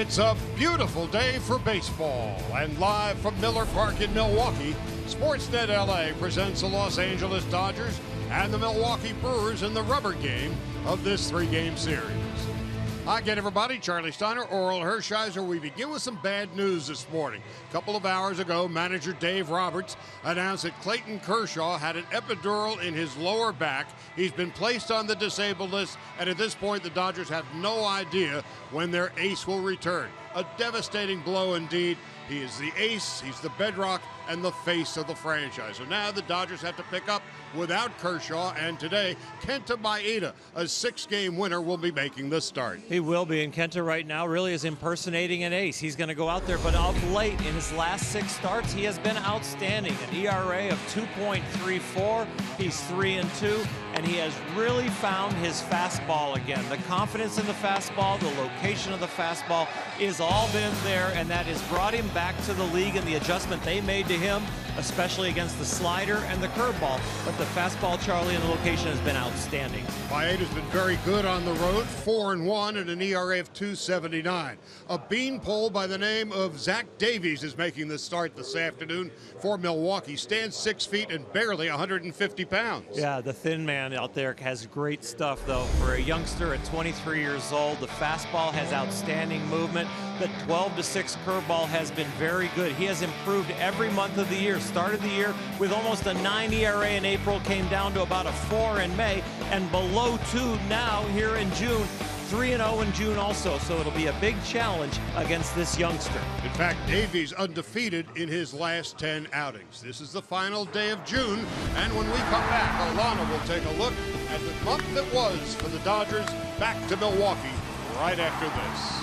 It's a beautiful day for baseball, and live from Miller Park in Milwaukee, Sportsnet LA presents the Los Angeles Dodgers and the Milwaukee Brewers in the rubber game of this three-game series. Hi again, everybody. Charlie Steiner, Oral Hershiser. We begin with some bad news this morning. A couple of hours ago, manager Dave Roberts announced that Clayton Kershaw had an epidural in his lower back. He's been placed on the disabled list, and at this point, the Dodgers have no idea when their ace will return. A devastating blow indeed. He is the ace, he's the bedrock, and the face of the franchise. So now the Dodgers have to pick up without Kershaw, and today, Kenta Maeda, a six-game winner, will be making the start. He will be, and Kenta right now really is impersonating an ace. He's going to go out there, but of late, in his last six starts, he has been outstanding. An ERA of 2.34, he's 3-2, and he has really found his fastball again. The confidence in the fastball, the location of the fastball is all been there, and that has brought him back to the league, and the adjustment they made to him, especially against the slider and the curveball. But the fastball, Charlie, and the location has been outstanding. Maeda's been very good on the road, 4-1 and an ERA of 2.79. A beanpole by the name of Zach Davies is making the start this afternoon for Milwaukee. Stands 6 feet and barely 150 pounds. Yeah, the thin man out there has great stuff, though. For a youngster at 23 years old, the fastball has outstanding movement. The 12-6 curveball has been very good. He has improved every month of the year. Started the year with almost a 9 ERA in April, came down to about a 4 in May, and below 2 now here in June. 3-0 in June also, so it'll be a big challenge against this youngster. In fact, Davies undefeated in his last 10 outings. This is the final day of June, and when we come back, Alana will take a look at the month that was for the Dodgers. Back to Milwaukee right after this.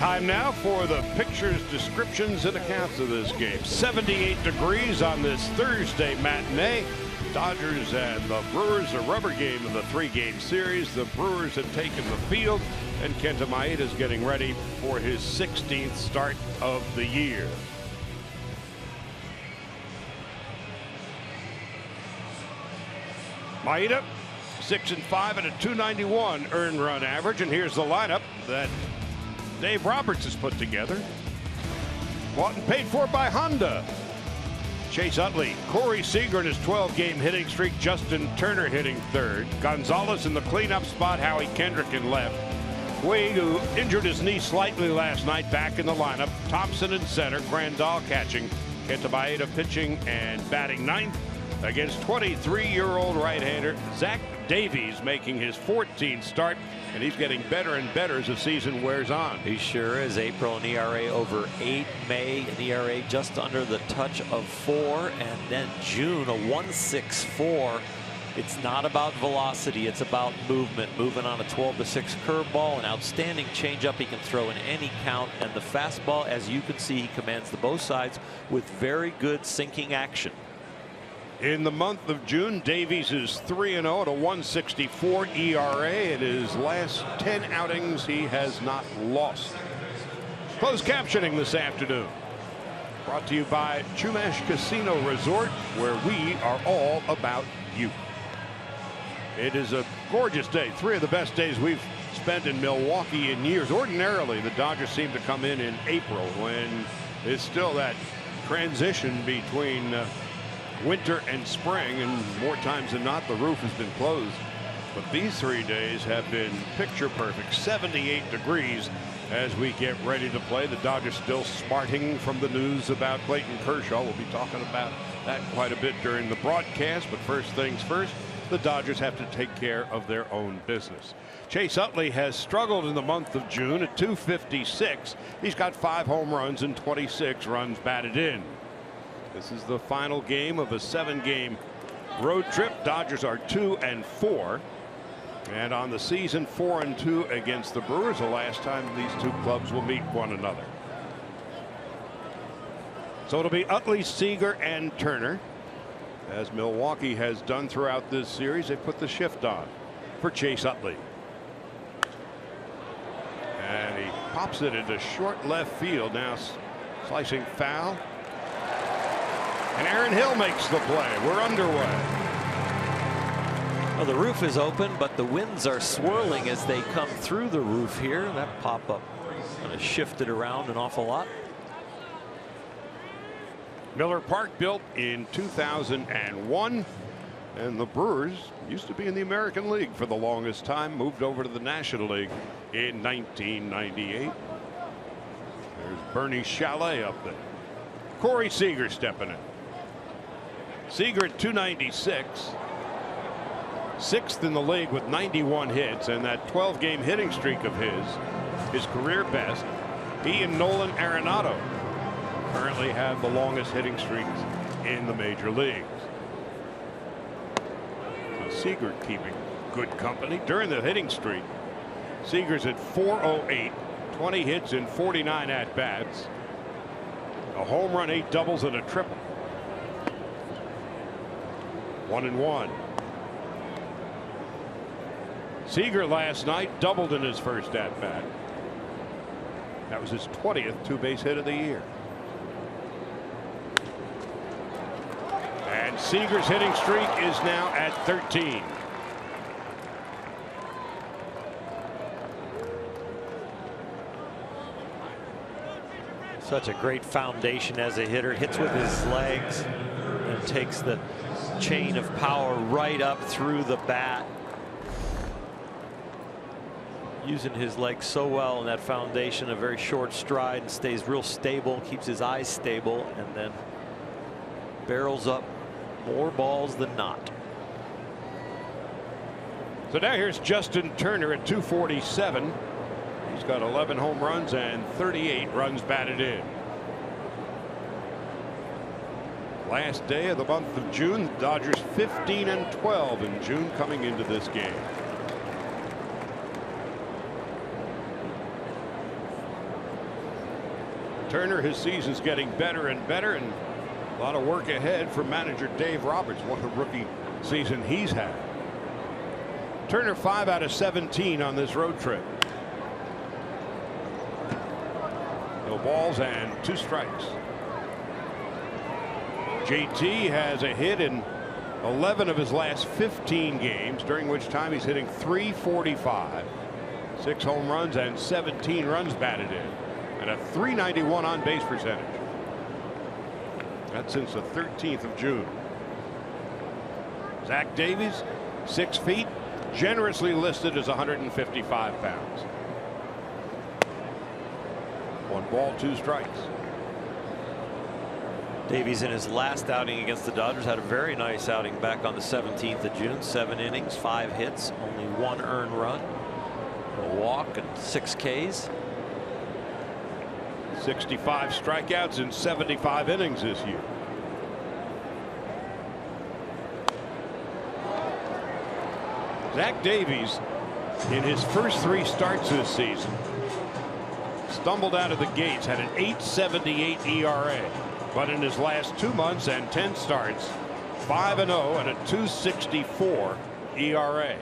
Time now for the pictures, descriptions, and accounts of this game. 78 degrees on this Thursday matinee. Dodgers and the Brewers, a rubber game of the 3-game series. The Brewers have taken the field, and Kenta Maeda is getting ready for his 16th start of the year. Maeda, 6-5 and a .291 earned run average, and here's the lineup that Dave Roberts has put together. Bought and paid for by Honda. Chase Utley, Corey Seager in his 12-game hitting streak. Justin Turner hitting third. Gonzalez in the cleanup spot. Howie Kendrick in left. Wade, who injured his knee slightly last night, back in the lineup. Thompson in center. Grandal catching. Kenta Maeda pitching and batting ninth against 23-year-old right-hander Zach Davies, making his 14th start, and he's getting better and better as the season wears on. He sure is. April an ERA over 8, May an ERA just under the touch of 4, and then June a 1.64. It's not about velocity, it's about movement. Moving on a 12-6 curveball, an outstanding changeup he can throw in any count, and the fastball, as you can see, he commands the both sides with very good sinking action. In the month of June, Davies is 3-0 at a 1.64 ERA. In his last 10 outings, he has not lost. Closed captioning this afternoon, brought to you by Chumash Casino Resort, where we are all about you. It is a gorgeous day. 3 of the best days we've spent in Milwaukee in years. Ordinarily, the Dodgers seem to come in April, when it's still that transition between winter and spring, and more times than not the roof has been closed. But these 3 days have been picture perfect. 78 degrees as we get ready to play. The Dodgers still smarting from the news about Clayton Kershaw. We'll be talking about that quite a bit during the broadcast, but first things first, the Dodgers have to take care of their own business. Chase Utley has struggled in the month of June at .256. He's got 5 home runs and 26 runs batted in. This is the final game of a 7-game road trip. Dodgers are 2-4, and on the season 4-2 against the Brewers, the last time these two clubs will meet one another. So it'll be Utley, Seager, and Turner. As Milwaukee has done throughout this series, they put the shift on for Chase Utley. And he pops it into short left field. Now slicing foul. And Aaron Hill makes the play. We're underway. Well, the roof is open, but the winds are swirling as they come through the roof here. That pop-up kind of shifted around an awful lot. Miller Park built in 2001, and the Brewers used to be in the American League for the longest time, moved over to the National League in 1998. There's Bernie Chalet up there. Corey Seager stepping in. Seager at .296, 6th in the league with 91 hits, and that 12-game hitting streak of his career best. He and Nolan Arenado currently have the longest hitting streaks in the major leagues. So Seager keeping good company during the hitting streak. Seager's at .408, 20 hits in 49 at-bats, a home run, 8 doubles, and a triple. 1-1. Seager last night doubled in his first at-bat. That was his 20th 2-base hit of the year. And Seager's hitting streak is now at 13. Such a great foundation as a hitter. Hits with his legs and takes the chain of power right up through the bat. Using his legs so well in that foundation, a very short stride, and stays real stable, keeps his eyes stable, and then barrels up more balls than not. So now here's Justin Turner at .247. He's got 11 home runs and 38 runs batted in. Last day of the month of June, the Dodgers 15-12 in June coming into this game. Turner, his season's getting better and better, and a lot of work ahead for manager Dave Roberts. What a rookie season he's had. Turner 5 out of 17 on this road trip. No balls and 2 strikes. JT has a hit in 11 of his last 15 games, during which time he's hitting .345, 6 home runs and 17 runs batted in, and a .391 on base percentage. That's since the 13th of June. Zach Davies, 6 feet, generously listed as 155 pounds. 1 ball, 2 strikes. Davies in his last outing against the Dodgers had a very nice outing back on the 17th of June. 7 innings, 5 hits, only 1 earned run, a walk, and 6 Ks. 65 strikeouts in 75 innings this year. Zach Davies, in his first 3 starts this season, stumbled out of the gates, had an .878 ERA. But in his last 2 months and 10 starts, 5-0 and a .264 ERA.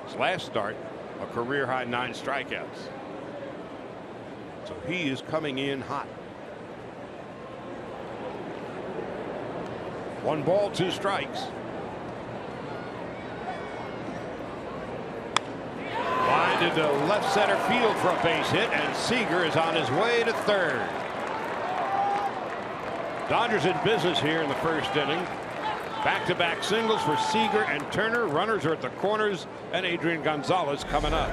His last start, a career high 9 strikeouts. So he is coming in hot. 1 ball, 2 strikes. Line into left center field for a base hit, and Seager is on his way to third. Dodgers in business here in the first inning. Back-to-back singles for Seager and Turner. Runners are at the corners, and Adrian Gonzalez coming up.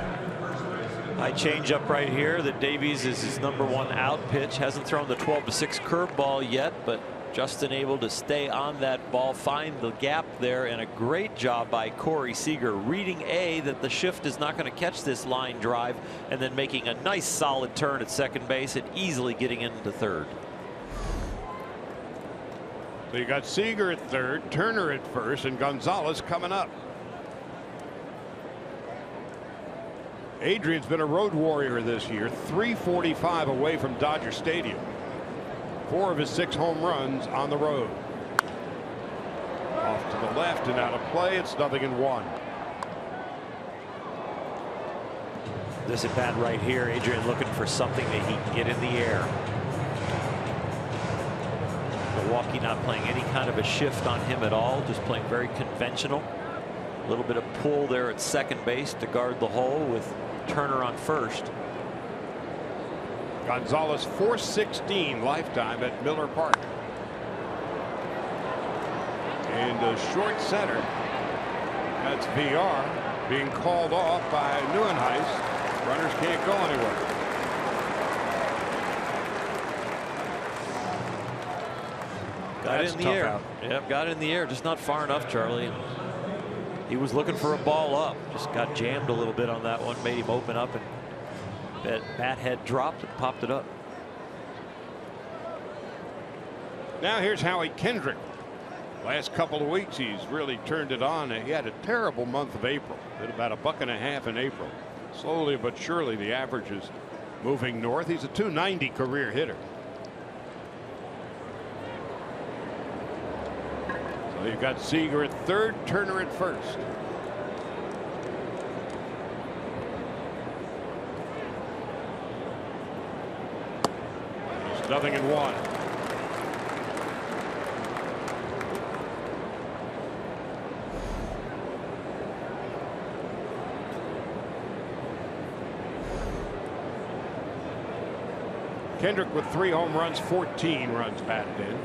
High change up right here. That Davies is his #1 out pitch. Hasn't thrown the 12-6 curveball yet, but Justin able to stay on that ball, find the gap there, and a great job by Corey Seager reading that the shift is not going to catch this line drive, and then making a nice solid turn at second base and easily getting into third. So you got Seager at third, Turner at first, and Gonzalez coming up. Adrian's been a road warrior this year, .345 away from Dodger Stadium. 4 of his 6 home runs on the road. Off to the left and out of play. It's 0-1. This at bat right here, Adrian looking for something that he can get in the air. Milwaukee not playing any kind of a shift on him at all, just playing very conventional. A little bit of pull there at second base to guard the hole with Turner on first. Gonzalez .416 lifetime at Miller Park. And a short center. That's VR being called off by Neuenhuis. Runners can't go anywhere. Got it in the air. Out. Yep, got it in the air, just not far enough, Charlie. He was looking for a ball up, just got jammed a little bit on that one, made him open up, and that bat head dropped and popped it up. Now here's Howie Kendrick. Last couple of weeks he's really turned it on. He had a terrible month of April. Hit about $1.50 in April. Slowly but surely the average is moving north. He's a .290 career hitter. So you've got Seager at third, Turner at first. It's 0-1. Kendrick with 3 home runs, 14 runs batted in.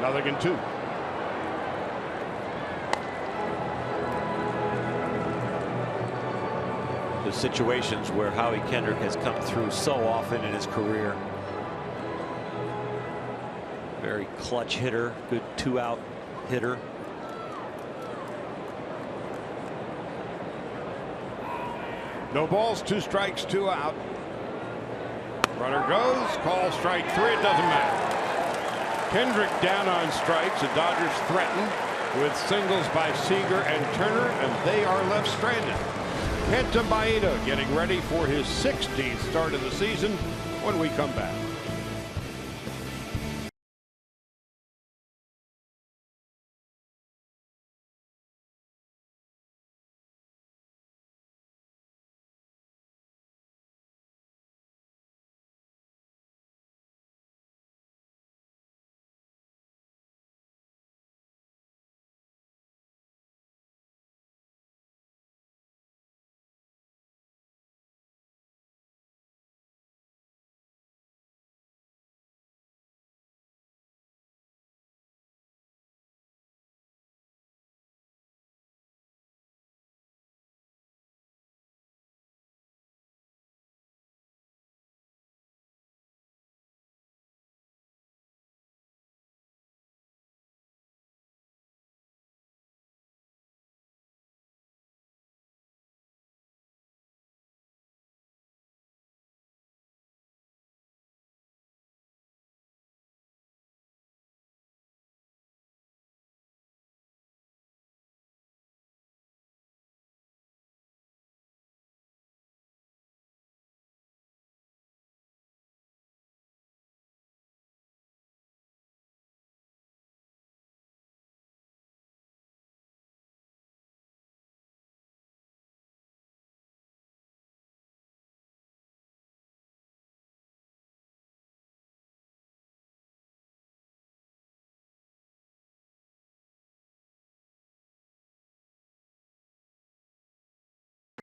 Nothing 2. The situations where Howie Kendrick has come through so often in his career. Very clutch hitter, good 2-out hitter. No balls, 2 strikes, 2 out. Runner goes, call strike 3. It doesn't matter. Kendrick down on strikes. The Dodgers threaten. with singles by Seager and Turner, and they are left stranded. Kenta Maeda getting ready for his 16th start of the season when we come back.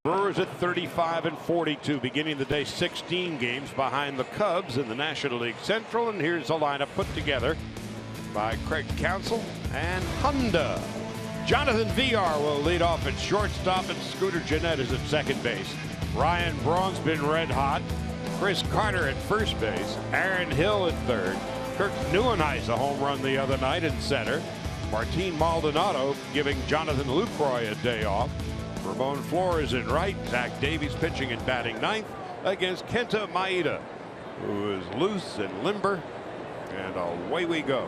Brewers at 35-42, beginning the day 16 games behind the Cubs in the National League Central. And here's a lineup put together by Craig Counsell and Honda. Jonathan VR will lead off at shortstop, and Scooter Gennett is at second base. Ryan Braun's been red hot. Chris Carter at first base. Aaron Hill at third. Kirk Neuenhuis a home run the other night in center. Martin Maldonado giving Jonathan Lucroy a day off. Ramon Flores in right. Zach Davies pitching and batting ninth against Kenta Maeda, who is loose and limber. And away we go.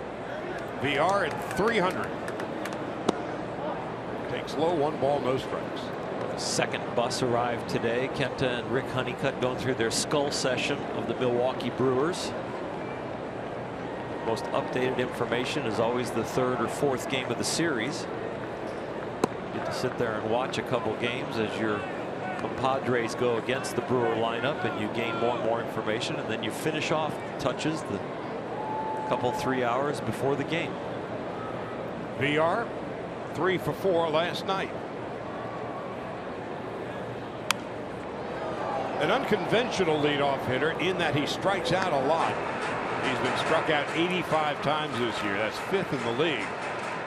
VR at 300. Takes low, 1 ball, no strikes. Second bus arrived today. Kenta and Rick Honeycutt going through their skull session of the Milwaukee Brewers. Most updated information is always the 3rd or 4th game of the series. Get to sit there and watch a couple games as your compadres go against the Brewer lineup, and you gain more and more information, and then you finish off touches the couple 3 hours before the game. VR 3 for 4 last night. An unconventional leadoff hitter in that he strikes out a lot. He's been struck out 85 times this year. That's 5th in the league.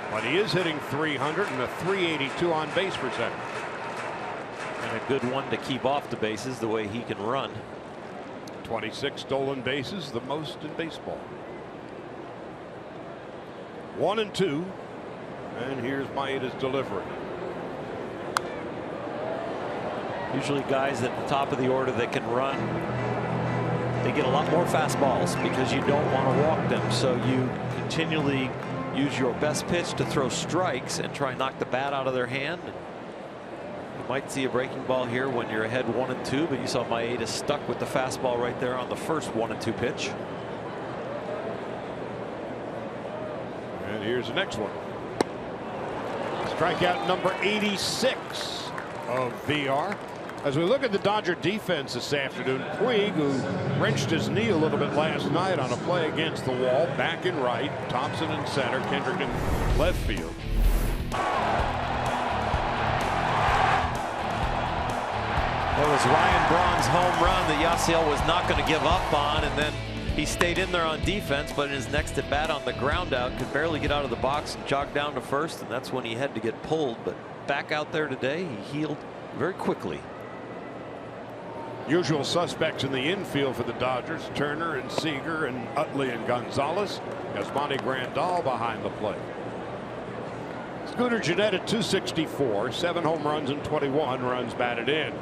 But he is hitting 300 and a 382 on base percentage. And a good one to keep off the bases the way he can run. 26 stolen bases, the most in baseball. 1-2. And here's Maeda's delivery. Usually guys at the top of the order that can run, they get a lot more fastballs because you don't want to walk them. So you continually use your best pitch to throw strikes and try and knock the bat out of their hand. You might see a breaking ball here when you're ahead 1-2, but you saw Maeda stuck with the fastball right there on the first 1-2 pitch. And here's the next one. Strikeout number 86 of VR. As we look at the Dodger defense this afternoon, Puig, who wrenched his knee a little bit last night on a play against the wall, back in right, Thompson in center, Kendrick in left field. It was Ryan Braun's home run that Yasiel was not going to give up on, and then he stayed in there on defense, but in his next at bat on the ground out could barely get out of the box and jog down to first, and that's when he had to get pulled. But back out there today, he healed very quickly. Usual suspects in the infield for the Dodgers: Turner and Seager and Utley and Gonzalez. Yasmani Grandal behind the plate. Scooter Gennett at 264, 7 home runs and 21 runs batted in.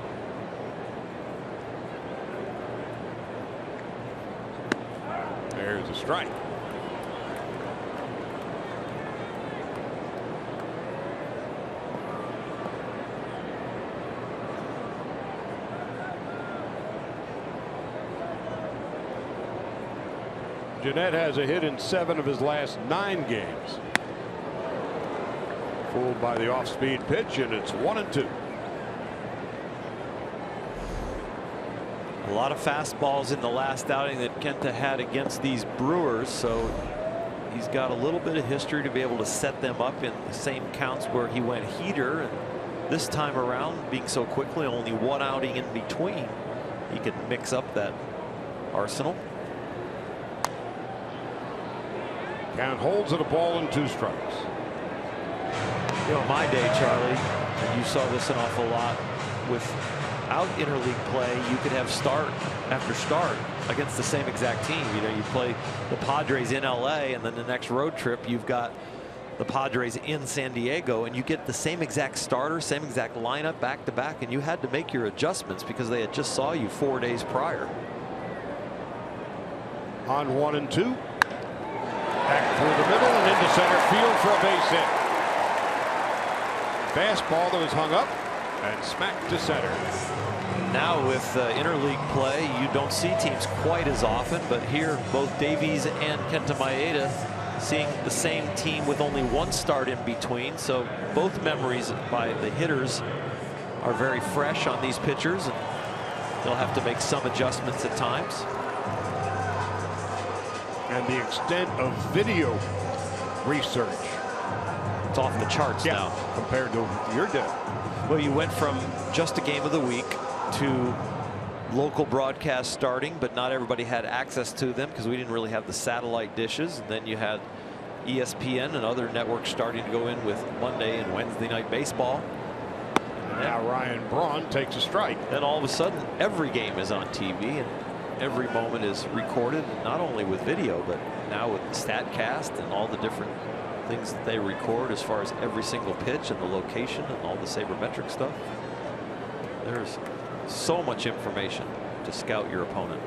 There's a strike. Jeanette has a hit in 7 of his last 9 games. Fooled by the off-speed pitch, and it's 1-2. A lot of fastballs in the last outing that Kenta had against these Brewers, so he's got a little bit of history to be able to set them up in the same counts where he went heater. And this time around, being so quickly, only 1 outing in between, he could mix up that arsenal. Count holds it, a ball and 2 strikes. You know, my day, Charlie, and you saw this an awful lot, without interleague play, you could have start after start against the same exact team. You know, you play the Padres in LA, and then the next road trip you've got the Padres in San Diego, and you get the same exact starter, same exact lineup back to back, and you had to make your adjustments because they had just saw you 4 days prior. On 1-2. Back through the middle and into center field for a base hit. Fastball that was hung up and smacked to center. Now with interleague play, you don't see teams quite as often, but here both Davies and Kenta Maeda seeing the same team with only 1 start in between. So both memories by the hitters are very fresh on these pitchers, and they'll have to make some adjustments at times. And the extent of video research, it's off the charts now compared to your day. Well, you went from just a game of the week to local broadcast starting, but not everybody had access to them because we didn't really have the satellite dishes. And then you had ESPN and other networks starting to go in with Monday and Wednesday night baseball. And now Ryan Braun takes a strike. Then all of a sudden every game is on TV and every moment is recorded, not only with video but now with StatCast and all the different things that they record as far as every single pitch and the location and all the sabermetric stuff. There's so much information to scout your opponent.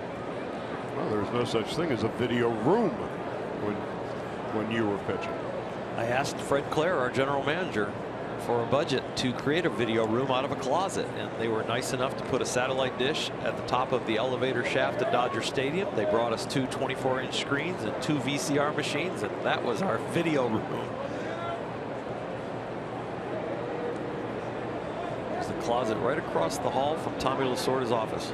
Well, there's no such thing as a video room when you were pitching. I asked Fred Clare, our general manager, for a budget to create a video room out of a closet, and they were nice enough to put a satellite dish at the top of the elevator shaft at Dodger Stadium. They brought us 2 24-inch screens and 2 VCR machines, and that was our video room. There's the closet right across the hall from Tommy Lasorda's office.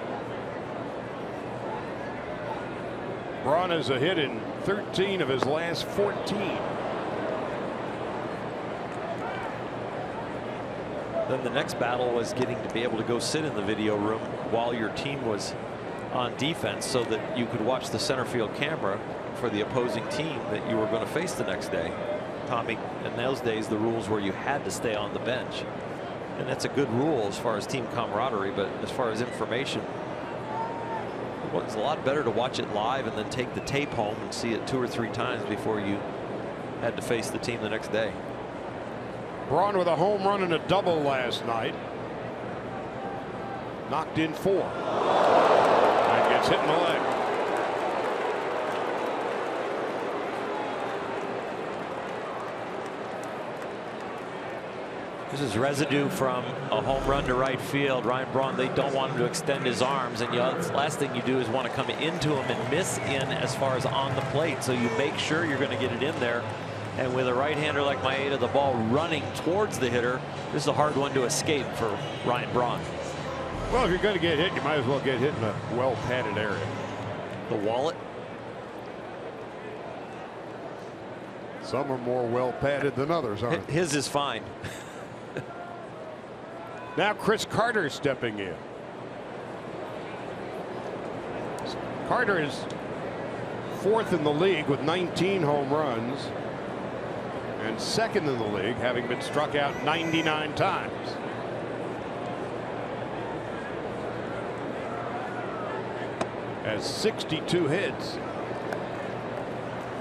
Braun has a hit in 13 of his last 14. Then the next battle was getting to be able to go sit in the video room while your team was on defense so that you could watch the center field camera for the opposing team that you were going to face the next day. Tommy, in those days, the rules were you had to stay on the bench. And that's a good rule as far as team camaraderie, but as far as information, it was a lot better to watch it live and then take the tape home and see it 2 or 3 times before you had to face the team the next day. Braun with a home run and a double last night. Knocked in 4. And gets hit in the leg. This is residue from a home run to right field. Ryan Braun, they don't want him to extend his arms, and the last thing you do is want to come into him and miss in as far as on the plate. So you make sure you're going to get it in there. And with a right-hander like Maeda, the ball running towards the hitter, this is a hard one to escape for Ryan Braun. Well, if you're going to get hit, you might as well get hit in a well-padded area. The wallet. Some are more well-padded than others, aren't they? His is fine. Now Chris Carter stepping in. Carter is 4th in the league with 19 home runs and 2nd in the league, having been struck out 99 times. Has 62 hits,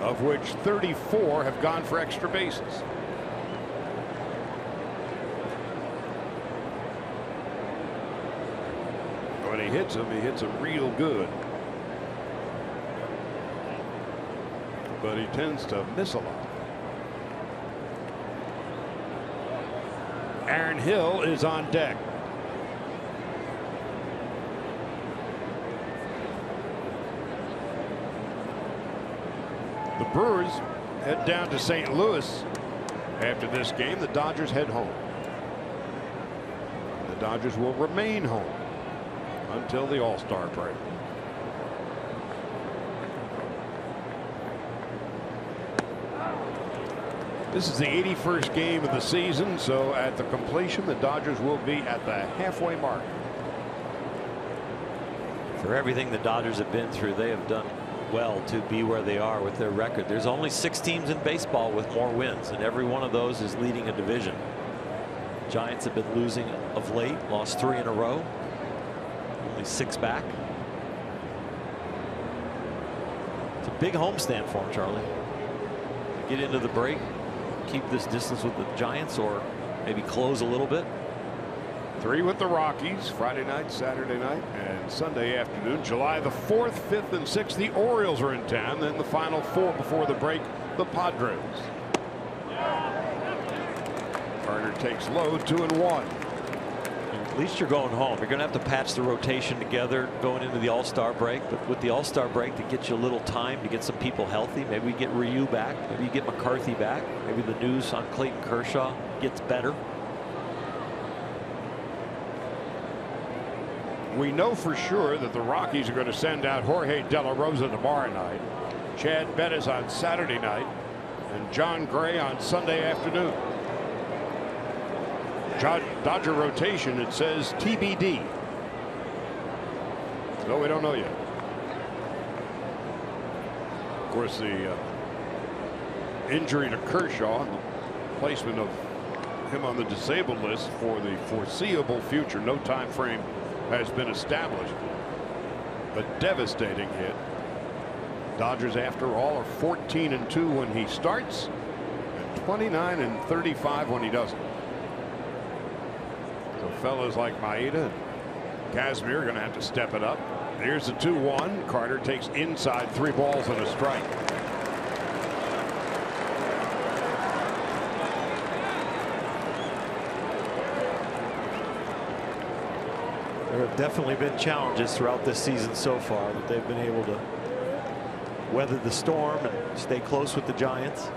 of which 34 have gone for extra bases. When he hits them real good. But he tends to miss a lot. Aaron Hill is on deck. The Brewers head down to St. Louis after this game. The Dodgers head home. The Dodgers will remain home until the All-Star break. This is the 81st game of the season, so at the completion, the Dodgers will be at the halfway mark. For everything the Dodgers have been through, they have done well to be where they are with their record. There's only 6 teams in baseball with more wins, and every one of those is leading a division. Giants have been losing of late, lost 3 in a row, only 6 back. It's a big homestand for them, Charlie. Get into the break, keep this distance with the Giants, or maybe close a little bit. 3 with the Rockies Friday night, Saturday night, and Sunday afternoon. July the 4th, 5th, and 6th. The Orioles are in town. Then the final 4 before the break, the Padres. Carter takes low, 2-1. At least you're going home. You're going to have to patch the rotation together going into the All-Star break. But with the All-Star break, to get you a little time to get some people healthy. Maybe we get Ryu back. Maybe you get McCarthy back. Maybe the news on Clayton Kershaw gets better. We know for sure that the Rockies are going to send out Jorge De La Rosa tomorrow night, Chad Bettis on Saturday night, and John Gray on Sunday afternoon. Dodger rotation, it says TBD. So we don't know yet. Of course, the injury to Kershaw and the placement of him on the disabled list for the foreseeable future, no time frame has been established. But devastating hit. Dodgers, after all, are 14-2 when he starts, and 29-35 when he doesn't. So fellas like Maeda and Kazmir are going to have to step it up. Here's the 2-1. Carter takes inside, 3 balls and a strike. There have definitely been challenges throughout this season so far, but they've been able to weather the storm and stay close with the Giants.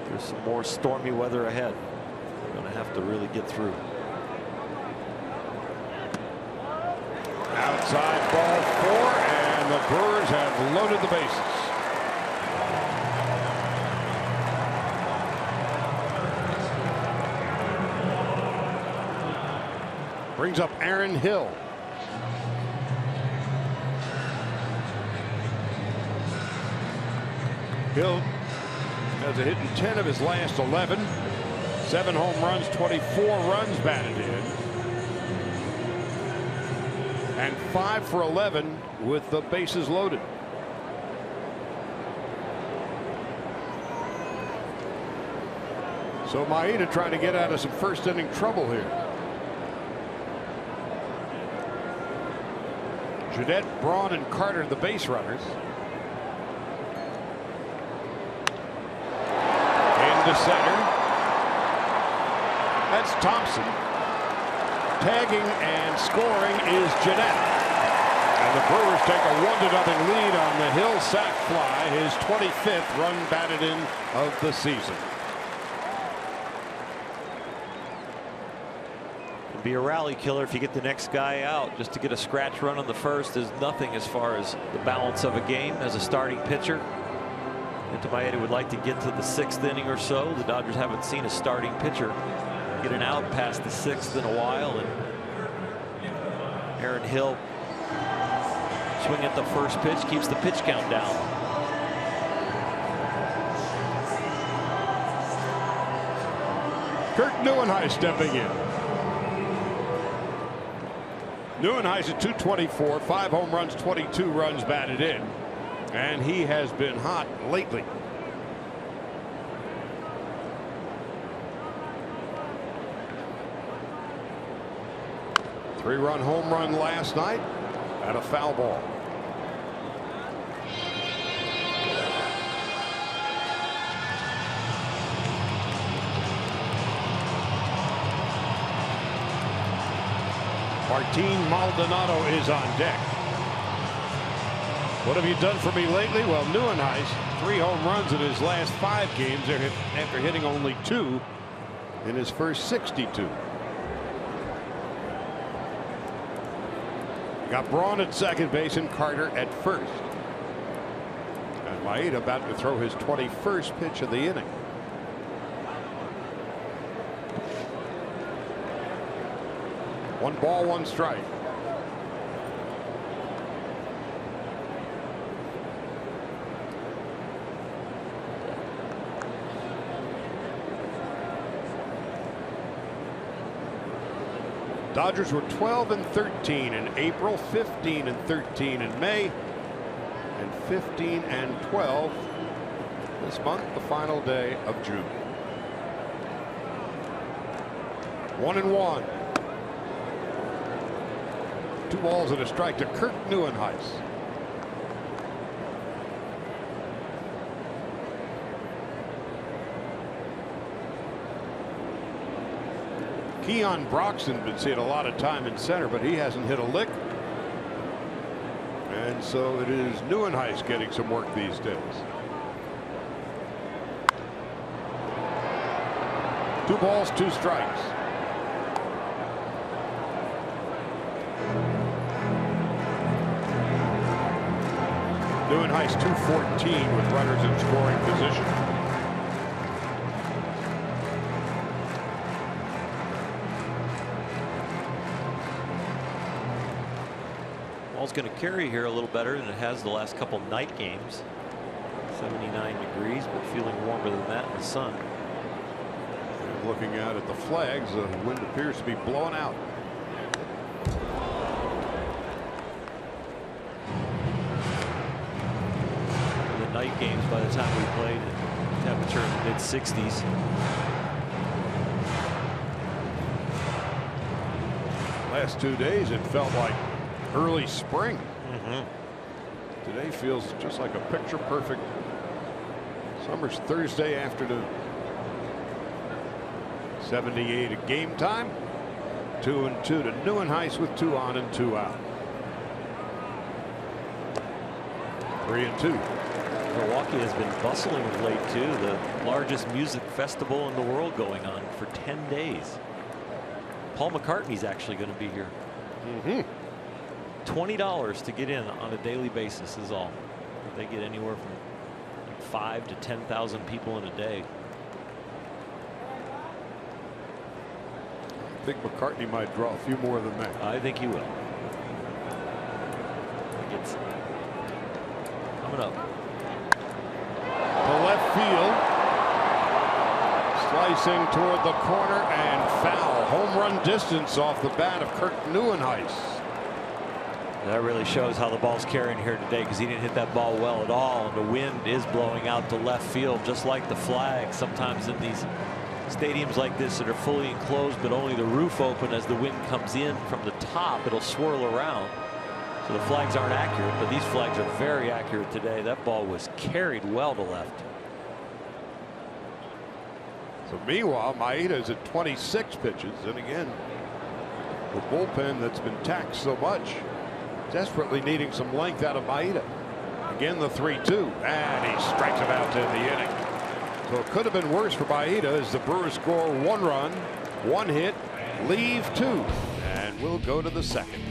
There's some more stormy weather ahead. They're going to have to really get through. Outside ball 4, and the Brewers have loaded the bases. Brings up Aaron Hill. Hill has a hit in 10 of his last 11. 7 home runs, 24 runs batted in. And 5 for 11 with the bases loaded. So Maeda trying to get out of some first inning trouble here. Jeanette, Braun, and Carter, the base runners. Into center. That's Thompson. Tagging and scoring is Jeanette. And the Brewers take a 1-0 lead on the Hill sac fly, his 25th run batted in of the season. Be a rally killer if you get the next guy out. Just to get a scratch run on the first is nothing as far as the balance of a game as a starting pitcher. Maeda would like to get to the 6th inning or so. The Dodgers haven't seen a starting pitcher get an out past the 6th in a while, and Aaron Hill swing at the first pitch keeps the pitch count down. Kurt Neuenhuis stepping in. Neuenhuis at 224, 5 home runs, 22 runs batted in, and he has been hot lately. Three-run home run last night at a foul ball. Martin Maldonado is on deck. What have you done for me lately? Well, Neuenhuis, 3 home runs in his last 5 games after hitting only 2 in his first 62. Got Braun at second base and Carter at first. And Maeda about to throw his 21st pitch of the inning. One ball, one strike. Dodgers were 12-13 in April, 15-13 in May, and 15-12 this month, the final day of June. 1-1. 2 balls and a strike to Kurt Neuenhuis. Keon Broxton been seeing a lot of time in center, but he hasn't hit a lick. And so it is Neuenhuis getting some work these days. 2 balls, 2 strikes. Neuenhuis 214 with runners in scoring position. Ball's going to carry here a little better than it has the last couple night games. 79 degrees, but feeling warmer than that in the sun. And looking out at the flags, the wind appears to be blowing out. The night games, by the time we played, temperature in the mid-60s. Last 2 days, it felt like early spring. Today feels just like a picture perfect summer's Thursday afternoon. 78 at game time. 2-2 to Neuenhuis with 2 on and 2 out. 3-2. Milwaukee has been bustling of late too. The largest music festival in the world going on for 10 days. Paul McCartney's actually going to be here. $20 to get in on a daily basis is all. They get anywhere from 5,000 to 10,000 people in a day. I think McCartney might draw a few more than that. I think he will. It's coming up to left field, slicing toward the corner and foul. Home run distance off the bat of Kurt Neuenhuis. That really shows how the ball's carrying here today, because he didn't hit that ball well at all, and the wind is blowing out to left field, just like the flag. Sometimes in these stadiums like this that are fully enclosed but only the roof open, as the wind comes in from the top, it'll swirl around. So the flags aren't accurate, but these flags are very accurate today. That ball was carried well to left. So meanwhile, Maeda is at 26 pitches, and again, the bullpen that's been taxed so much, desperately needing some length out of Maeda. Again, the 3-2, and he strikes him out to end the inning. So it could have been worse for Maeda as the Brewers score 1 run, 1 hit, leave 2, and we'll go to the second.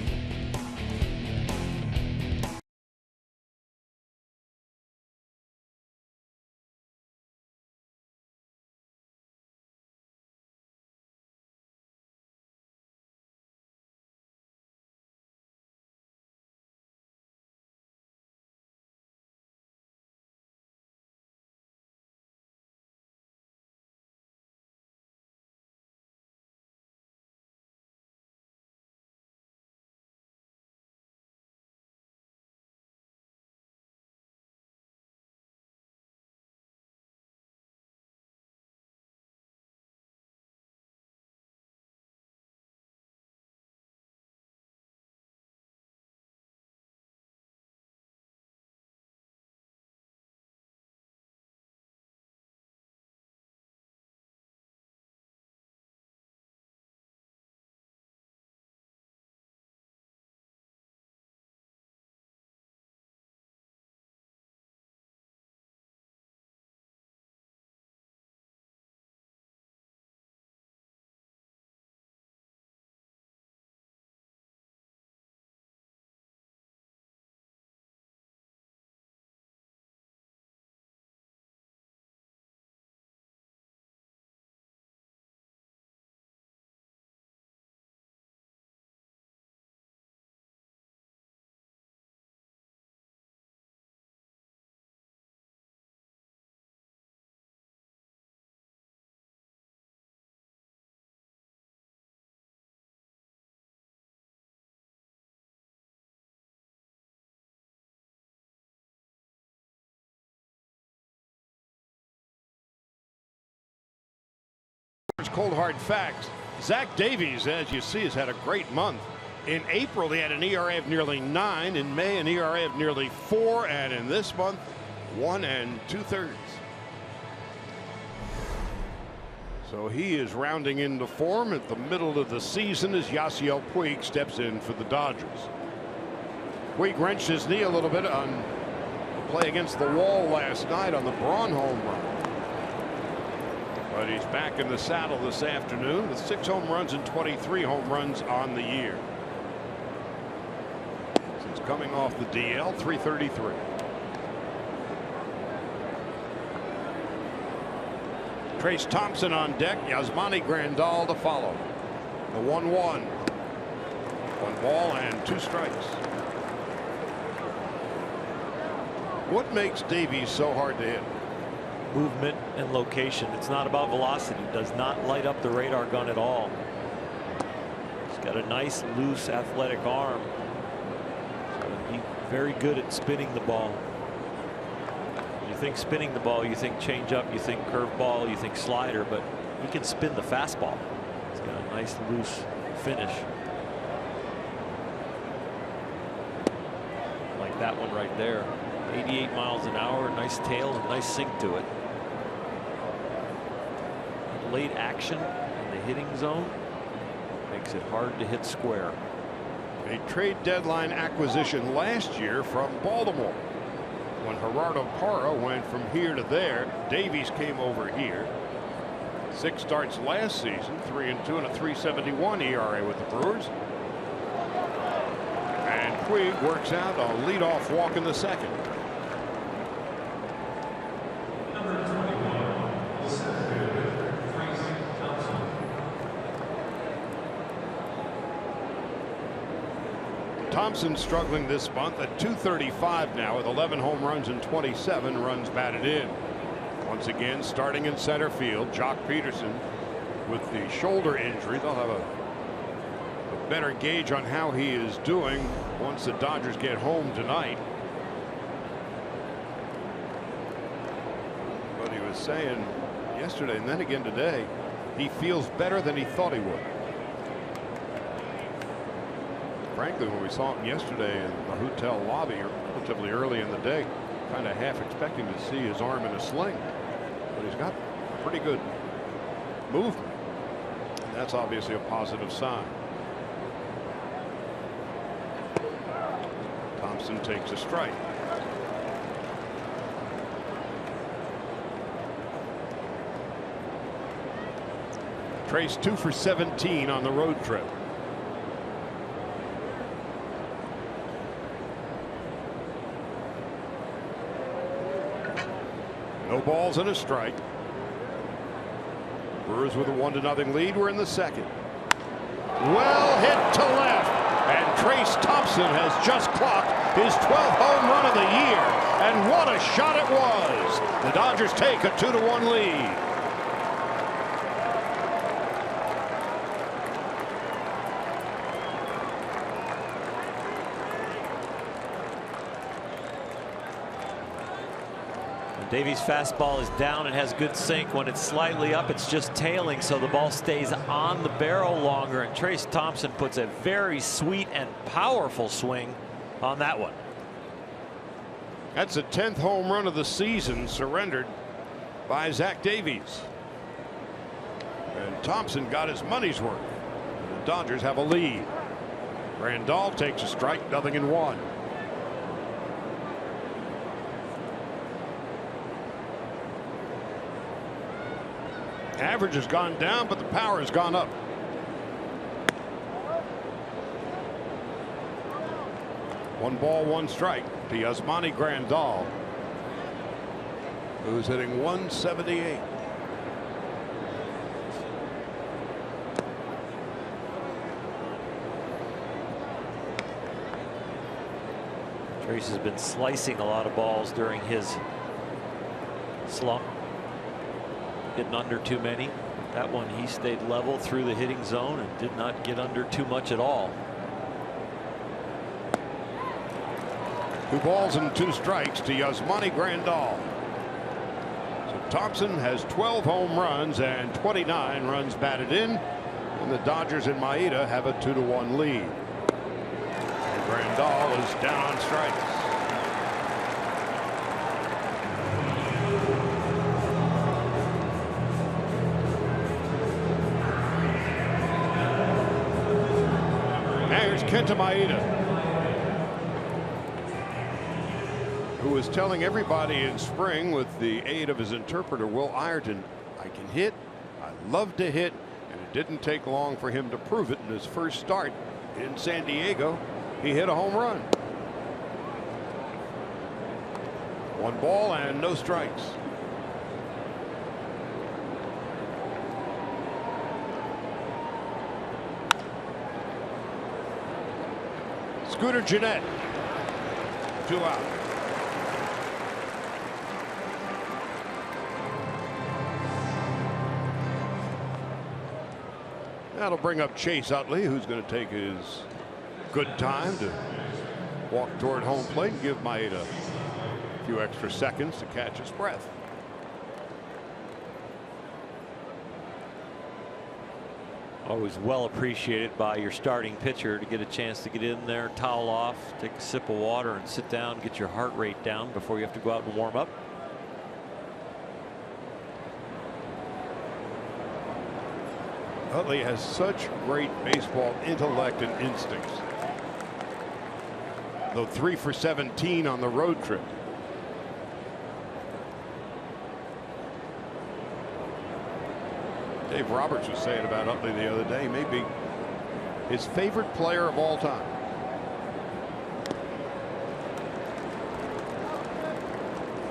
Cold hard facts. Zach Davies, as you see, has had a great month. In April, he had an ERA of nearly 9. In May, an ERA of nearly 4. And in this month, 1 2/3. So he is rounding into form at the middle of the season as Yasiel Puig steps in for the Dodgers. Puig wrenched his knee a little bit on the play against the wall last night on the Braun home run. But he's back in the saddle this afternoon with 6 home runs and 23 home runs on the year. Since coming off the DL, .333. Trace Thompson on deck. Yasmani Grandal to follow. The 1-1. 1 ball and 2 strikes. What makes Davies so hard to hit? Movement and location. It's not about velocity. Does not light up the radar gun at all. He's got a nice, loose, athletic arm. So he's very good at spinning the ball. You think spinning the ball, you think changeup, you think curveball, you think slider, but he can spin the fastball. He's got a nice, loose finish. Like that one right there. 88 miles an hour, nice tail, and nice sink to it. Late action in the hitting zone makes it hard to hit square. A trade deadline acquisition last year from Baltimore. When Gerardo Parra went from here to there, Davies came over here. 6 starts last season, 3-2 and a .371 ERA with the Brewers. And Puig works out a leadoff walk in the second. Thompson struggling this month at .235 now with 11 home runs and 27 runs batted in. Once again, starting in center field, Jock Peterson with the shoulder injury. They'll have a better gauge on how he is doing once the Dodgers get home tonight. But he was saying yesterday and then again today, he feels better than he thought he would. Frankly, when we saw him yesterday in the hotel lobby relatively early in the day, kind of half expecting to see his arm in a sling. But he's got pretty good movement. And that's obviously a positive sign. Thompson takes a strike. Trace 2 for 17 on the road trip. No balls and a strike. Brewers with a 1-0 lead. We're in the second. Well hit to left. And Trace Thompson has just clocked his 12th home run of the year. And what a shot it was. The Dodgers take a 2-1 lead. Davies' fastball is down and has good sink. When it's slightly up, it's just tailing, so the ball stays on the barrel longer. And Trace Thompson puts a very sweet and powerful swing on that one. That's the 10th home run of the season surrendered by Zach Davies. And Thompson got his money's worth. The Dodgers have a lead. Grandal takes a strike, 0-1. Average has gone down, but the power has gone up. One ball, 1 strike to Yasmani Grandal, who's hitting .178. Trace has been slicing a lot of balls during his slump. Getting under too many. That one he stayed level through the hitting zone and did not get under too much at all. 2 balls and 2 strikes to Yasmani Grandal. Thompson has 12 home runs and 29 runs batted in, and the Dodgers and Maeda have a 2-1 lead. And Grandal is down on strikes. Here's Kenta Maeda, who was telling everybody in spring with the aid of his interpreter Will Ireton, I can hit, I love to hit, and it didn't take long for him to prove it in his first start in San Diego. He hit a home run. 1 ball and no strikes. Scooter Gennett, 2 out. That'll bring up Chase Utley, who's going to take his good time to walk toward home plate and give Maeda a few extra seconds to catch his breath. Always well appreciated by your starting pitcher to get a chance to get in there, towel off, take a sip of water, and sit down, get your heart rate down before you have to go out and warm up. Utley has such great baseball intellect and instincts. Though 3 for 17 on the road trip. Dave Roberts was saying about Utley the other day, maybe his favorite player of all time.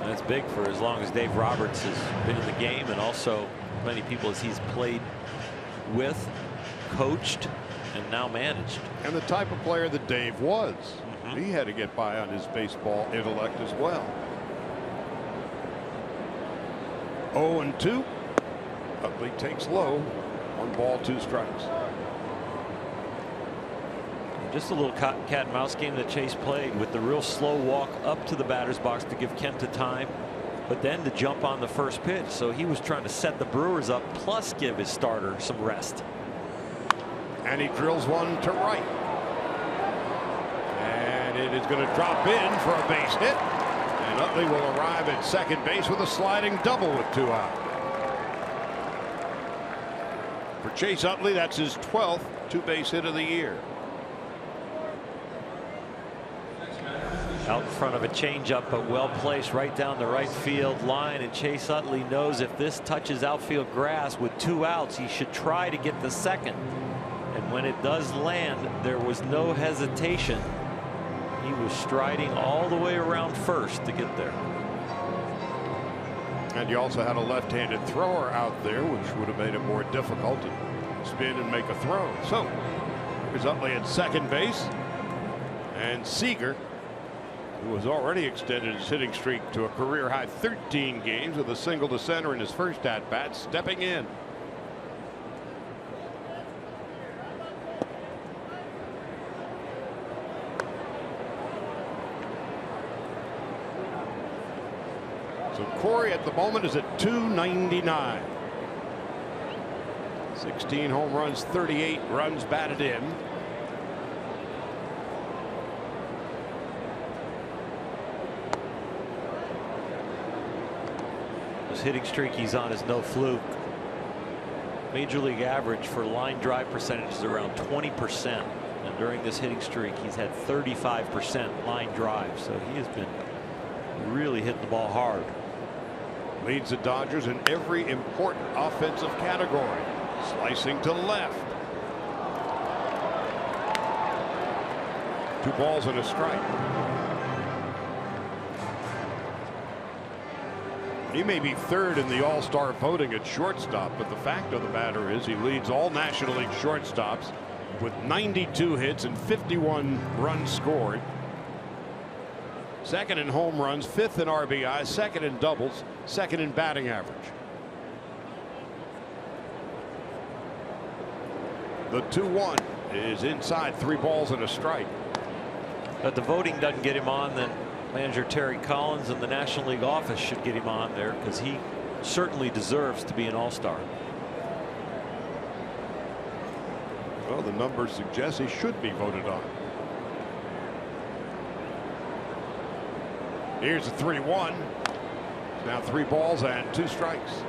That's big for as long as Dave Roberts has been in the game, and also many people as he's played with, coached, and now managed. And the type of player that Dave was. He had to get by on his baseball intellect as well. 0-2. Utley takes low. 1 ball, 2 strikes. Just a little cat and mouse game that Chase played with the real slow walk up to the batter's box to give Kenta time, but then to jump on the first pitch. So he was trying to set the Brewers up, plus give his starter some rest. And he drills one to right. And it is going to drop in for a base hit. And Utley will arrive at second base with a sliding double with 2 out. For Chase Utley, that's his 12th 2-base hit of the year. Out in front of a changeup, but well placed right down the right field line, and Chase Utley knows if this touches outfield grass with 2 outs, he should try to get the second. And when it does land, there was no hesitation. He was striding all the way around first to get there. And you also had a left-handed thrower out there, which would have made it more difficult to spin and make a throw. So here's Utley at second base, and Seager, who has already extended his hitting streak to a career high 13 games with a single to center in his first at bat, stepping in. So Corey at the moment is at 299. 16 home runs, 38 runs batted in. This hitting streak he's on is no fluke. Major league average for line drive percentage is around 20%. And during this hitting streak, he's had 35% line drive. So he has been really hitting the ball hard. Leads the Dodgers in every important offensive category. Slicing to left. 2 balls and a strike. He may be third in the All-Star voting at shortstop, but the fact of the matter is he leads all National League shortstops with 92 hits and 51 runs scored. Second in home runs, 5th in RBI, 2nd in doubles, 2nd in batting average. The 2-1 is inside, 3 balls and a strike. But the voting doesn't get him on, then manager Terry Collins and the National League office should get him on there, because he certainly deserves to be an all-star. Well, the numbers suggest he should be voted on. Here's a 3-1. Now 3 balls and 2 strikes.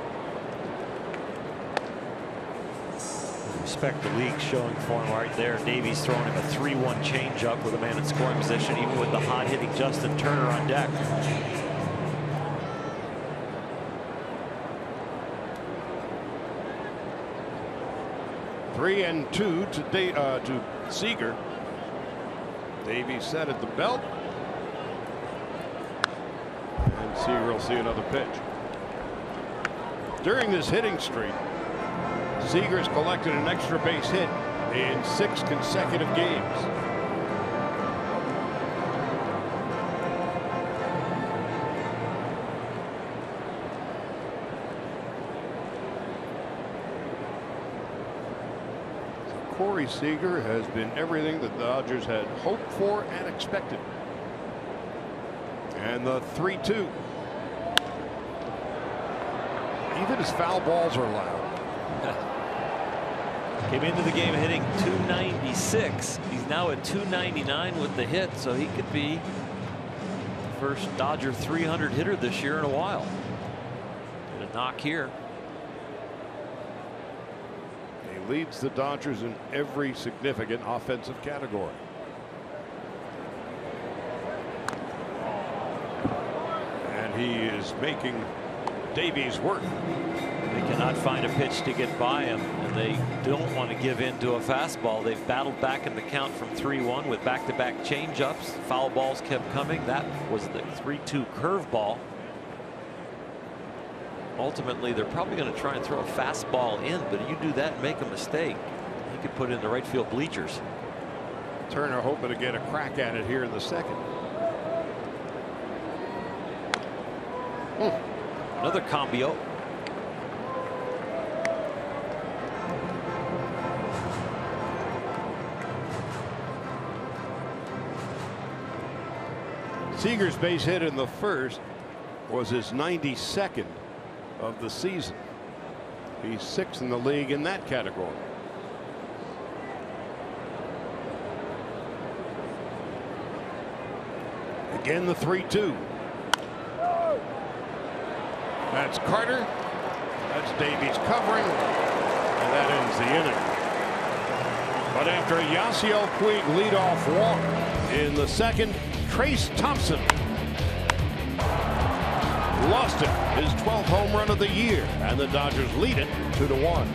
Respect the league showing for him right there. Davies throwing him a 3-1 changeup with a man in scoring position, even with the hot-hitting Justin Turner on deck. 3-2 to Seager. Davies set at the belt. And Seager will see another pitch. During this hitting streak, Seager's collected an extra base hit in 6 consecutive games. Corey Seager has been everything that the Dodgers had hoped for and expected. And the 3-2. Even his foul balls are loud. Came into the game hitting .296. He's now at .299 with the hit, so he could be the first Dodger 300 hitter this year in a while. Get a knock here. He leads the Dodgers in every significant offensive category. And he is making Davies work. They cannot find a pitch to get by him, and they don't want to give in to a fastball. They've battled back in the count from 3-1 with back-to-back changeups. Foul balls kept coming. That was the 3-2 curveball. Ultimately, they're probably going to try and throw a fastball in, but if you do that and make a mistake, he could put it in the right field bleachers. Turner hoping to get a crack at it here in the second. Another combio. Seager's base hit in the first was his 92nd of the season. He's 6th in the league in that category. Again, the 3-2. That's Carter. That's Davies covering. And that ends the inning. But after a Yasiel Puig leadoff walk in the second, Trace Thompson lost it, his 12th home run of the year, and the Dodgers lead it 2-1.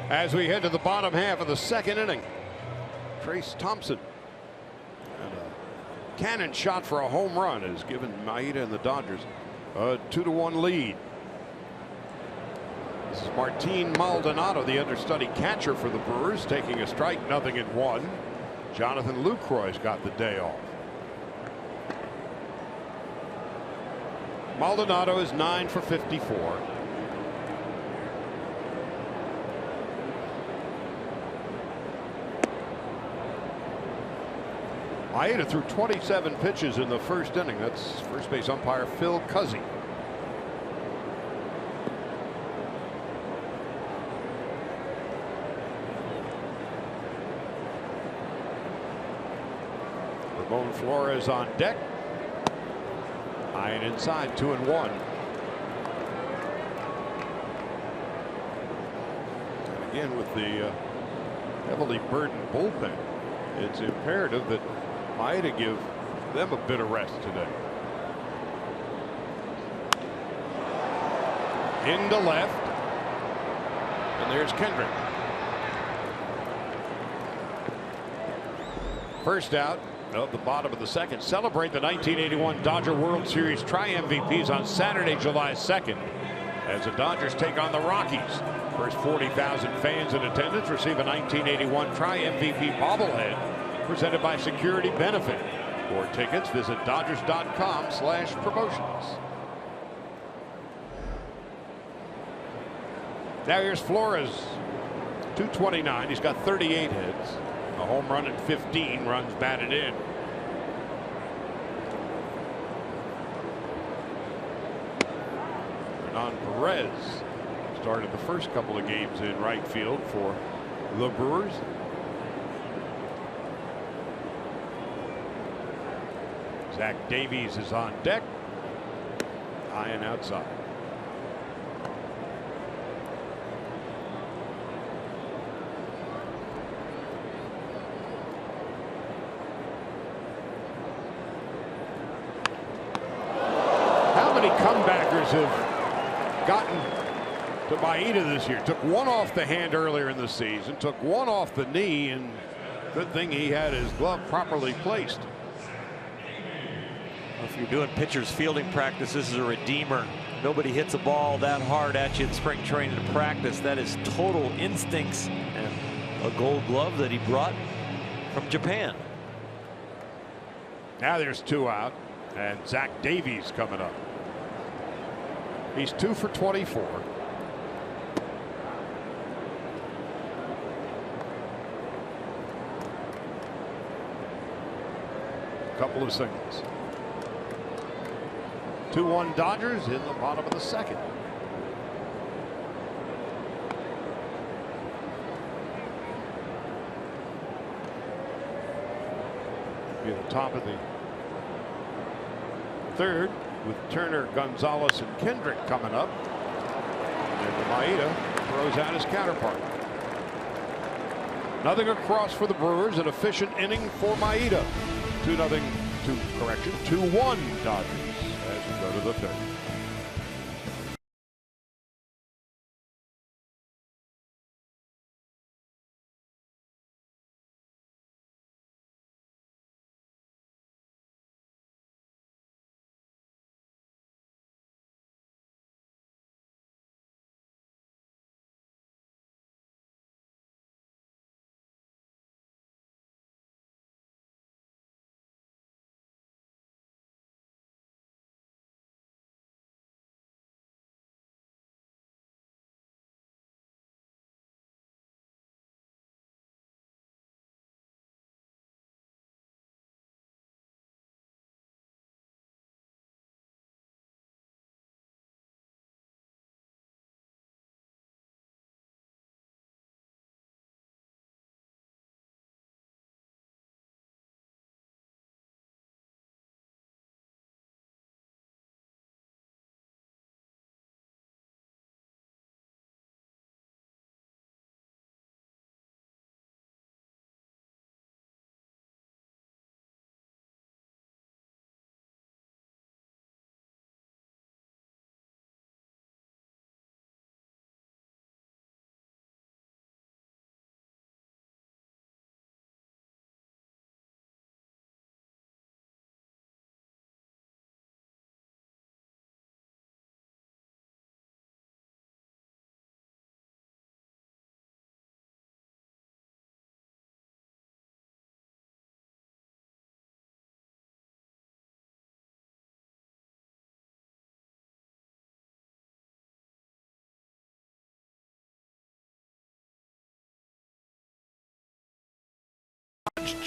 As we head to the bottom half of the second inning, Trace Thompson and a cannon shot for a home run has given Maeda and the Dodgers a 2-1 lead. This is Martin Maldonado, the understudy catcher for the Brewers, taking a strike, 0-1. Jonathan Lucroy's got the day off. Maldonado is 9 for 54. Maeda threw 27 pitches in the first inning. That's first base umpire Phil Cuzzy. Ramon Flores on deck. High and inside, 2-1. And again, with the heavily burdened bullpen, it's imperative that Maeda give them a bit of rest today. Into left, and there's Kendrick. First out of the bottom of the second. Celebrate the 1981 Dodger World Series tri-MVPs on Saturday, July 2nd, as the Dodgers take on the Rockies. First 40,000 fans in attendance receive a 1981 tri-MVP bobblehead presented by Security Benefit. For tickets, visit Dodgers.com/promotions. Now here's Flores, 229. He's got 38 hits, a home run and 15 runs batted in. Hernan Perez started the first couple of games in right field for the Brewers. Zach Davies is on deck. High and outside. How many comebackers have gotten to Maeda this year? Took one off the hand earlier in the season, took one off the knee, and good thing he had his glove properly placed. If you're doing pitchers fielding practice, this is a redeemer. Nobody hits a ball that hard at you in spring training to practice. That is total instincts, and a gold glove that he brought from Japan. Now there's 2 out, and Zach Davies coming up. He's 2 for 24. Couple of singles. 2-1 Dodgers in the bottom of the second. Be at the top of the third with Turner, Gonzalez, and Kendrick coming up. And Maeda throws out his counterpart. Nothing across for the Brewers. An efficient inning for Maeda. 2-1 Dodgers as we go to the third.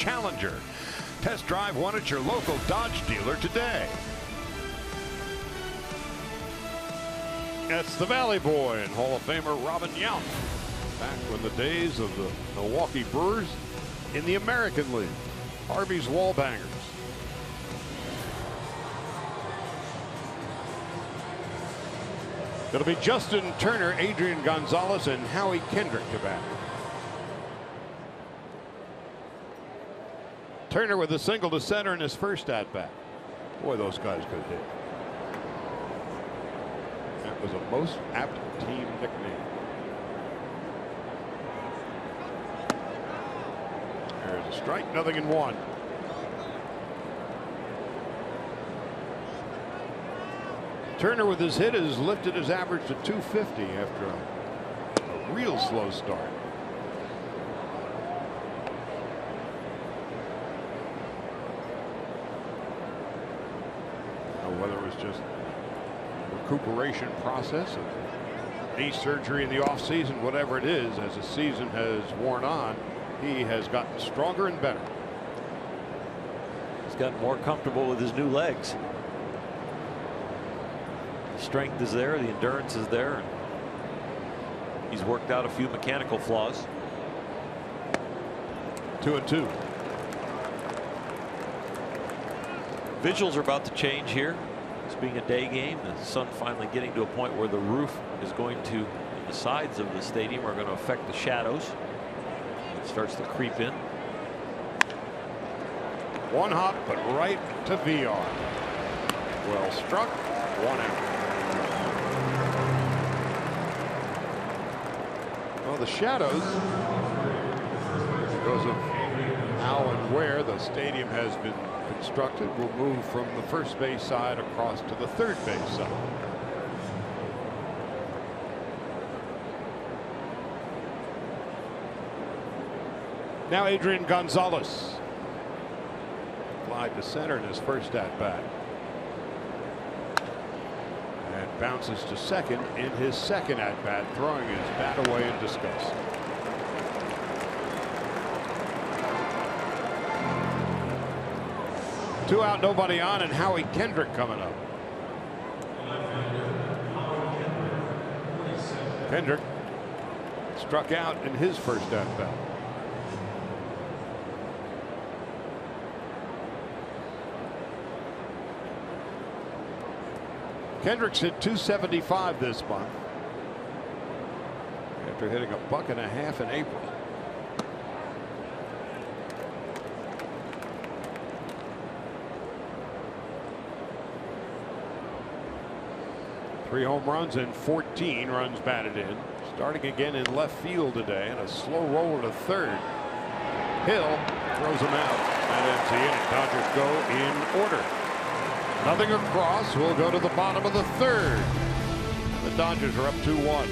Challenger. Test drive one at your local Dodge dealer today. That's the Valley Boy and Hall of Famer Robin Yount. Back when the days of the Milwaukee Brewers in the American League. Harvey's Wallbangers. It'll be Justin Turner, Adrian Gonzalez, and Howie Kendrick to bat. Turner with a single to center in his first at bat. Boy, those guys could hit. That was a most apt team nickname. There's a strike, 0-1. Turner with his hit has lifted his average to 250 after a real slow start. Whether it was just recuperation process of knee surgery in the offseason, whatever it is, as the season has worn on, he has gotten stronger and better. He's gotten more comfortable with his new legs. The strength is there, the endurance is there, and he's worked out a few mechanical flaws. 2-2. Visuals are about to change here. It's being a day game. The sun finally getting to a point where the roof is going to, the sides of the stadium are going to affect the shadows. It starts to creep in. One hop, but right to VR. Well struck, 1 out. Well, the shadows, because of how and where the stadium has been constructed, will move from the first base side across to the third base side. Now Adrian Gonzalez. Fly to center in his first at bat. And bounces to second in his second at bat, throwing his bat away in disgust. Two out, nobody on, and Howie Kendrick coming up. Kendrick struck out in his first at bat. Kendrick's hit .275 this month after hitting $1.50 in April. Three home runs and 14 runs batted in. Starting again in left field today, and a slow roller to third. Hill throws him out. That ends the inning. Dodgers go in order. Nothing across. Will go to the bottom of the third. The Dodgers are up 2-1.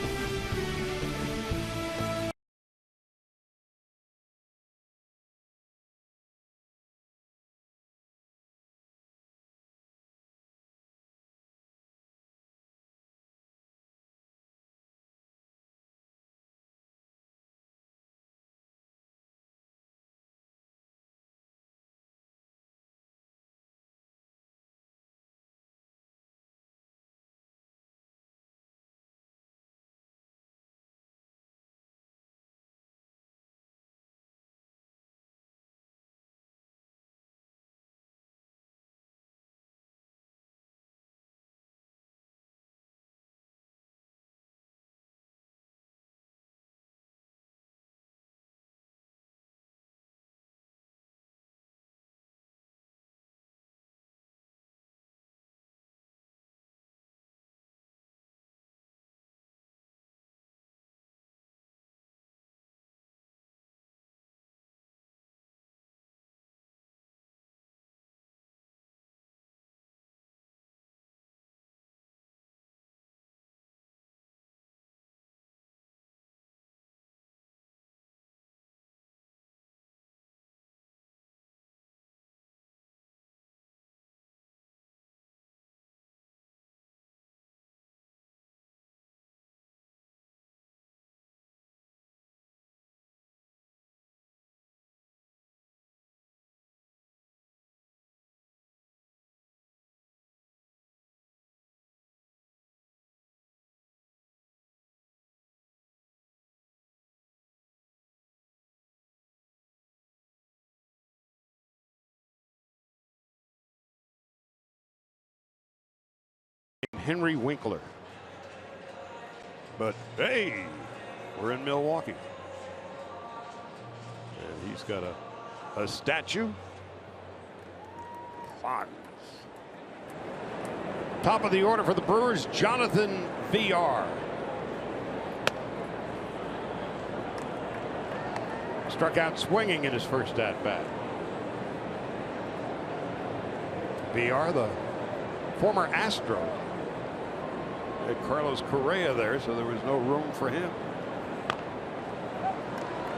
Henry Winkler. But hey, we're in Milwaukee. And he's got a statue. Fine. Top of the order for the Brewers, Jonathan VR. Struck out swinging in his first at bat. VR, the former Astro. Had Carlos Correa there, so there was no room for him.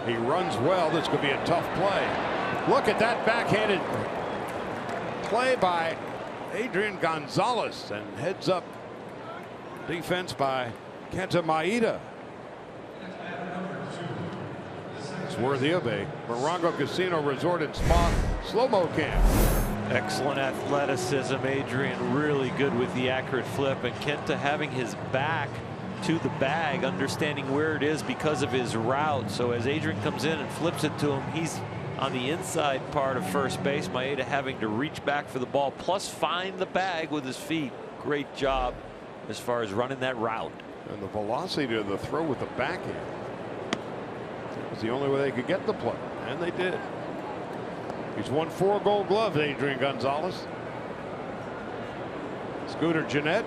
He runs well. This could be a tough play. Look at that backhanded play by Adrian Gonzalez, and heads up defense by Kenta Maeda. It's worthy of a Morongo Casino Resort and Spa slow-mo cam. Excellent athleticism. Adrian really good with the accurate flip, and Kenta having his back to the bag, understanding where it is because of his route. So as Adrian comes in and flips it to him, he's on the inside part of first base. Maeda having to reach back for the ball, plus find the bag with his feet. Great job as far as running that route. And the velocity of the throw with the backhand was the only way they could get the play, and they did. He's won 4 Gold Gloves, Adrian Gonzalez. Scooter Gennett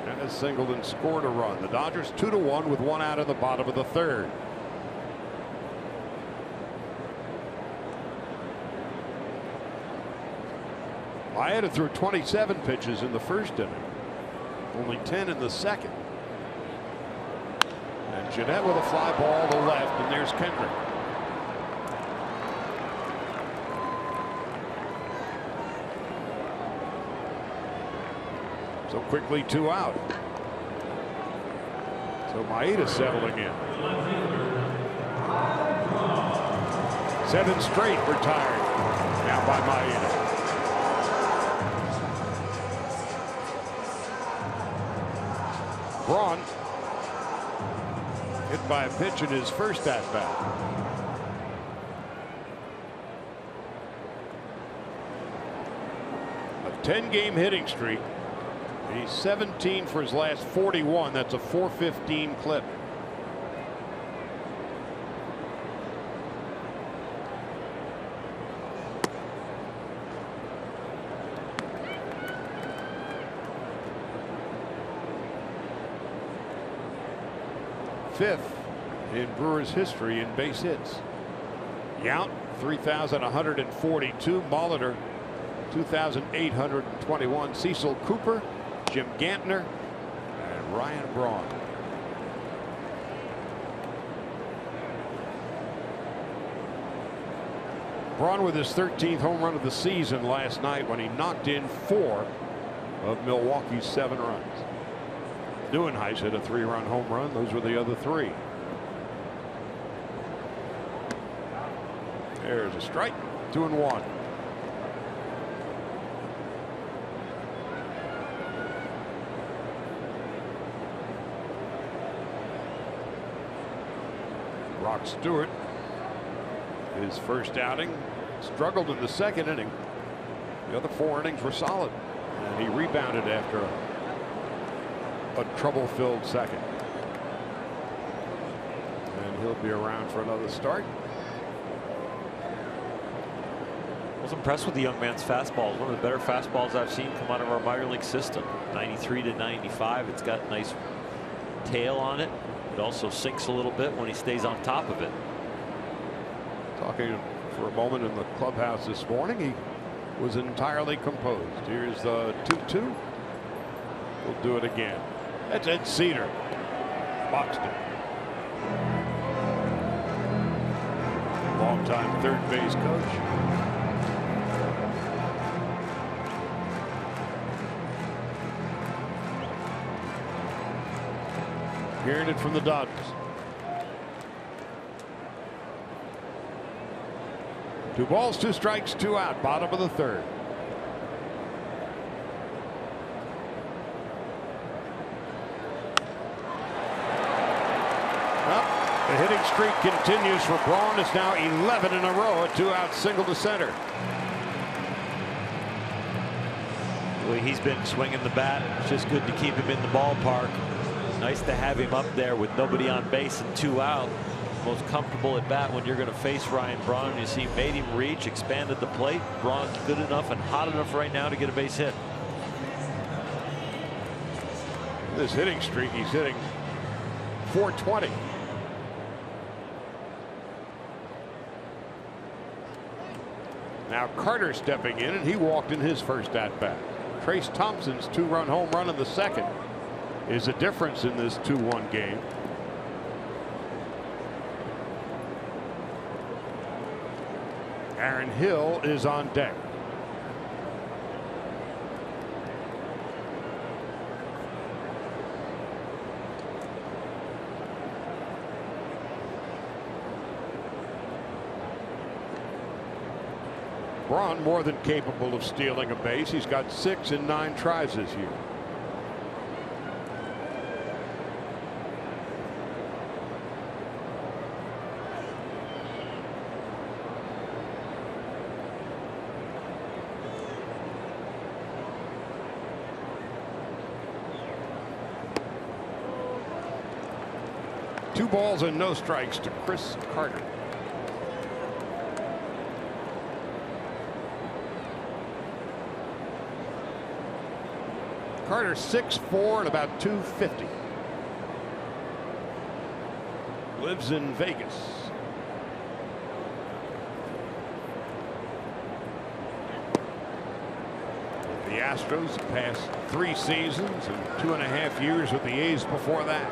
has singled and scored a run. The Dodgers 2-1 with 1 out in the bottom of the 3rd. Maeda threw 27 pitches in the first inning, only 10 in the second. And Gennett with a fly ball to left, and there's Kendrick. So quickly 2 out. So Maeda settling in. 7 straight retired now by Maeda. Braun hit by a pitch in his first at bat. A 10-game hitting streak. He's 17 for his last 41. That's a .415 clip. Fifth in Brewers history in base hits. Yount 3,142. Molitor 2,821. Cecil Cooper, Jim Gantner, and Ryan Braun. Braun with his 13th home run of the season last night when he knocked in 4 of Milwaukee's 7 runs. Neuenhuis hit a 3-run home run. Those were the other 3. There's a strike. 2-1. Rock Stewart, his first outing, struggled in the second inning. The other 4 innings were solid, and he rebounded after a trouble-filled second. And he'll be around for another start. I was impressed with the young man's fastball. One of the better fastballs I've seen come out of our minor league system. 93 to 95. It's got a nice tail on it. It also sinks a little bit when he stays on top of it. Talking for a moment in the clubhouse this morning, he was entirely composed. Here's the 2-2. We'll do it again. That's Ed Cedar. Boxed it. Longtime third base coach. Hearing it from the Dodgers. 2 balls, 2 strikes, 2 out. Bottom of the 3rd. The hitting streak continues for Braun. It's now 11 in a row. A 2-out single to center. He's been swinging the bat. It's just good to keep him in the ballpark. Nice to have him up there with nobody on base and 2 out. Most comfortable at bat when you're going to face Ryan Braun. You see, made him reach, expanded the plate. Braun's good enough and hot enough right now to get a base hit. This hitting streak, he's hitting .420. Now Carter stepping in, and he walked in his first at bat. Trace Thompson's 2-run home run in the second is a difference in this 2-1 game. Aaron Hill is on deck. Braun more than capable of stealing a base. He's got 6 in 9 tries this year. Two balls and no strikes to Chris Carter. Carter 6'4" and about 250. Lives in Vegas. The Astros past 3 seasons and 2.5 years with the A's before that.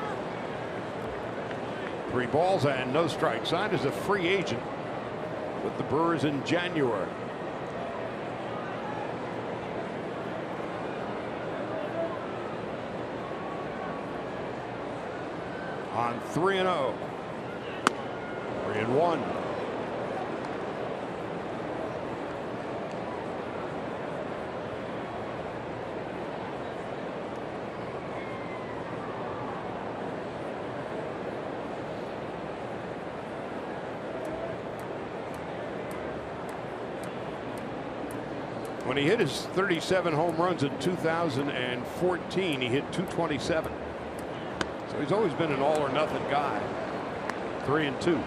3 balls and no strikes. Signed as a free agent with the Brewers in January. On 3-0. 3-1. When he hit his 37 home runs in 2014, he hit 227. So he's always been an all or nothing guy. 3-2.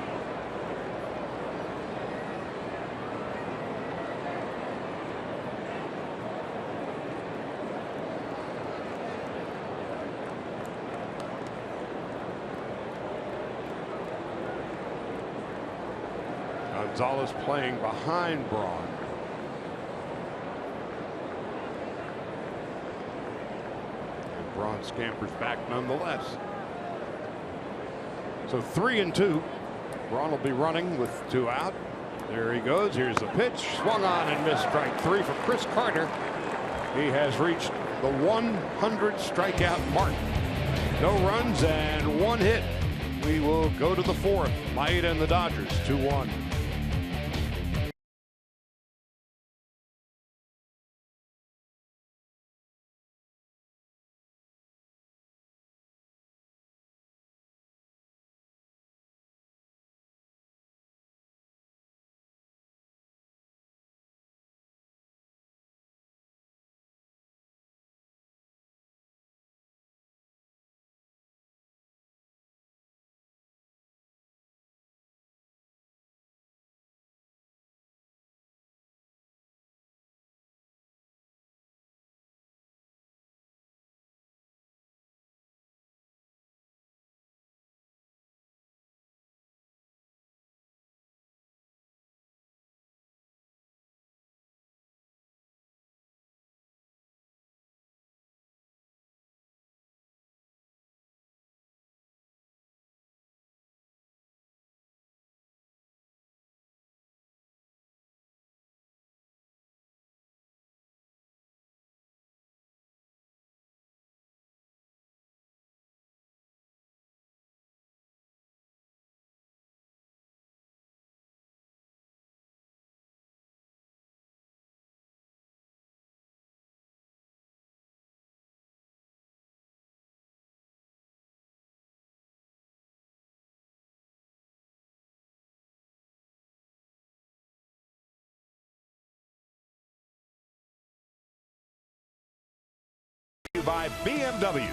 Gonzalez playing behind Braun. And Braun scampers back nonetheless. So 3-2. Braun will be running with 2 out. There he goes. Here's the pitch. Swung on and missed. Strike 3 for Chris Carter. He has reached the 100 strikeout mark. No runs and 1 hit. We will go to the 4th. Maeda and the Dodgers 2-1. by BMW.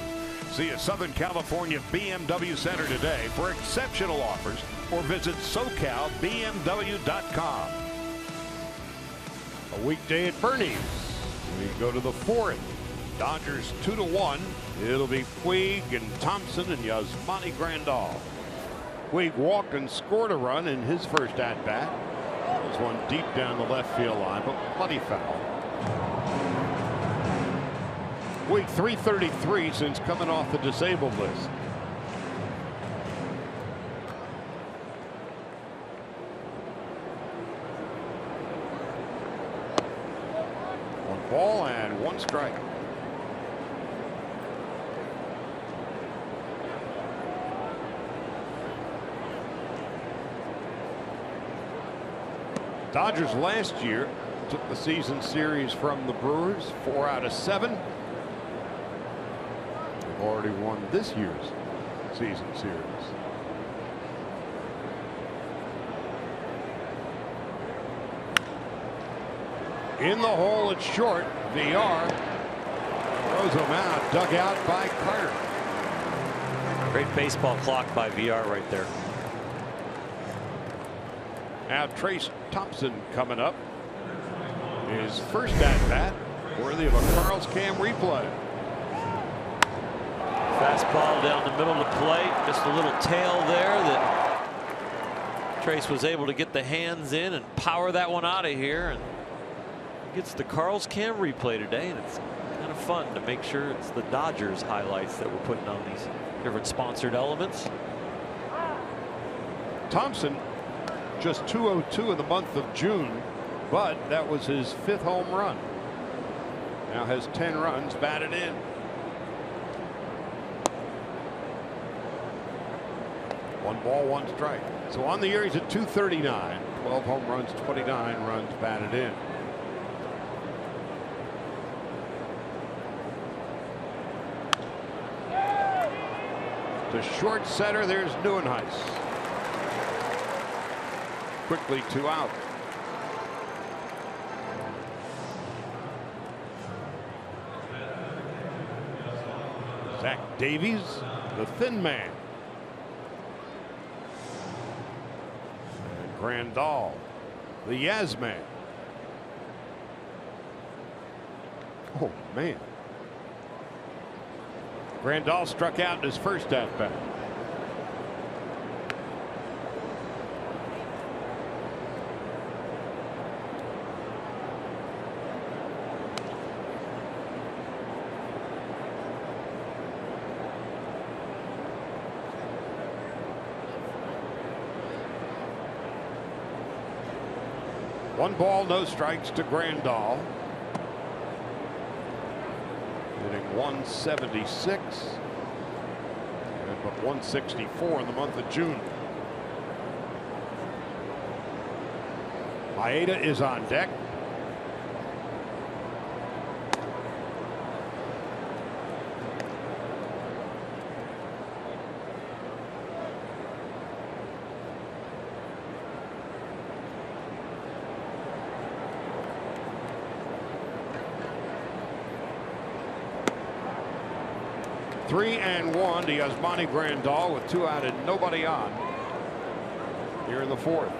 See a Southern California BMW Center today for exceptional offers, or visit SoCalBMW.com. A weekday at Bernie's. We go to the fourth. Dodgers 2-1. It'll be Puig and Thompson and Yasmani Grandal. Puig walked and scored a run in his first at bat. It was one deep down the left field line, but bloody foul. Puig 333 since coming off the disabled list. One ball and one strike. Dodgers last year took the season series from the Brewers, 4 out of 7. They've already won this year's season series. In the hole, it's short. VR throws him out, dug out by Carter. Great baseball clock by VR right there. Now Trace Thompson coming up. His first at bat, worthy of a Carl's Cam replay. Fastball down the middle of the plate, just a little tail there that Trace was able to get the hands in and power that one out of here, and gets the Carl's Cam replay today, and it's kind of fun to make sure it's the Dodgers highlights that we're putting on these different sponsored elements. Thompson just 202 in the month of June, but that was his 5th home run. Now has 10 runs batted in. One ball, one strike. So on the year he's at 239, 12 home runs, 29 runs batted in. To short center, there's Neuenhuis. Quickly 2 out. Zach Davies, the thin man. And Grandal, the Yaz man. Oh, man. Grandal struck out in his first at bat. One ball, no strikes to Grandal. Hitting 176. But 164 in the month of June. Maeda is on deck. Three and one to Yasmani Grandal with 2 out and nobody on here in the 4th.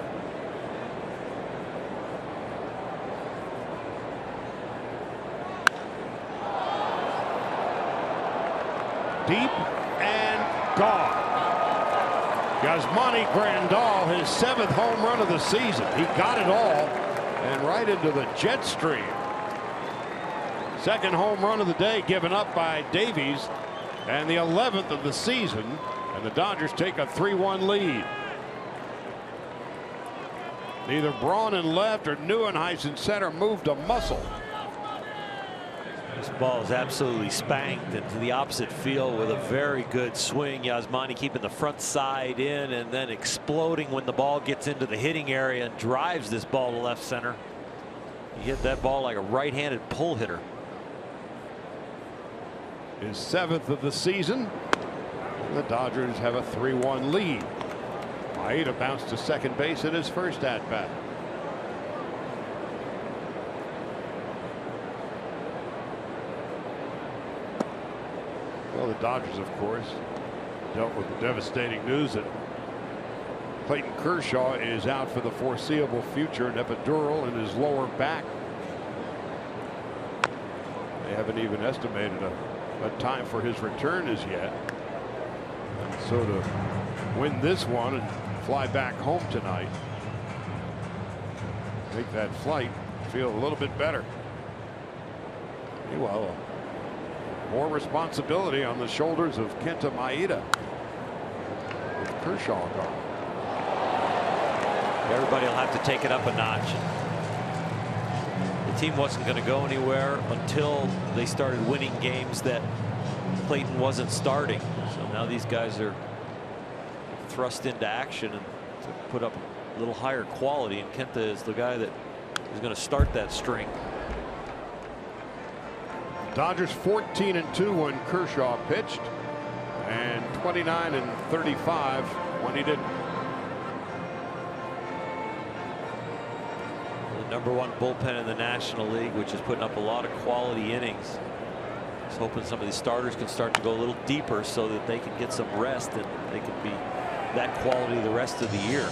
Deep and gone. Yasmani Grandal, his 7th home run of the season. He got it all and right into the jet stream. 2nd home run of the day given up by Davies, and the 11th of the season, and the Dodgers take a 3-1 lead. Neither Braun in left or Neuenhuis in center moved a muscle. This ball is absolutely spanked into the opposite field with a very good swing. Yasmani keeping the front side in and then exploding when the ball gets into the hitting area and drives this ball to left center. He hit that ball like a right-handed pull hitter. His 7th of the season. The Dodgers have a 3-1 lead. Maeda bounced to second base in his first at bat. Well, the Dodgers, of course, dealt with the devastating news that Clayton Kershaw is out for the foreseeable future, an epidural in his lower back. They haven't even estimated a time for his return as yet. And so to win this one and fly back home tonight, make that flight feel a little bit better. Meanwhile, more responsibility on the shoulders of Kenta Maeda with Kershaw gone. Everybody will have to take it up a notch. The team wasn't going to go anywhere until they started winning games that Clayton wasn't starting. So now these guys are thrust into action and to put up a little higher quality. And Kenta is the guy that is going to start that string. Dodgers 14-2 when Kershaw pitched, and 29-35 when he didn't. The #1 bullpen in the National League, which is putting up a lot of quality innings. Just hoping some of these starters can start to go a little deeper so that they can get some rest and they can be that quality the rest of the year.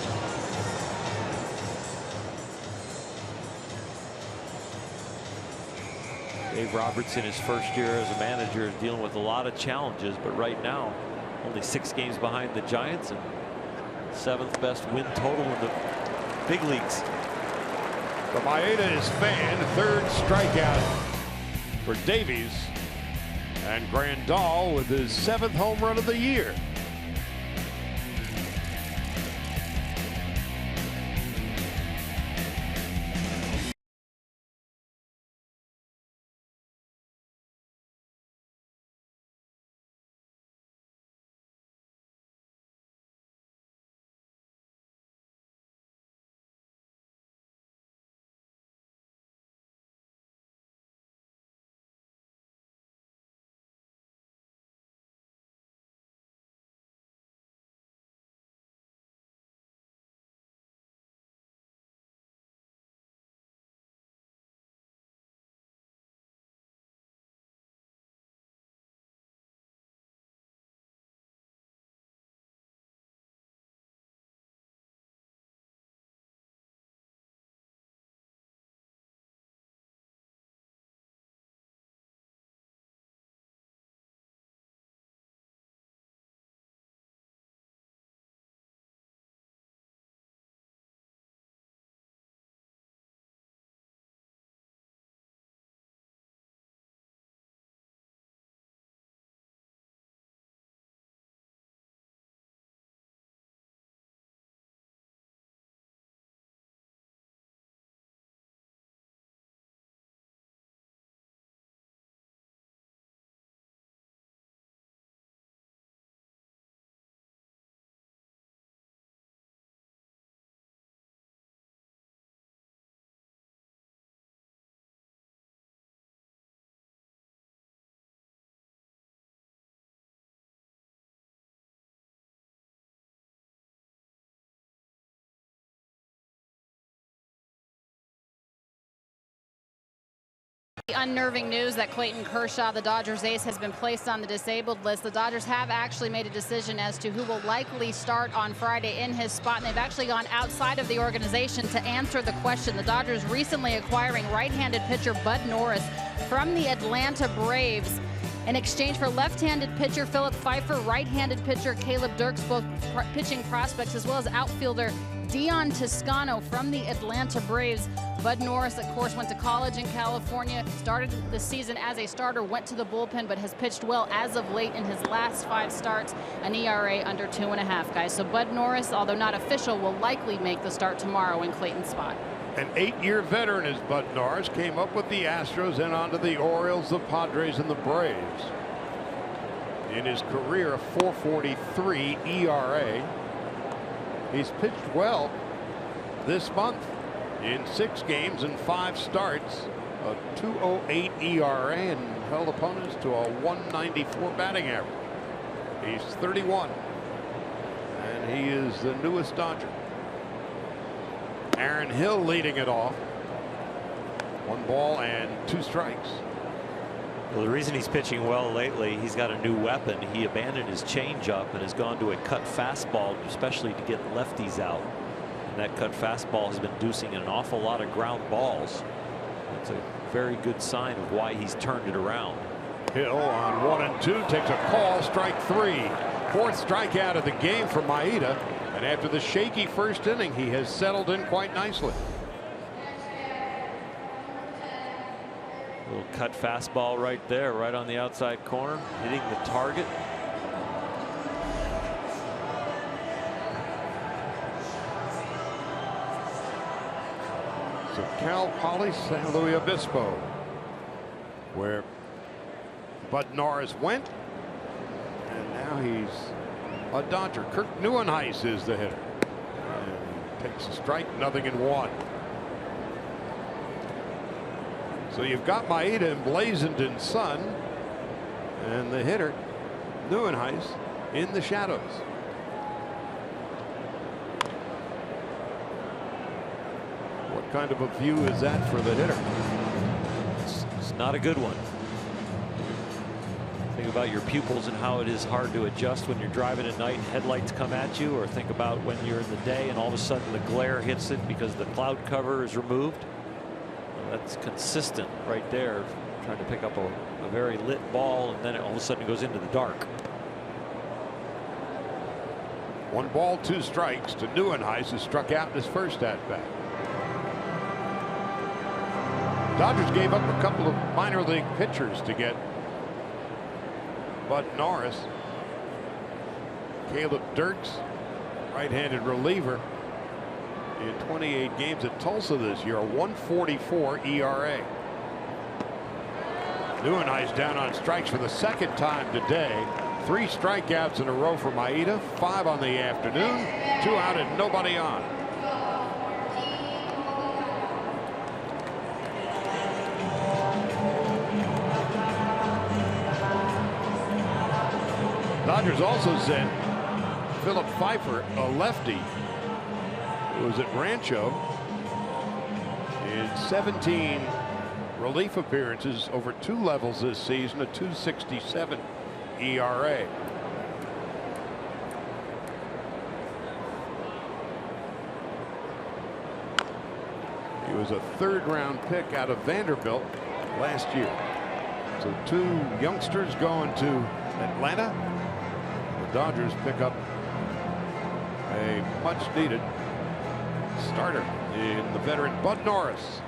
Dave Robertson, his first year as a manager, is dealing with a lot of challenges, but right now only 6 games behind the Giants and 7th best win total in the big leagues. The Maeda is fanned, 3rd strikeout for Davies, and Grandal with his 7th home run of the year. The unnerving news that Clayton Kershaw, the Dodgers ace, has been placed on the disabled list. The Dodgers have actually made a decision as to who will likely start on Friday in his spot, and they've actually gone outside of the organization to answer the question. The Dodgers recently acquiring right-handed pitcher Bud Norris from the Atlanta Braves in exchange for left-handed pitcher Philip Pfeiffer, right-handed pitcher Caleb Dirks, both pitching prospects, as well as outfielder Dion Toscano from the Atlanta Braves. Bud Norris, of course, went to college in California, started the season as a starter, went to the bullpen, but has pitched well as of late in his last 5 starts, an ERA under 2.5, guys. So Bud Norris, although not official, will likely make the start tomorrow in Clayton's spot. An 8-year veteran is Bud Norris, came up with the Astros and onto the Orioles, the Padres, and the Braves. In his career, a 4.43 ERA. He's pitched well this month in 6 games and 5 starts, a 2.08 ERA, and held opponents to a 1.94 batting average. He's 31, and he is the newest Dodger. Aaron Hill leading it off. 1 ball and 2 strikes. Well, the reason he's pitching well lately, he's got a new weapon. He abandoned his changeup and has gone to a cut fastball, especially to get lefties out. And that cut fastball has been inducing an awful lot of ground balls. It's a very good sign of why he's turned it around. Hill on 1 and 2 takes a call, strike 3. Fourth strikeout of the game for Maeda. And after the shaky first inning, he has settled in quite nicely. Little cut fastball right there, right on the outside corner, hitting the target. So Cal Poly, San Luis Obispo, where Bud Norris went, and now he's a Dodger. Kirk Neuenhuis is the hitter. And takes a strike, 0-1. So you've got Maeda emblazoned in sun, and the hitter, Neuenhuis, in the shadows. What kind of a view is that for the hitter? It's not a good one. Think about your pupils and how it is hard to adjust when you're driving at night and headlights come at you, or think about when you're in the day and all of a sudden the glare hits it because the cloud cover is removed. That's consistent right there, trying to pick up a very lit ball, and then all of a sudden it goes into the dark. 1 ball, 2 strikes to Neuenhuis, who struck out in his first at bat. Dodgers gave up a couple of minor league pitchers to get Bud Norris. Caleb Dirks, right-handed reliever, in 28 games at Tulsa this year, a 1.44 ERA. Neuenhuis down on strikes for the second time today. 3 strikeouts in a row for Maeda, 5 on the afternoon, 2 out and nobody on. Dodgers also sent Philip Pfeiffer, a lefty, who was at Rancho in 17 relief appearances over 2 levels this season, a 2.67 ERA. He was a 3rd-round pick out of Vanderbilt last year. So 2 youngsters going to Atlanta. The Dodgers pick up a much-needed starter in the veteran Bud Norris.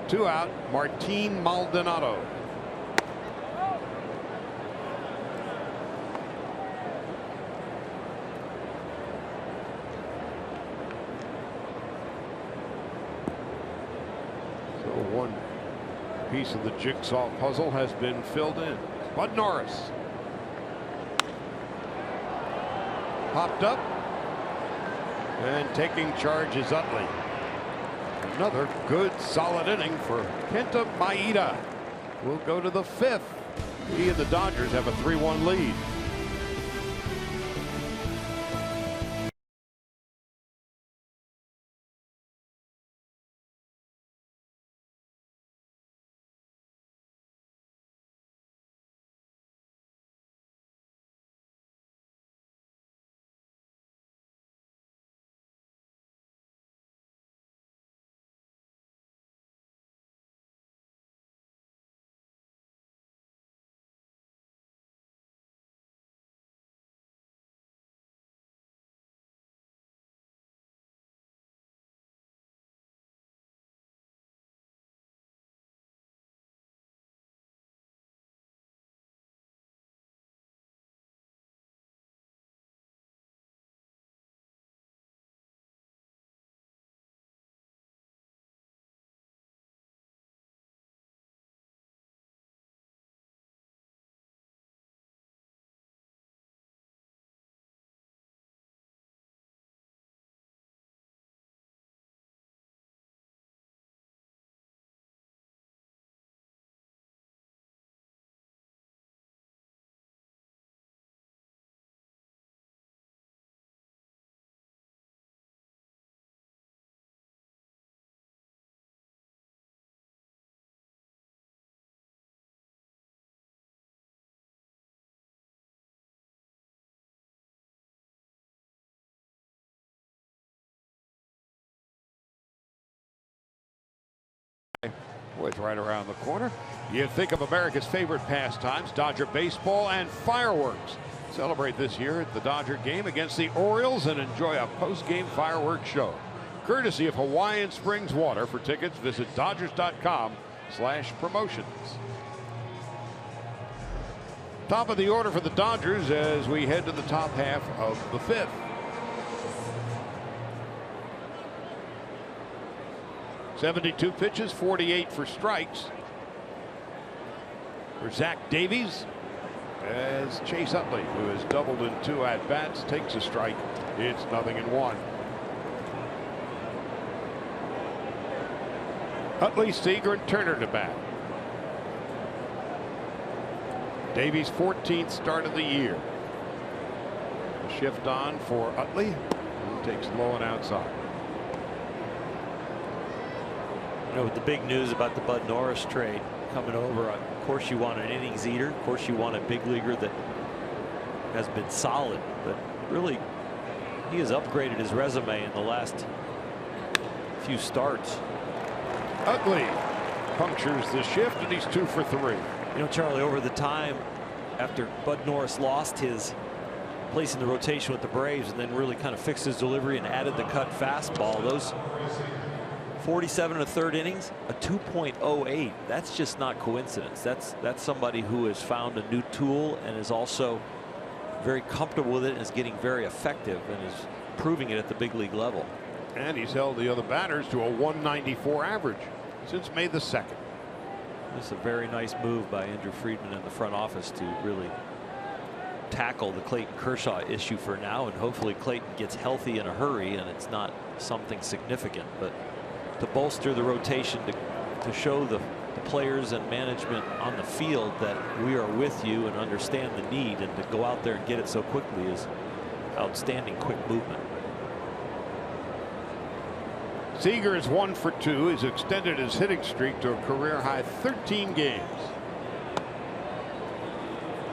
Two out, Martin Maldonado. So one piece of the jigsaw puzzle has been filled in. Bud Norris popped up, and taking charge is Utley. Another good solid inning for Kenta Maeda. We'll go to the 5th. He and the Dodgers have a 3-1 lead. It's right around the corner. You think of America's favorite pastimes, Dodger baseball and fireworks. Celebrate this year at the Dodger game against the Orioles and enjoy a post-game fireworks show. Courtesy of Hawaiian Springs Water. For tickets, visit Dodgers.com/promotions. Top of the order for the Dodgers as we head to the top half of the fifth. .72 pitches, 48 for strikes. For Zach Davies, as Chase Utley, who has doubled in 2 at-bats, takes a strike. It's 0-1. Utley, Seager, and Turner to bat. Davies' 14th start of the year. A shift on for Utley, who takes low and outside. You know, with the big news about the Bud Norris trade coming over, of course you want an innings eater. Of course you want a big leaguer that has been solid, but really he has upgraded his resume in the last few starts. Utley punctures the shift, and he's 2 for 3. You know, Charlie, over the time after Bud Norris lost his place in the rotation with the Braves and then really kind of fixed his delivery and added the cut fastball, those 47 1/3 innings, a 2.08. That's just not coincidence. That's somebody who has found a new tool and is also very comfortable with it and is getting very effective and is proving it at the big league level. And he's held the other batters to a 194 average since May the 2nd. This is a very nice move by Andrew Friedman in the front office to really tackle the Clayton Kershaw issue for now, and hopefully Clayton gets healthy in a hurry and it's not something significant, but to bolster the rotation, to show the players and management on the field that we are with you and understand the need, and to go out there and get it so quickly is outstanding quick movement. Seager is 1 for 2. He's extended his hitting streak to a career high 13 games.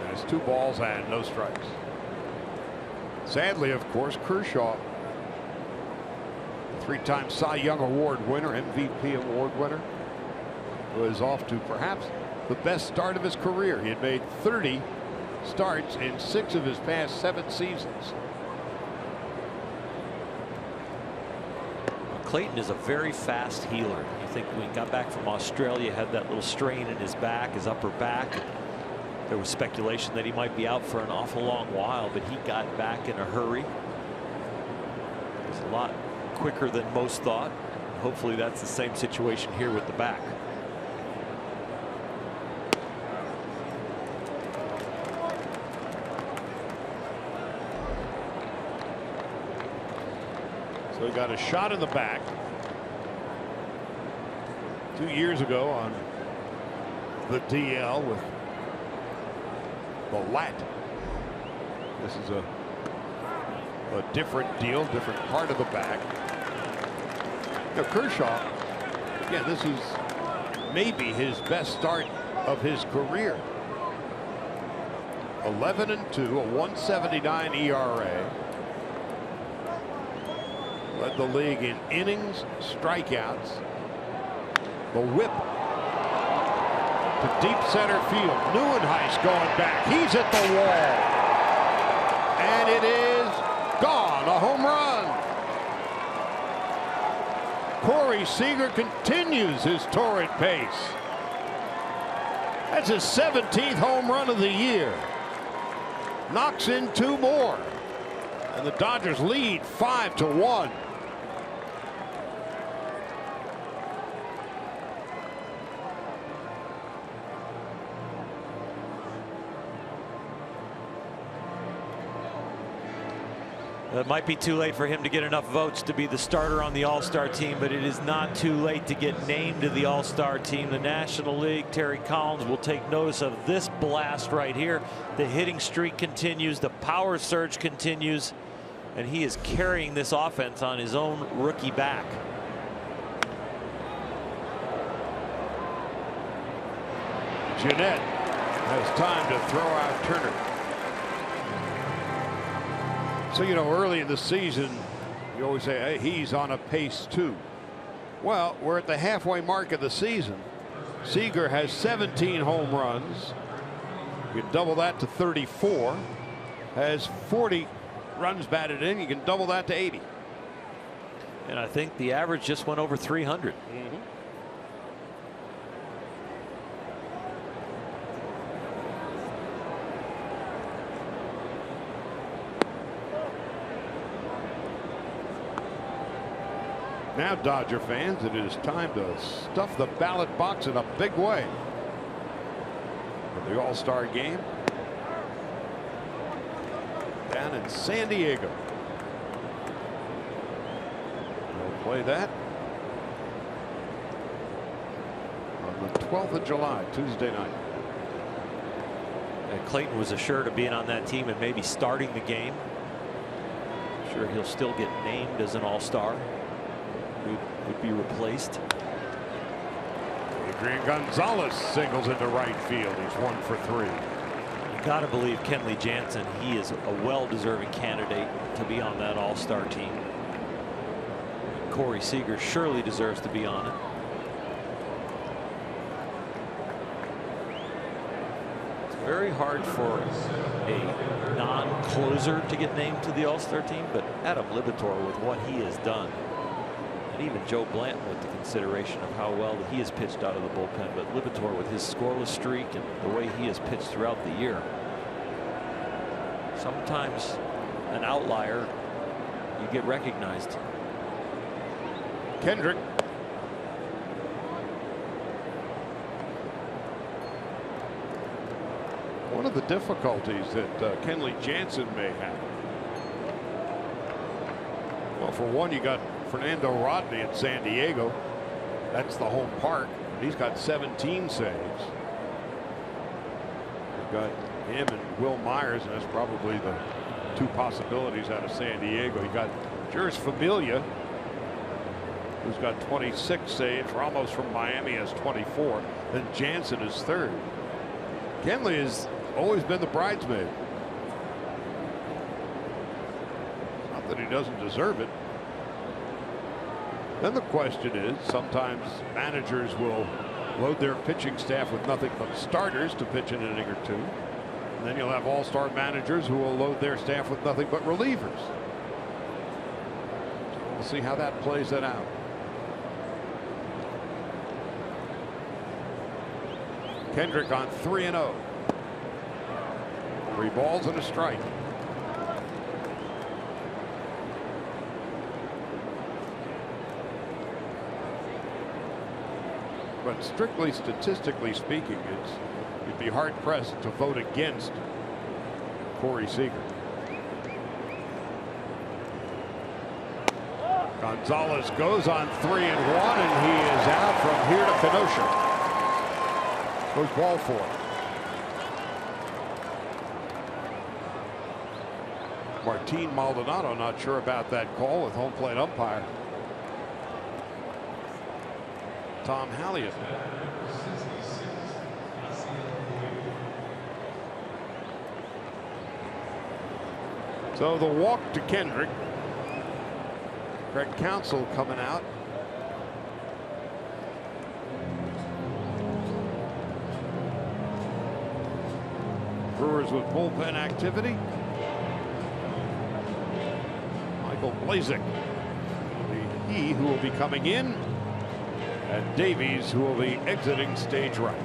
And it's 2 balls and no strikes. Sadly, of course, Kershaw, 3-time Cy Young Award winner, MVP award winner, was off to perhaps the best start of his career. He had made 30 starts in 6 of his past 7 seasons. Clayton is a very fast healer. You think when he got back from Australia, had that little strain in his back, his upper back. There was speculation that he might be out for an awful long while, but he got back in a hurry. It's a lot quicker than most thought. Hopefully that's the same situation here with the back. So he got a shot in the back 2 years ago on the DL with the lat. This is a different deal, different part of the back. Now Kershaw, again, this is maybe his best start of his career. 11-2, a 1.79 ERA. Led the league in innings, strikeouts. The whip to deep center field. Neuenhuis going back. He's at the wall. And it is gone. A home run. Corey Seager continues his torrid pace. That's his 17th home run of the year. Knocks in 2 more. And the Dodgers lead 5-1. It might be too late for him to get enough votes to be the starter on the All-Star team, but it is not too late to get named to the All-Star team. The National League, Terry Collins, will take notice of this blast right here. The hitting streak continues, the power surge continues, and he is carrying this offense on his own rookie back. Jeanette has time to throw out Turner. So, you know, early in the season, you always say, hey, he's on a pace too. Well, we're at the halfway mark of the season, Seager has 17 home runs. You can double that to 34. Has 40 runs batted in. You can double that to 80. And I think the average just went over 300. Now, Dodger fans, it is time to stuff the ballot box in a big way for the All-Star game down in San Diego. We'll play that on the 12th of July, Tuesday night. And Clayton was assured of being on that team and maybe starting the game. I'm sure he'll still get named as an All-Star. Would be replaced. Adrian Gonzalez singles into right field. He's 1 for 3. You got to believe Kenley Jansen. He is a well-deserving candidate to be on that All-Star team. Corey Seager surely deserves to be on it. It's very hard for a non-closer to get named to the All-Star team, but Adam Libator, with what he has done, and even Joe Blanton with the consideration of how well he has pitched out of the bullpen, but Libator with his scoreless streak and the way he has pitched throughout the year. Sometimes an outlier, you get recognized. Kendrick. One of the difficulties that Kenley Jansen may have. Well, for one, you got Fernando Rodney in San Diego. That's the home park. He's got 17 saves. You've got him and Will Myers, and that's probably the two possibilities out of San Diego. You got Jeurys Familia, who's got 26 saves. Ramos from Miami has 24. Then Jansen is third. Kenley has always been the bridesmaid. Not that he doesn't deserve it. Then the question is, sometimes managers will load their pitching staff with nothing but starters to pitch an inning or two. And then you'll have all-star managers who will load their staff with nothing but relievers. So we'll see how that plays it out. Kendrick on 3-0. 3 balls and a strike. But strictly statistically speaking, you'd be hard pressed to vote against Corey Seager. Gonzalez goes on 3-1, and he is out from here to Kenosha. Goes ball 4. Martin Maldonado not sure about that call with home plate umpire Tom Halliot. So the walk to Kendrick. Craig Counsell coming out. Brewers with bullpen activity. Michael Blazek, he who will be coming in, and Davies, who will be exiting stage right.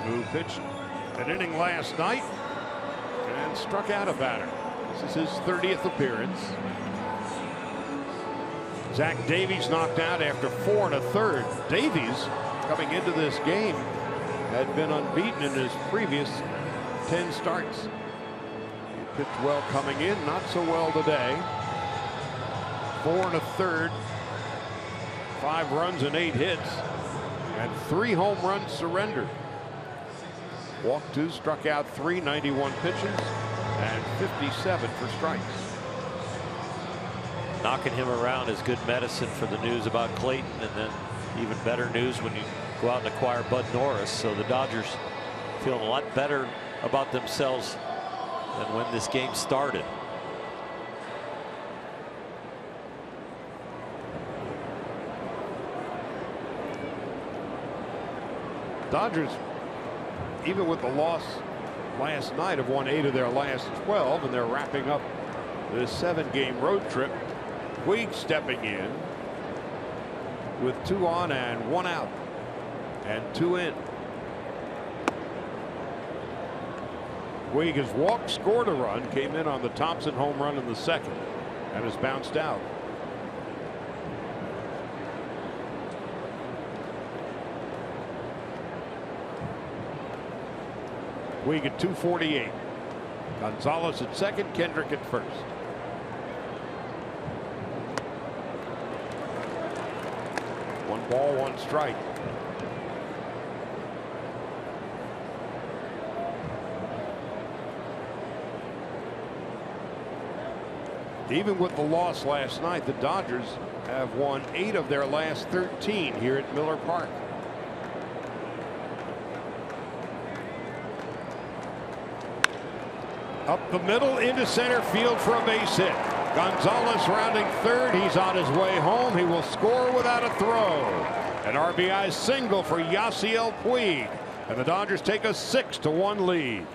who pitched an inning last night and struck out a batter. This is his 30th appearance. Zach Davies knocked out after 4 1/3. Davies, coming into this game, had been unbeaten in his previous 10 starts. He pitched well coming in, not so well today. 4 1/3, 5 runs and 8 hits, and 3 home runs surrendered. Walked 2, struck out 3, 91 pitches, and 57 for strikes. Knocking him around is good medicine for the news about Clayton, and then even better news when you go out and acquire Bud Norris. So the Dodgers feeling a lot better about themselves than when this game started. Dodgers, even with the loss last night, have won 8 of their last 12, and they're wrapping up this 7-game road trip. Puig stepping in with 2 on and 1 out and 2 in. Puig has walked, scored a run, came in on the Thompson home run in the 2nd, and has bounced out. Puig at 248. Gonzalez at 2nd, Kendrick at 1st. One ball, 1 strike. Even with the loss last night, the Dodgers have won 8 of their last 13 here at Miller Park. Up the middle into center field for a base hit. Gonzalez rounding 3rd. He's on his way home. He will score without a throw. An RBI single for Yasiel Puig, and the Dodgers take a 6-1 lead.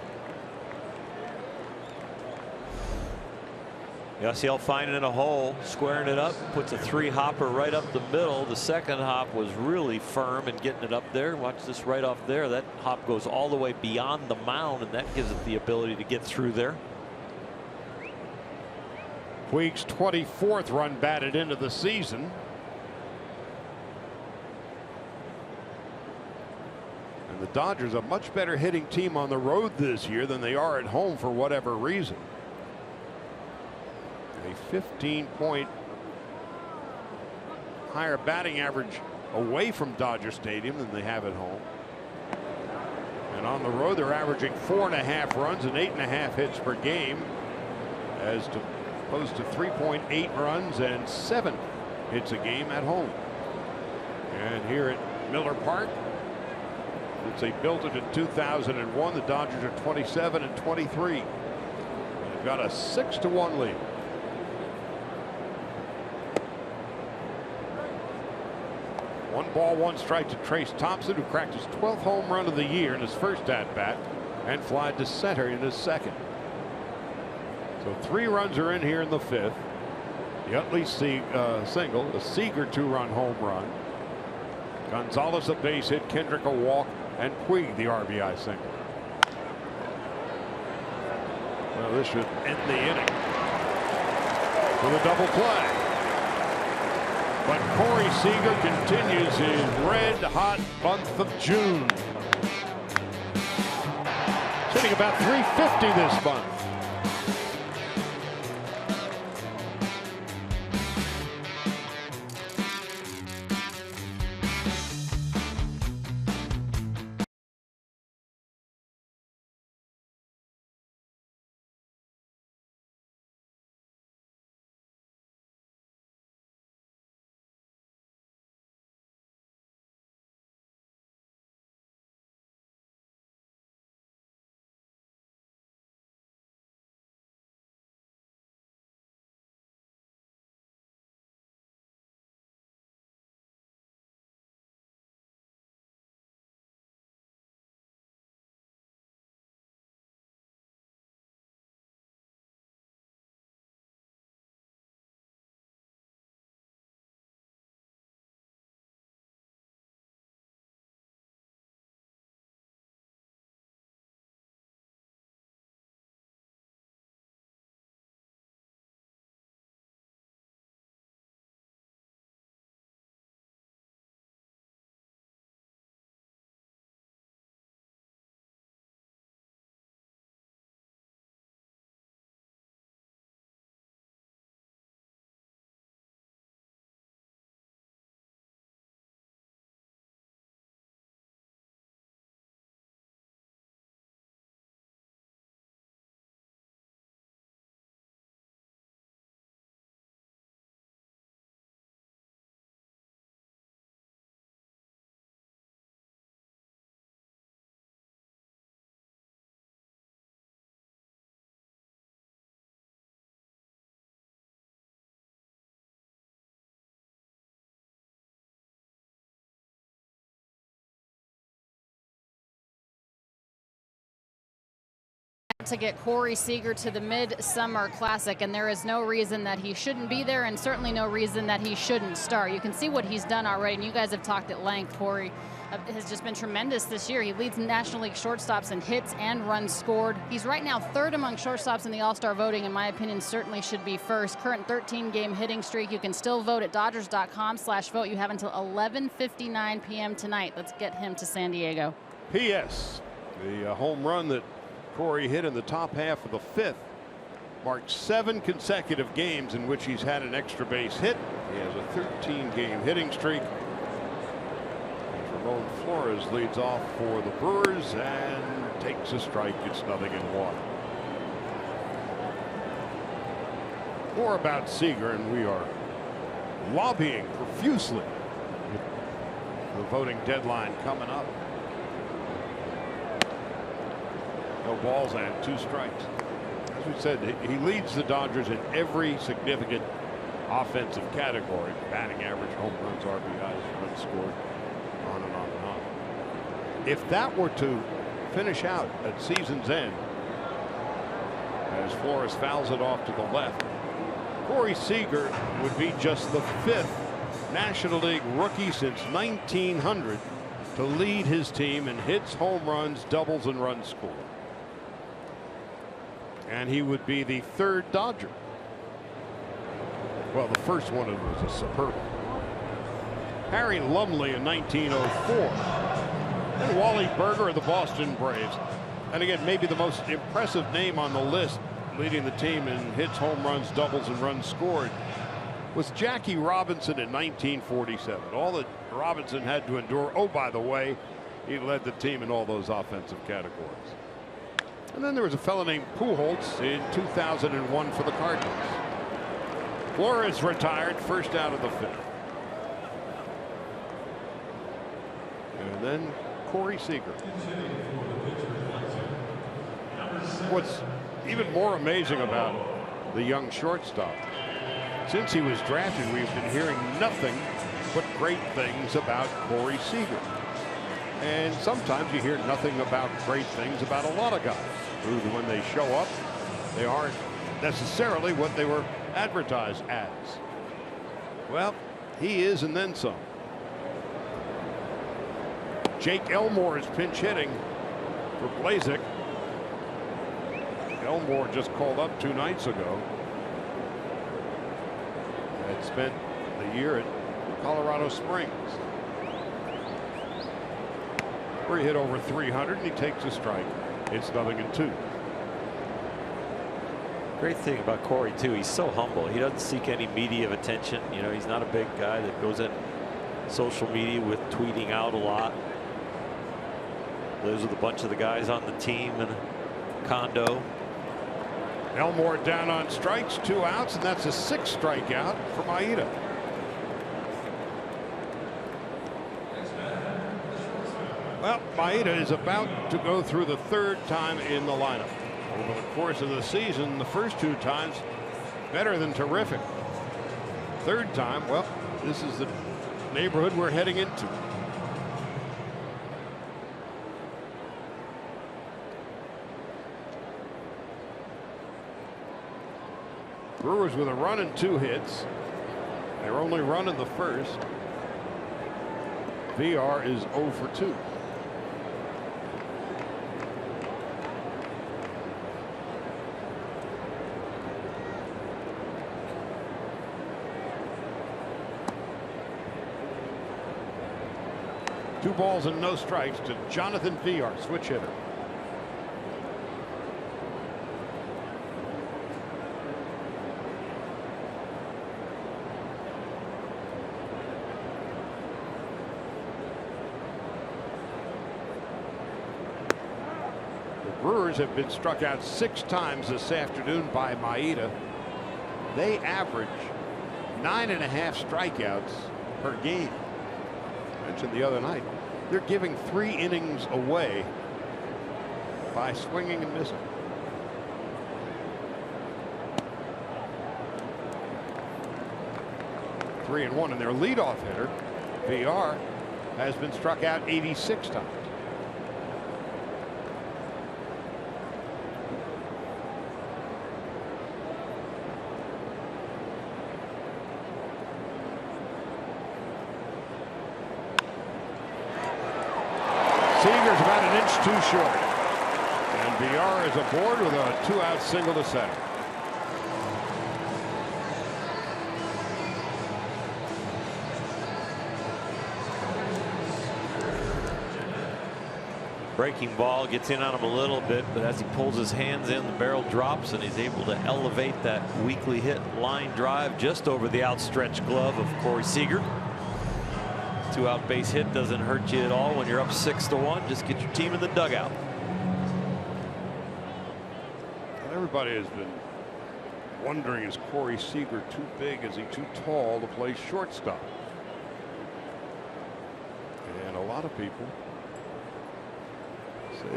Yasiel finding a hole, squaring it up, puts a 3-hopper right up the middle. The 2nd hop was really firm and getting it up there. Watch this right off there. That hop goes all the way beyond the mound, and that gives it the ability to get through there. Puig's 24th run batted into the season. And the Dodgers, a much better hitting team on the road this year than they are at home for whatever reason. A 15-point higher batting average away from Dodger Stadium than they have at home. And on the road, they're averaging 4.5 runs and 8.5 hits per game, as opposed to 3.8 runs and 7 hits a game at home. And here at Miller Park, since they built it in 2001, the Dodgers are 27-23. They've got a 6-1 lead. One ball, 1 strike to Trace Thompson, who cracked his 12th home run of the year in his first at bat and flied to center in his 2nd. So 3 runs are in here in the 5th. The Utley single, a Seager 2-run home run. Gonzalez a base hit, Kendrick a walk, and Puig the RBI single. Well, this should end the inning with a double play. But Corey Seager continues his red-hot month of June. Sitting about .350 this month. to get Corey Seager to the Midsummer Classic, and there is no reason that he shouldn't be there, and certainly no reason that he shouldn't start. You can see what he's done already, and you guys have talked at length. Corey has just been tremendous this year. He leads National League shortstops in hits and runs scored. He's right now third among shortstops in the All-Star voting. In my opinion, certainly should be first. Current 13-game hitting streak. You can still vote at Dodgers.com/vote. You have until 11:59 p.m. tonight. Let's get him to San Diego. P.S. The home run that Corey hit in the top half of the fifth marked 7 consecutive games in which he's had an extra base hit. He has a 13-game hitting streak. Ramon Flores leads off for the Brewers and takes a strike. It's 0-1. More about Seager, and we are lobbying profusely. The voting deadline coming up. No balls and 2 strikes. As we said, he leads the Dodgers in every significant offensive category: batting average, home runs, RBIs, runs scored, on and on and on. If that were to finish out at season's end, as Flores fouls it off to the left, Corey Seager would be just the 5th National League rookie since 1900 to lead his team in hits, home runs, doubles, and runs scored. And he would be the 3rd Dodger. Well, the first one was a superb. Harry Lumley in 1904. And Wally Berger of the Boston Braves. And again, maybe the most impressive name on the list, leading the team in hits, home runs, doubles, and runs scored, was Jackie Robinson in 1947. All that Robinson had to endure. Oh, by the way, he led the team in all those offensive categories. And then there was a fellow named Pujols in 2001 for the Cardinals. Flores retired first out of the 5th. And then Corey Seager. What's even more amazing about the young shortstop, since he was drafted, we've been hearing nothing but great things about Corey Seager. And sometimes you hear nothing about great things about a lot of guys who, when they show up, they aren't necessarily what they were advertised as. Well, he is, and then some. Jake Elmore is pinch hitting for Blazek. Elmore just called up 2 nights ago. Had spent the year at Colorado Springs, where he hit over 300, and he takes a strike. It's 0-2. Great thing about Corey too, he's so humble. He doesn't seek any media attention. You know, he's not a big guy that goes in social media with tweeting out a lot. Those are the bunch of the guys on the team in a condo. Elmore down on strikes, 2 outs, and that's a 6th strikeout for Maeda. Well, Maeda is about to go through the 3rd time in the lineup. Over the course of the season, the first 2 times better than terrific. 3rd time, well, this is the neighborhood we're heading into. Brewers with a run and 2 hits. Their only run in the first. VR is 0 for 2. Two balls and no strikes to Jonathan VR, switch hitter. The Brewers have been struck out 6 times this afternoon by Maeda. They average 9.5 strikeouts per game. I mentioned the other night, they're giving 3 innings away by swinging and missing. Three and 1, and their leadoff hitter, VR, has been struck out 86 times. is about an inch too short. And VR is aboard with a 2-out single to center. Breaking ball gets in on him a little bit, but as he pulls his hands in, the barrel drops, and he's able to elevate that weakly hit line drive just over the outstretched glove of Corey Seager. 2-out base hit doesn't hurt you at all when you're up 6-1. Just get your team in the dugout. And everybody has been wondering, is Corey Seager too big? Is he too tall to play shortstop? And a lot of people say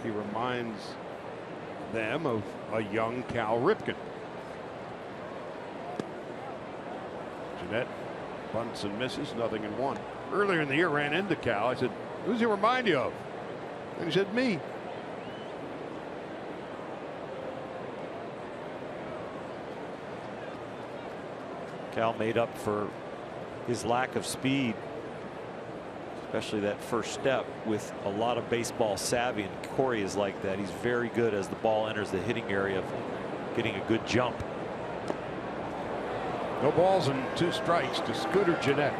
he reminds them of a young Cal Ripken. Jeanette bunts and misses, nothing in one. Earlier in the year, ran into Cal. I said, "Who's he remind you of?" And he said, "Me." Cal made up for his lack of speed, especially that first step, with a lot of baseball savvy, and Corey is like that. He's very good as the ball enters the hitting area of getting a good jump. No balls and 2 strikes to Scooter Jeanette.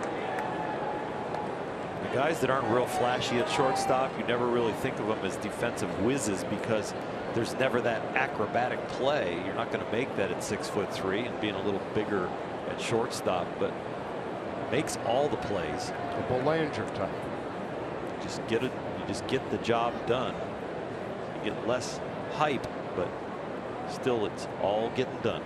The guys that aren't real flashy at shortstop, you never really think of them as defensive whizzes because there's never that acrobatic play. You're not going to make that at 6'3" and being a little bigger at shortstop, but makes all the plays. A Belanger type. Just get it. You just get the job done. You get less hype, but still, it's all getting done.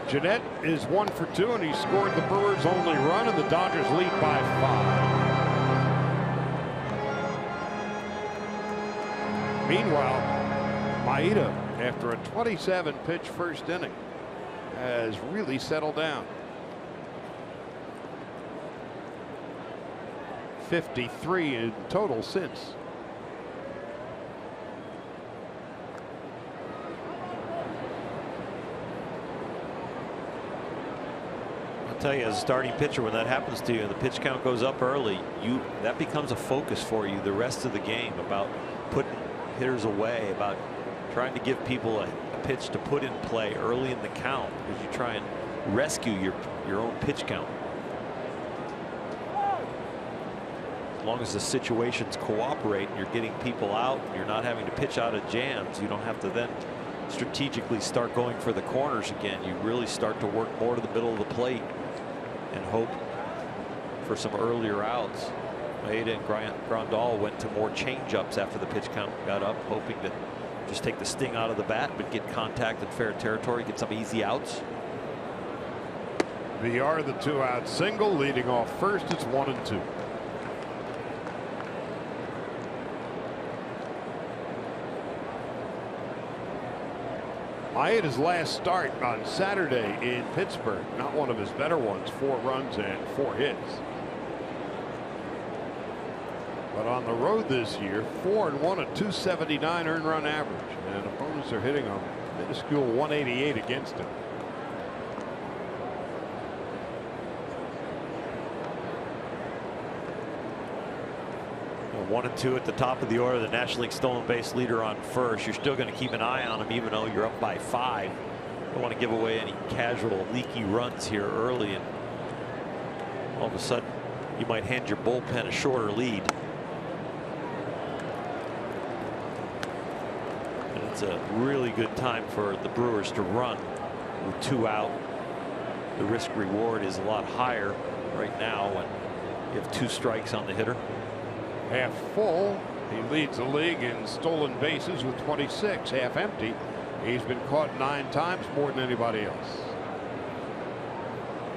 Jeanette is 1 for 2, and he scored the Brewers' only run, and the Dodgers lead by 5. Meanwhile, Maeda, after a 27-pitch first inning, has really settled down. 53 in total since. I'll tell you, as a starting pitcher, when that happens to you and the pitch count goes up early, that becomes a focus for you the rest of the game, about putting hitters away, about trying to give people a pitch to put in play early in the count, because you try and rescue your own pitch count. As long as the situations cooperate and you're getting people out and you're not having to pitch out of jams, you don't have to then strategically start going for the corners again. You really start to work more to the middle of the plate and hope for some earlier outs. Maeda and Grandal went to more changeups after the pitch count got up, hoping to just take the sting out of the bat, but get contact in fair territory, get some easy outs. VR, the 2-out single, leading off first. It's 1-2. Maeda's last start on Saturday in Pittsburgh, not one of his better ones, 4 runs and 4 hits. But on the road this year, 4-1, a 279 earned run average, and opponents are hitting a minuscule 188 against him. Well, 1-2 at the top of the order. The National League stolen base leader on first. You're still going to keep an eye on him, even though you're up by 5. Don't want to give away any casual leaky runs here early, and all of a sudden you might hand your bullpen a shorter lead. It's a really good time for the Brewers to run with 2 out. The risk reward is a lot higher right now when you have 2 strikes on the hitter. Half full. He leads the league in stolen bases with 26. Half empty. He's been caught 9 times, more than anybody else.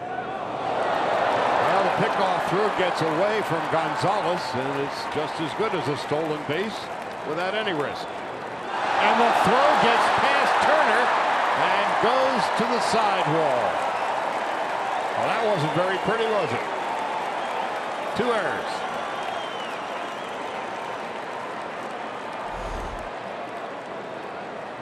Well, the pickoff through gets away from Gonzalez, and it's just as good as a stolen base without any risk. And the throw gets past Turner and goes to the sidewall. Well, that wasn't very pretty, was it? 2 errors.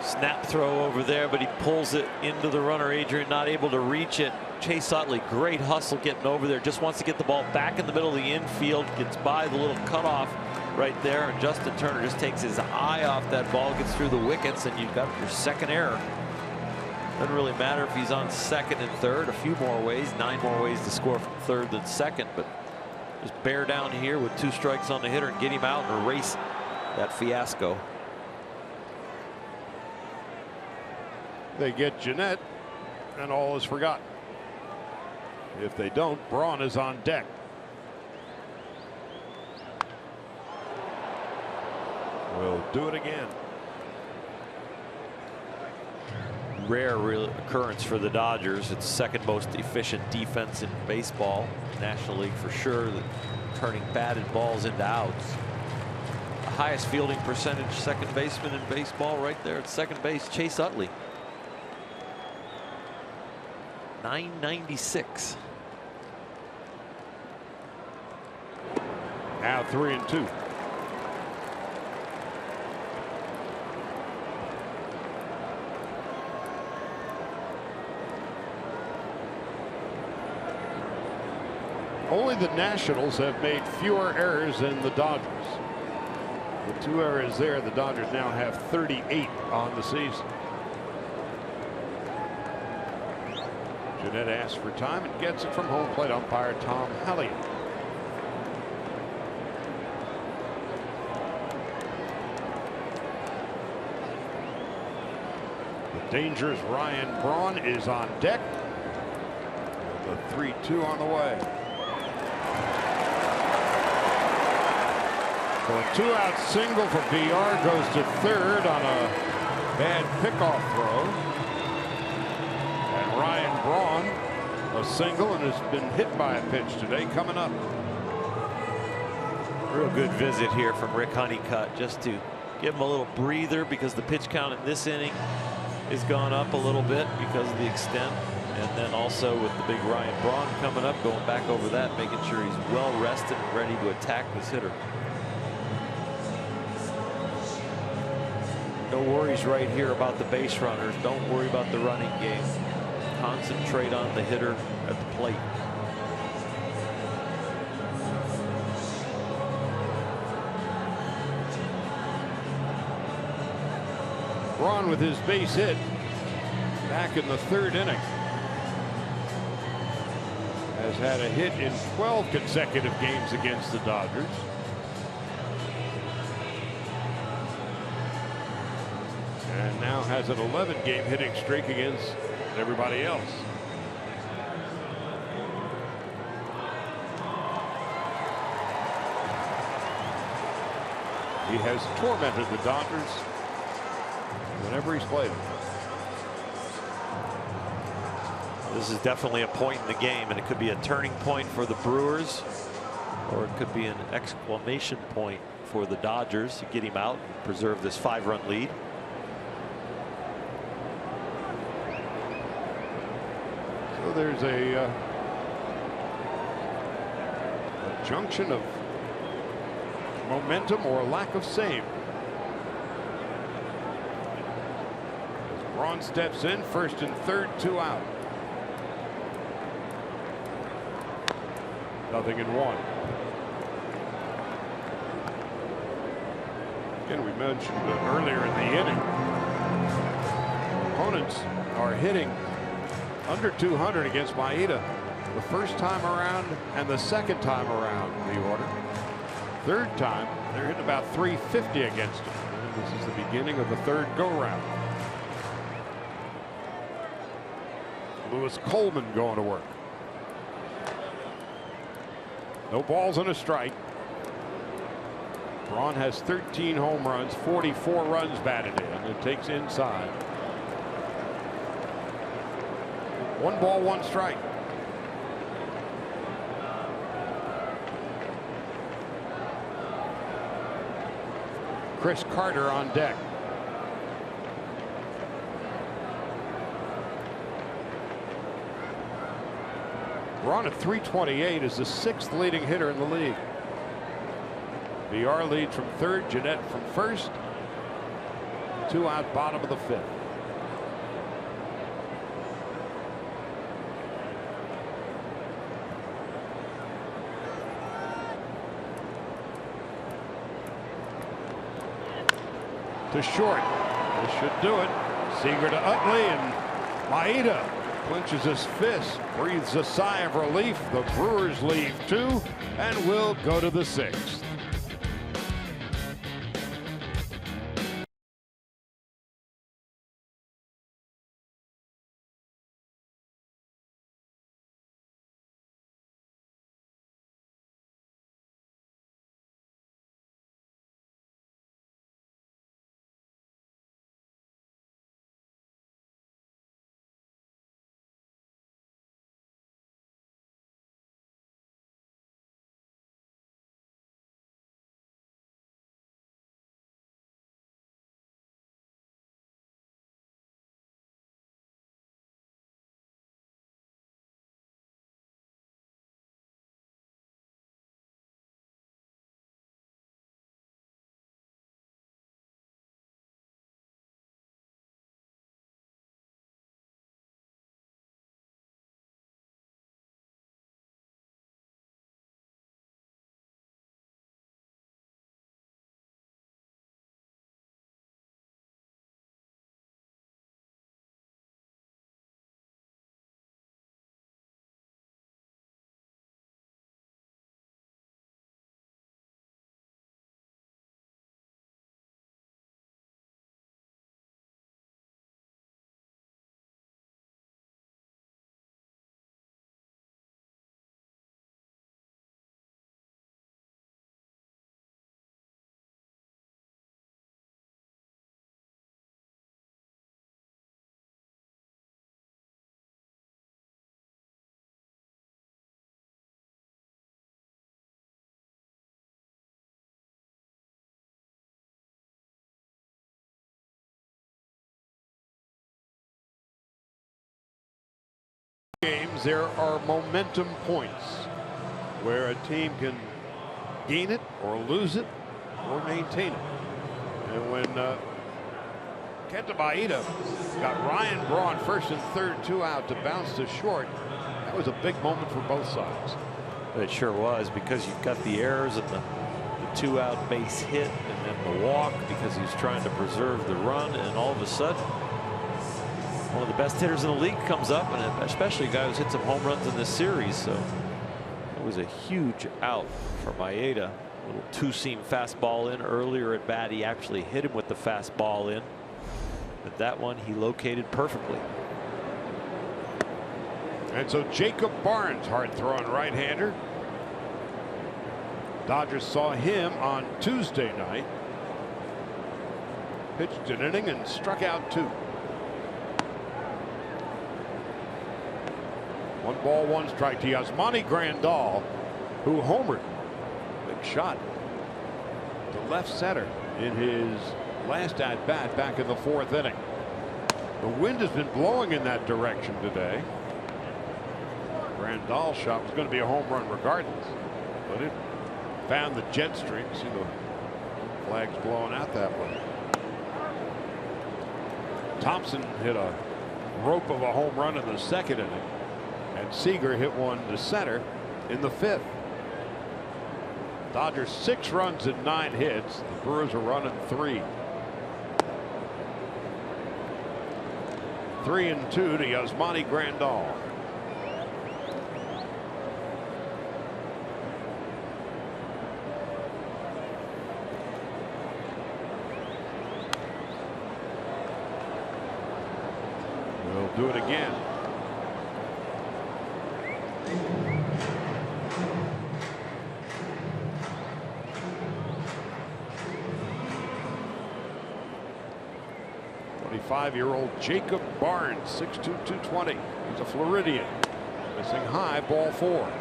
Snap throw over there, but he pulls it into the runner. Adrian not able to reach it. Chase Utley, great hustle getting over there. Just wants to get the ball back in the middle of the infield. Gets by the little cutoff right there, and Justin Turner just takes his eye off that ball, gets through the wickets, and you've got your second error. Doesn't really matter if he's on second and third. A few more ways, 9 more ways to score from third than second, but just bear down here with 2 strikes on the hitter and get him out and erase that fiasco. They get Jeanette, and all is forgotten. If they don't, Braun is on deck. We'll do it again. Rare occurrence for the Dodgers. It's second most efficient defense in baseball, National League for sure, that turning batted balls into outs. The highest fielding percentage second baseman in baseball right there at second base, Chase Utley. .996. Now 3-2. Only the Nationals have made fewer errors than the Dodgers. The 2 errors there, the Dodgers now have 38 on the season. Jeanette asks for time and gets it from home plate umpire Tom Hellion. The dangerous Ryan Braun is on deck. The 3-2 on the way. So a 2-out single for VR goes to third on a bad pickoff throw. And Ryan Braun, a single, and has been hit by a pitch today coming up. Real good visit here from Rick Honeycutt, just to give him a little breather, because the pitch count in this inning has gone up a little bit because of the extent. And then also with the big Ryan Braun coming up, going back over that, making sure he's well rested and ready to attack this hitter. No worries right here about the base runners. Don't worry about the running game. Concentrate on the hitter at the plate. Braun with his base hit back in the 3rd inning. Has had a hit in 12 consecutive games against the Dodgers. And now has an 11-game hitting streak against everybody else. He has tormented the Dodgers whenever he's played them. This is definitely a point in the game, and it could be a turning point for the Brewers, or it could be an exclamation point for the Dodgers to get him out and preserve this 5-run lead. So there's a junction of momentum or lack of same. As Braun steps in, 1st and 3rd, 2 out. 0-1. Again, we mentioned earlier in the inning, opponents are hitting under 200 against Maeda the first time around and the second time around the order. 3rd time they're hitting about 350 against him. And this is the beginning of the 3rd go-round. Lewis Coleman going to work. No balls and a strike. Braun has 13 home runs, 44 runs batted in. It takes inside. 1 ball, 1 strike. Chris Carter on deck. Braun at .328 is the 6th leading hitter in the league. VR leads from 3rd, Jeanette from 1st. 2 out, bottom of the 5th. to short. This should do it. Seager to Utley, and Maeda clenches his fist, breathes a sigh of relief. The Brewers leave 2 and will go to the 6th. Games, there are momentum points where a team can gain it or lose it or maintain it. And when Kenta Maeda got Ryan Braun first and third, 2 out to bounce to short, that was a big moment for both sides. It sure was, because you've got the errors and the 2-out base hit and then the walk because he's trying to preserve the run, and all of a sudden one of the best hitters in the league comes up, and especially a guy who's hit some home runs in this series. So it was a huge out for Maeda. A little two-seam fastball in earlier at bat. He actually hit him with the fastball in, but that one he located perfectly. And so Jacob Barnes, hard-throwing right-hander. Dodgers saw him on Tuesday night. Pitched an inning and struck out 2. 1 ball, 1 strike to Yasmani Grandal, who homered. Big shot to left center in his last at bat back in the 4th inning. The wind has been blowing in that direction today. Grandal's shot was going to be a home run regardless, but it found the jet stream. See the flags blowing out that way. Thompson hit a rope of a home run in the 2nd inning. And Seager hit one to center in the 5th. Dodgers 6 runs and 9 hits. The Brewers are running 3. 3-2 to Yasmani Grandal. We'll do it again. Five-year-old Jacob Barnes, 6'2", 220. He's a Floridian. Missing high, ball 4.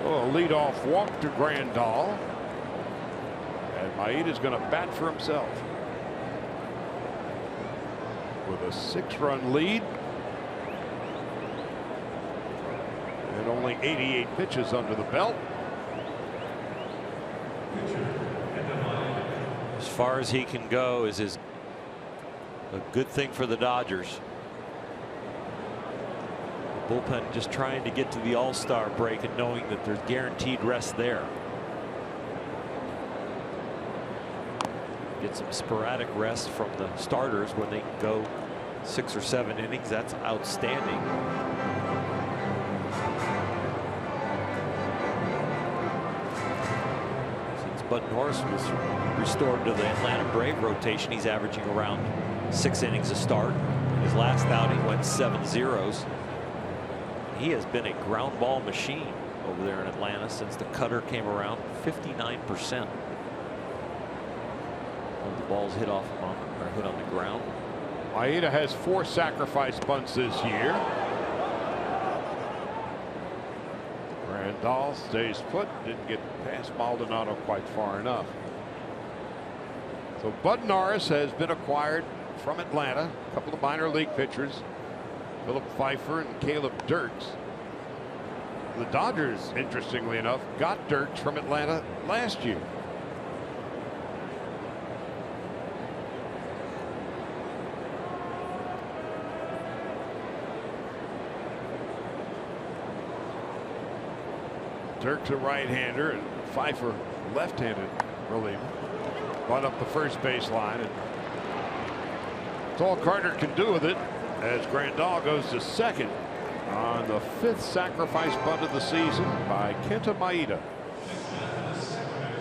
So a leadoff walk to Grandal. And Maeda's going to bat for himself. With a 6-run lead. And only 88 pitches under the belt. As far as he can go is his a good thing for the Dodgers. The bullpen just trying to get to the All-Star break and knowing that there's guaranteed rest there. Get some sporadic rest from the starters when they go 6 or 7 innings. That's outstanding. Since Bud Norris was restored to the Atlanta Brave rotation, he's averaging around 6 innings a start. In his last outing went 7 zeros. He has been a ground ball machine over there in Atlanta since the cutter came around. 59% of the balls hit off him or hit on the ground. Maeda has 4 sacrifice bunts this year. Grandal stays put. Didn't get past Maldonado quite far enough. So Bud Norris has been acquired from Atlanta. A couple of minor league pitchers, Philip Pfeiffer and Caleb Dirks. The Dodgers, interestingly enough, got Dirks from Atlanta last year. Dirks a right-hander and Pfeiffer left-handed reliever. Bunt up the first base line, and that's all Carter can do with it as Grandal goes to second on the 5th sacrifice bunt of the season by Kenta Maeda.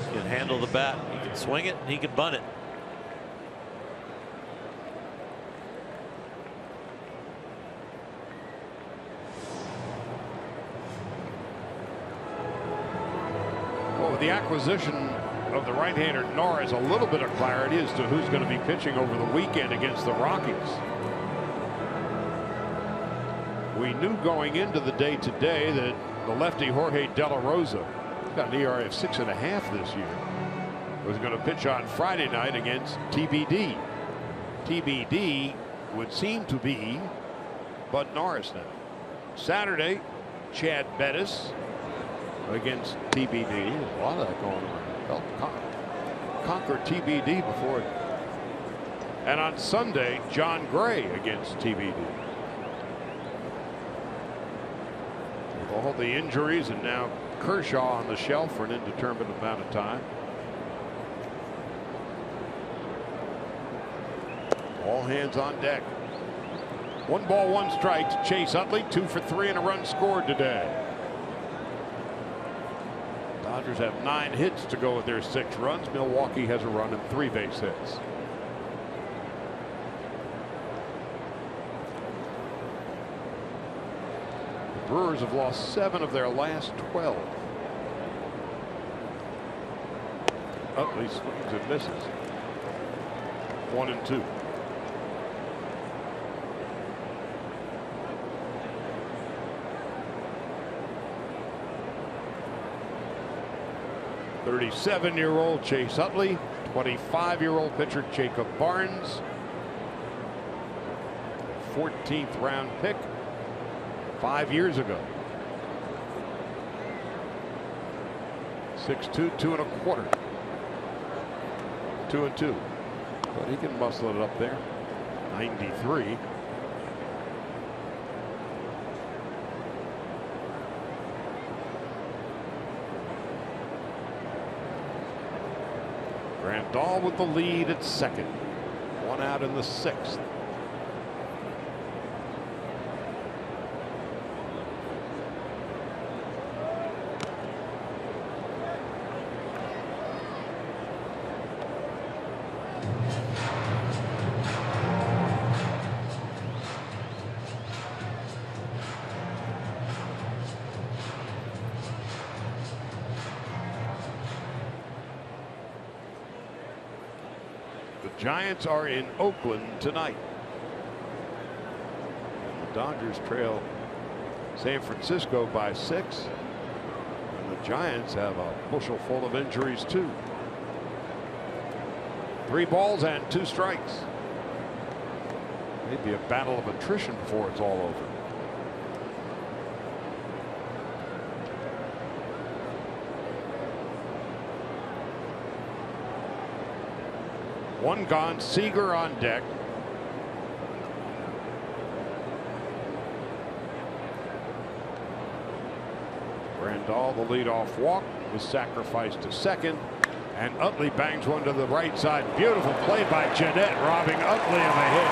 He can handle the bat, he can swing it, and he can bunt it. Well, with the acquisition of the right-hander Norris, a little bit of clarity as to who's going to be pitching over the weekend against the Rockies. We knew going into the day today that the lefty Jorge De La Rosa, got an ERA of 6.5 this year, was going to pitch on Friday night against TBD. TBD would seem to be Bud Norris now. Saturday, Chad Bettis against TBD. There's a lot of that going on. Well, conquer TBD before it. And on Sunday, John Gray against TBD. With all the injuries and now Kershaw on the shelf for an indeterminate amount of time. All hands on deck. 1 ball, 1 strike to Chase Utley. 2 for 3 and a run scored today. Dodgers have 9 hits to go with their 6 runs. Milwaukee has a run and 3 base hits. The Brewers have lost 7 of their last 12. Utley swings and misses. 1 and 2. "37-year-old Chase Utley, 25-year-old pitcher Jacob Barnes, 14th round pick 5 years ago. 6'2", 2 1/4. 2 and 2. But he can muscle it up there. 93. Grandal with the lead at second. 1 out in the 6th. Giants are in Oakland tonight. The Dodgers trail San Francisco by 6. And the Giants have a bushel full of injuries too. 3 balls and 2 strikes. Maybe a battle of attrition before it's all over. One gone. Seager on deck. Grandal, the leadoff walk, was sacrificed to second, And Utley bangs one to the right side. Beautiful play by Jeanette, robbing Utley of a hit.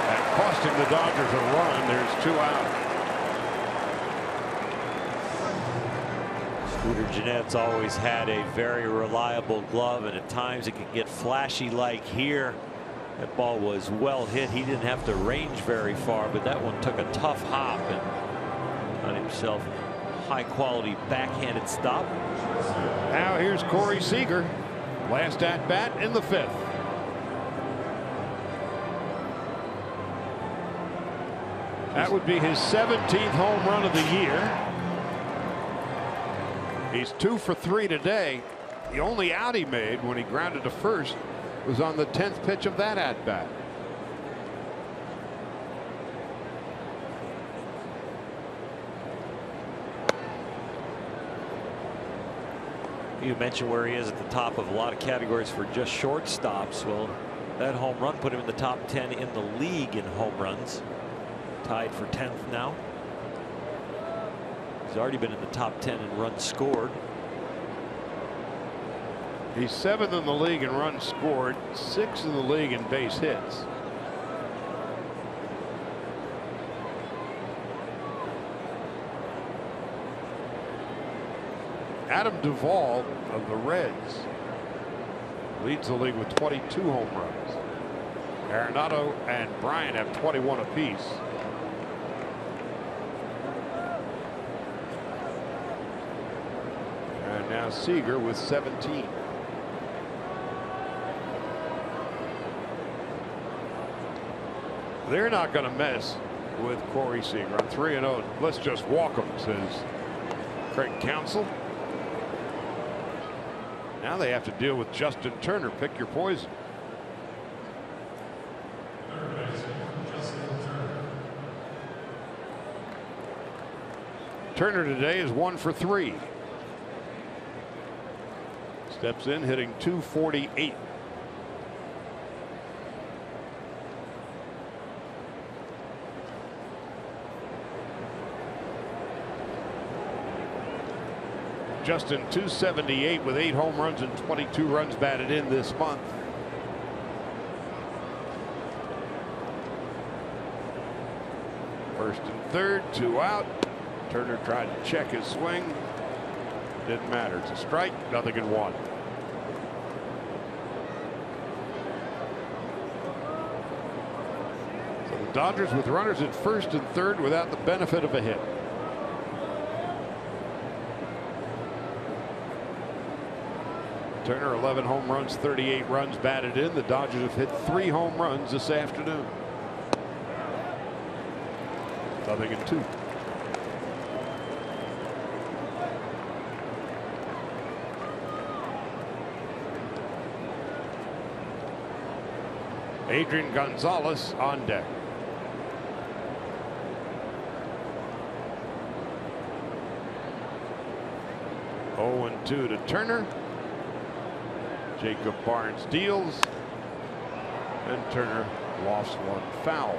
And costing the Dodgers a run. There's 2 out. Scooter Jeanette's always had a very reliable glove, and at times it can get flashy like here. That ball was well hit. He didn't have to range very far, but that one took a tough hop and got himself a high quality backhanded stop. Now here's Corey Seager. Last at bat in the 5th. That would be his 17th home run of the year. He's 2 for 3 today. The only out he made when he grounded to first was on the 10th pitch of that at bat. You mentioned where he is at the top of a lot of categories for just shortstops. Well, that home run put him in the top 10 in the league in home runs. Tied for 10th now. He's already been in the top 10 in runs scored. He's 7th in the league in runs scored, 6th in the league in base hits. Adam Duvall of the Reds leads the league with 22 home runs. Arenado and Bryant have 21 apiece. And now Seager with 17. They're not going to mess with Corey Seager. I'm 3-0. Let's just walk him, says Craig Counsell. Now they have to deal with Justin Turner. Pick your poison. Turner today is 1 for 3. Steps in hitting .248. Justin .278 with 8 home runs and 22 runs batted in this month. First and third, 2 out. Turner tried to check his swing. Didn't matter. It's a strike, nothing in 1. So the Dodgers with runners at first and third without the benefit of a hit. Turner 11 home runs, 38 runs batted in. The Dodgers have hit 3 home runs this afternoon. Nothing in 2. Adrian Gonzalez on deck. Oh, 0-2 to Turner. Jacob Barnes deals, and Turner lofts 1 foul.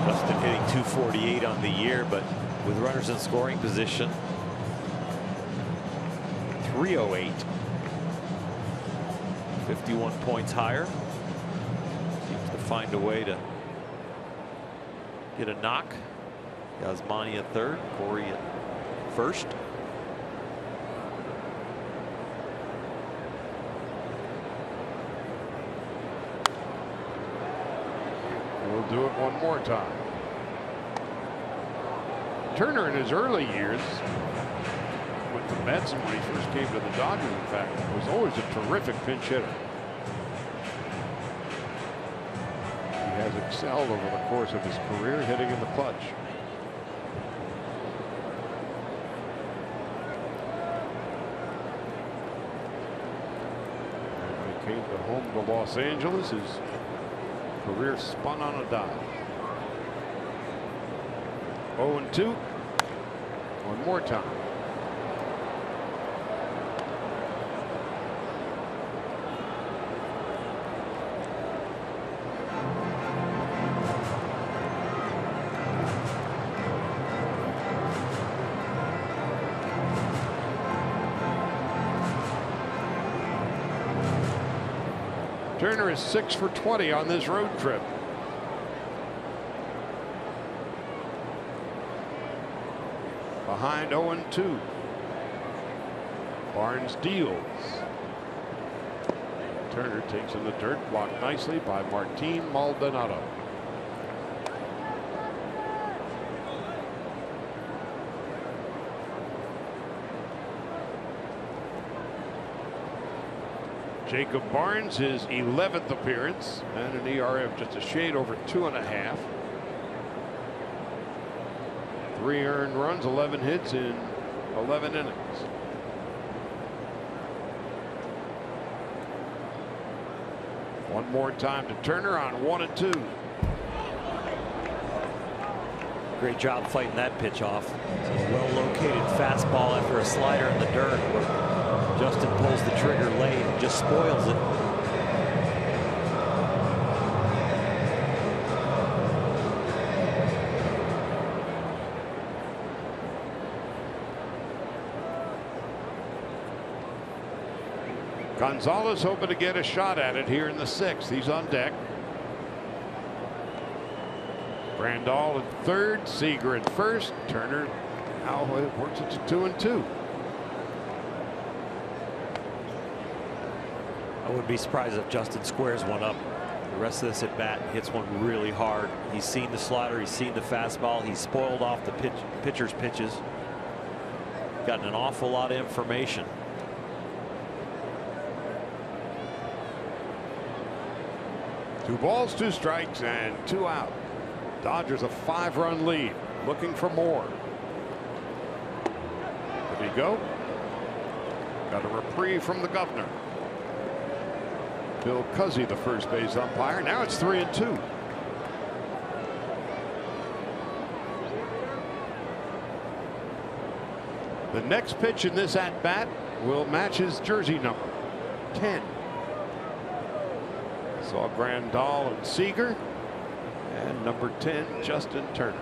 Justin hitting .248 on the year, but with runners in scoring position, .308. 51 points higher. Seems to find a way to get a knock. Yasmani at third, Corey at first. We'll do it one more time. Turner in his early years with the Mets and when he first came to the Dodgers, in fact, was always a terrific pinch hitter. He has excelled over the course of his career hitting in the clutch. And when he came home to Los Angeles, his career spun on a dime. 0-2. One more time. Turner is 6 for 20 on this road trip. Behind 0-2. Barnes deals. Turner takes in the dirt, blocked nicely by Martin Maldonado. Jacob Barnes, his 11th appearance, and an ERA of just a shade over 2.5. 3 earned runs, 11 hits in 11 innings. One more time to Turner on 1-2. Great job fighting that pitch off. It's a well-located fastball after a slider in the dirt. Justin pulls the trigger late and just spoils it. Gonzalez hoping to get a shot at it here in the 6th. He's on deck. Grandal at third, Seager at first. Turner now works it to 2-2. I wouldn't be surprised if Justin squares one up. The rest of this at bat, hits one really hard. He's seen the slider, he's seen the fastball, he's spoiled off the pitcher's pitches. Gotten an awful lot of information. Two balls, 2 strikes, and 2 out. Dodgers a 5-run lead, looking for more. Did he go? Got a reprieve from the governor. Bill Cuzzy, the first base umpire. Now it's 3-2. The next pitch in this at bat will match his jersey number, 10. Saw Grandal and Seager, and number 10, Justin Turner.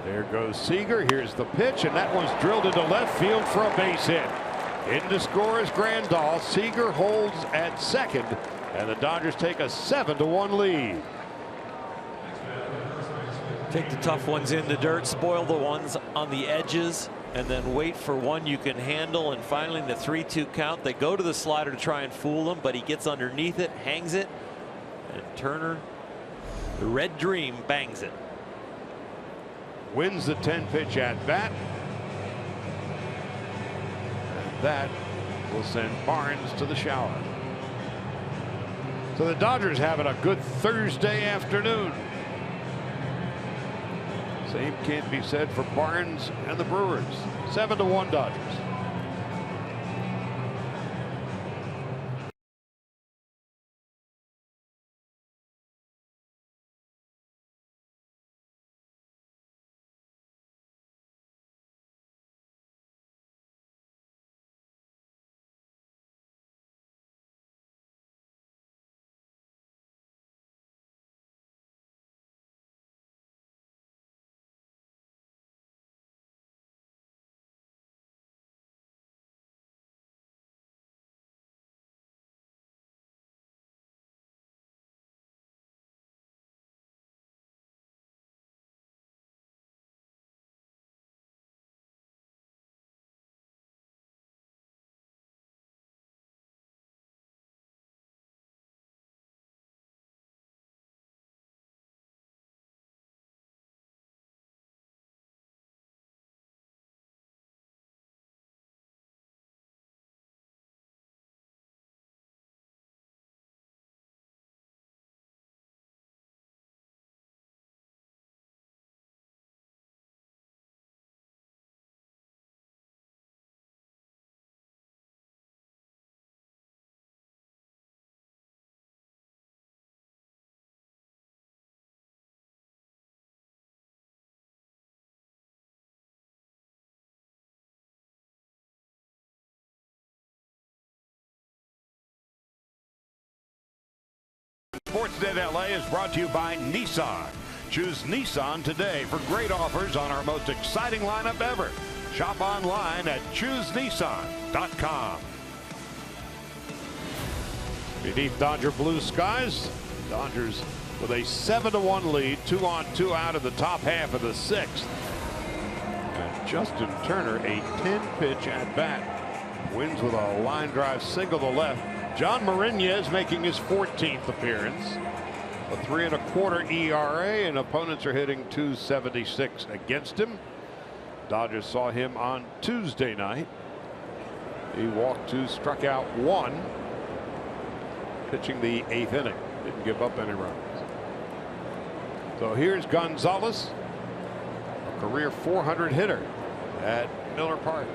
There goes Seager. Here's the pitch, and that one's drilled into left field for a base hit. In to score is Grandal. Seager holds at second, and the Dodgers take a 7-1 lead. Take the tough ones in the dirt, spoil the ones on the edges, and then wait for one you can handle. And finally, in the 3-2 count, they go to the slider to try and fool him, but he gets underneath it, hangs it, and Turner, the Red Dream, bangs it. Wins the 10-pitch at bat. And that will send Barnes to the shower. So the Dodgers having a good Thursday afternoon. Same can't be said for Barnes and the Brewers. 7-1 Dodgers. Sportsnet LA is brought to you by Nissan. Choose Nissan today for great offers on our most exciting lineup ever. Shop online at choosenissan.com. Beneath Dodger blue skies, Dodgers with a 7-1 lead, 2 on 2 out of the top half of the 6th. And Justin Turner, a 10-pitch at bat, wins with a line drive single to left. John Marinez making his 14th appearance. A 3.25 ERA, and opponents are hitting .276 against him. Dodgers saw him on Tuesday night. He walked 2, struck out 1, pitching the 8th inning. Didn't give up any runs. So here's Gonzalez, a career 400 hitter at Miller Park.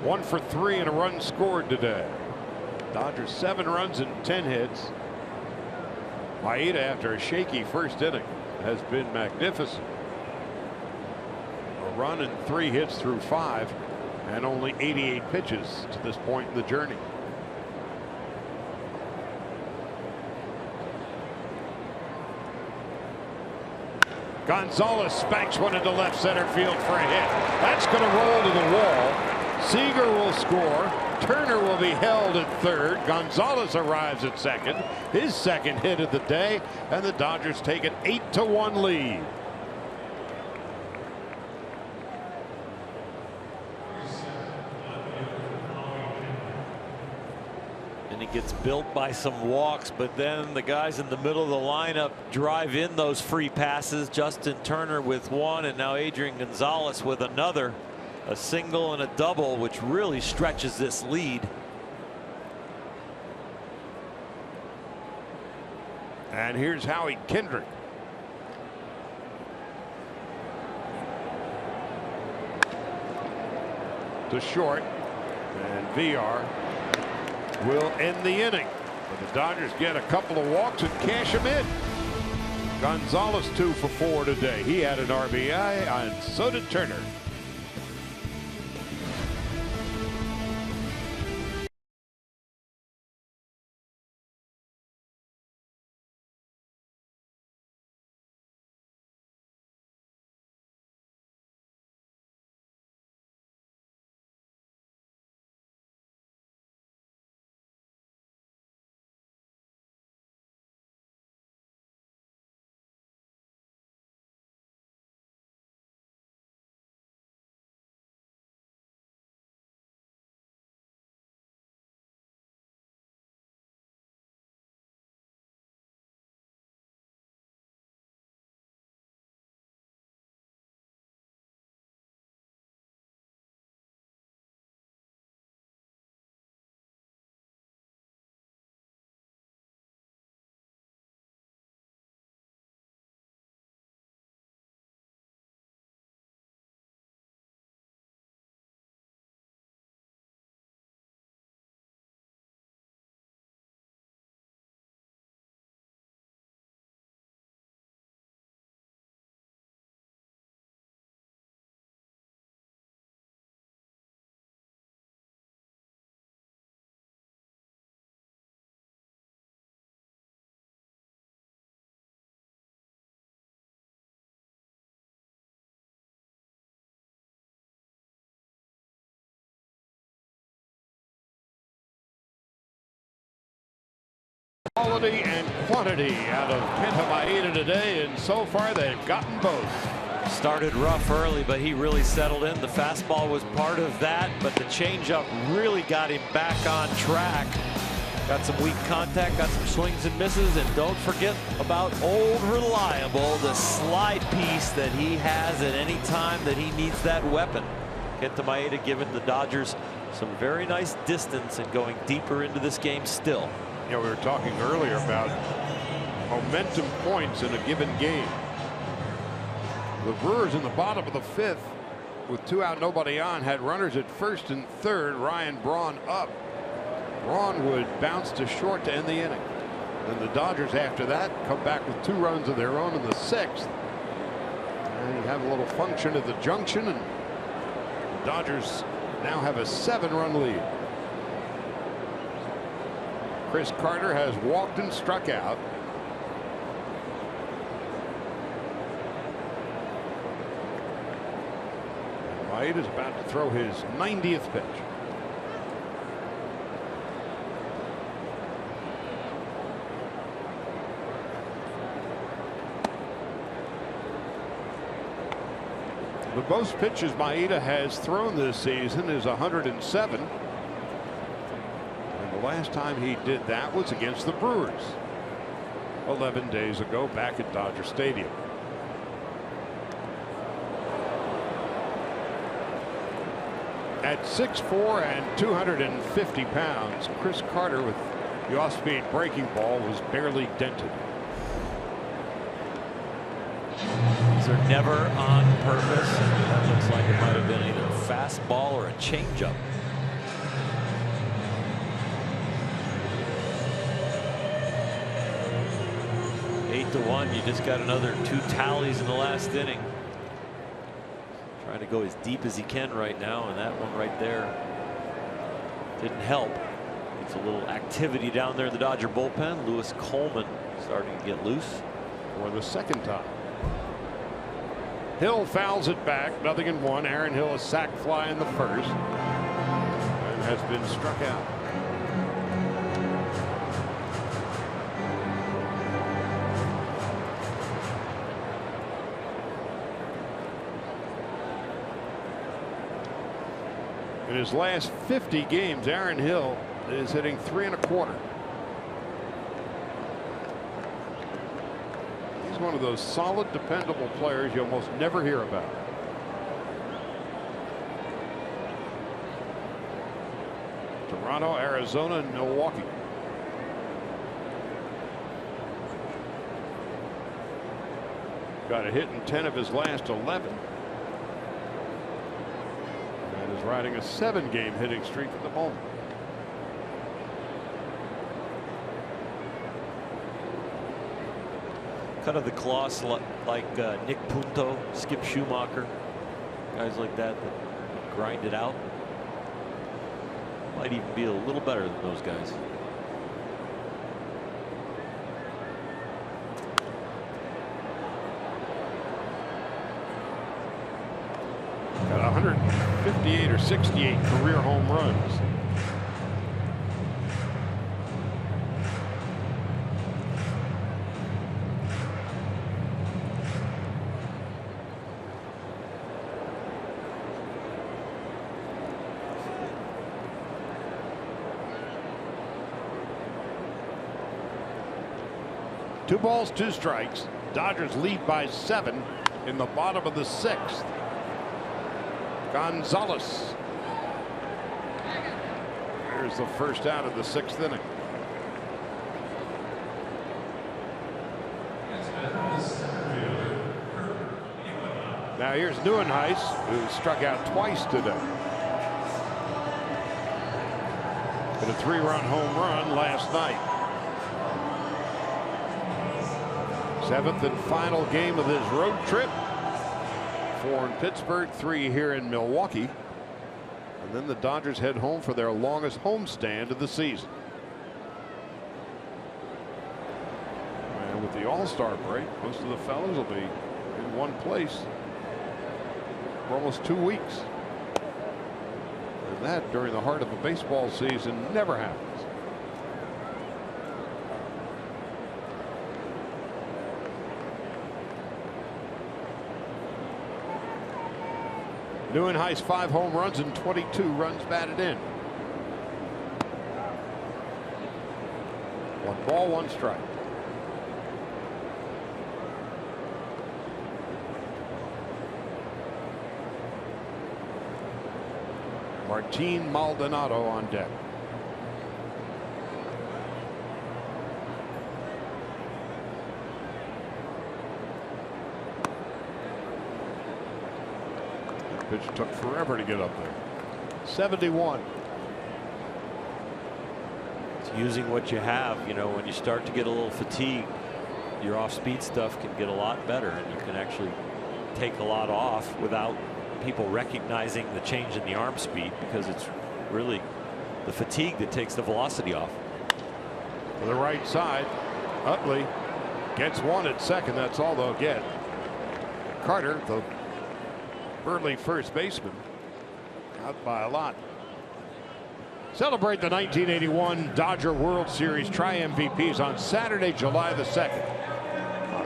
1 for 3 and a run scored today. Dodgers 7 runs and 10 hits. Maeda, after a shaky first inning, has been magnificent. A run and 3 hits through 5, and only 88 pitches to this point in the journey. Gonzalez spanks one into left center field for a hit. That's going to roll to the wall. Seager will score. Turner will be held at third. Gonzalez arrives at second, his second hit of the day, and the Dodgers take an 8-1 lead. And he gets built by some walks, but then the guys in the middle of the lineup drive in those free passes. Justin Turner with 1, and now Adrian Gonzalez with another. A single and a double, which really stretches this lead. And here's Howie Kendrick. To short, and VR will end the inning. But the Dodgers get a couple of walks and cash him in. Gonzalez 2 for 4 today. He had an RBI, and so did Turner. Quality and quantity out of Maeda today, and so far they've gotten both. Started rough early, but he really settled in. The fastball was part of that, but the changeup really got him back on track. Got some weak contact, got some swings and misses, and don't forget about old reliable, the slide piece that he has at any time that he needs that weapon. Get to Maeda, giving the Dodgers some very nice distance and going deeper into this game still. You know, we were talking earlier about momentum points in a given game. The Brewers in the bottom of the 5th with 2 out, nobody on, had runners at first and third. Ryan Braun up. Braun would bounce to short to end the inning. Then the Dodgers after that come back with 2 runs of their own in the 6th. And you have a little function at the junction, and the Dodgers now have a 7-run lead. Chris Carter has walked and struck out. Maeda's about to throw his 90th pitch. The most pitches Maeda has thrown this season is 107. And the last time he did that was against the Brewers 11 days ago back at Dodger Stadium. At 6'4" and 250 pounds, Chris Carter with the off-speed breaking ball was barely dented. These are never on purpose. That looks like it might have been either a fastball or a changeup. Eight to 1. You just got another 2 tallies in the last inning. Trying to go as deep as he can right now, and that one right there didn't help. It's a little activity down there in the Dodger bullpen. Lewis Coleman starting to get loose for the second time. Hill fouls it back, 0-1. Aaron Hill a sac fly in the first and has been struck out. In his last 50 games, Aaron Hill is hitting 3 1/4. He's one of those solid, dependable players you almost never hear about. Toronto, Arizona, and Milwaukee. Got a hit in 10 of his last 11. Is riding a 7-game hitting streak at the moment. Cut of the cloth like Nick Punto, Skip Schumacher, guys like that that grind it out. Might even be a little better than those guys. Got 158 or 68 career home runs. Two balls, 2 strikes. Dodgers lead by 7 in the bottom of the 6th. Gonzalez. Here's the first out of the 6th inning. Now here's Neuenhuis, who struck out twice today. Hit a 3-run home run last night. 7th and final game of this road trip. 4 in Pittsburgh, 3 here in Milwaukee. And then the Dodgers head home for their longest homestand of the season. And with the All-Star break, most of the fellas will be in one place for almost 2 weeks. And that, during the heart of a baseball season, never happens. Neuenhuis 5 home runs and 22 runs batted in. 1 ball, 1 strike. Martin Maldonado on deck. Pitch took forever to get up there. 71. It's using what you have. You know, when you start to get a little fatigued, your off-speed stuff can get a lot better, and you can actually take a lot off without people recognizing the change in the arm speed, because it's really the fatigue that takes the velocity off. To the right side, Utley gets 1 at second. That's all they'll get. Carter, the early first baseman, Out by a lot. Celebrate the 1981 Dodger World Series tri-MVPs on Saturday, July the 2nd.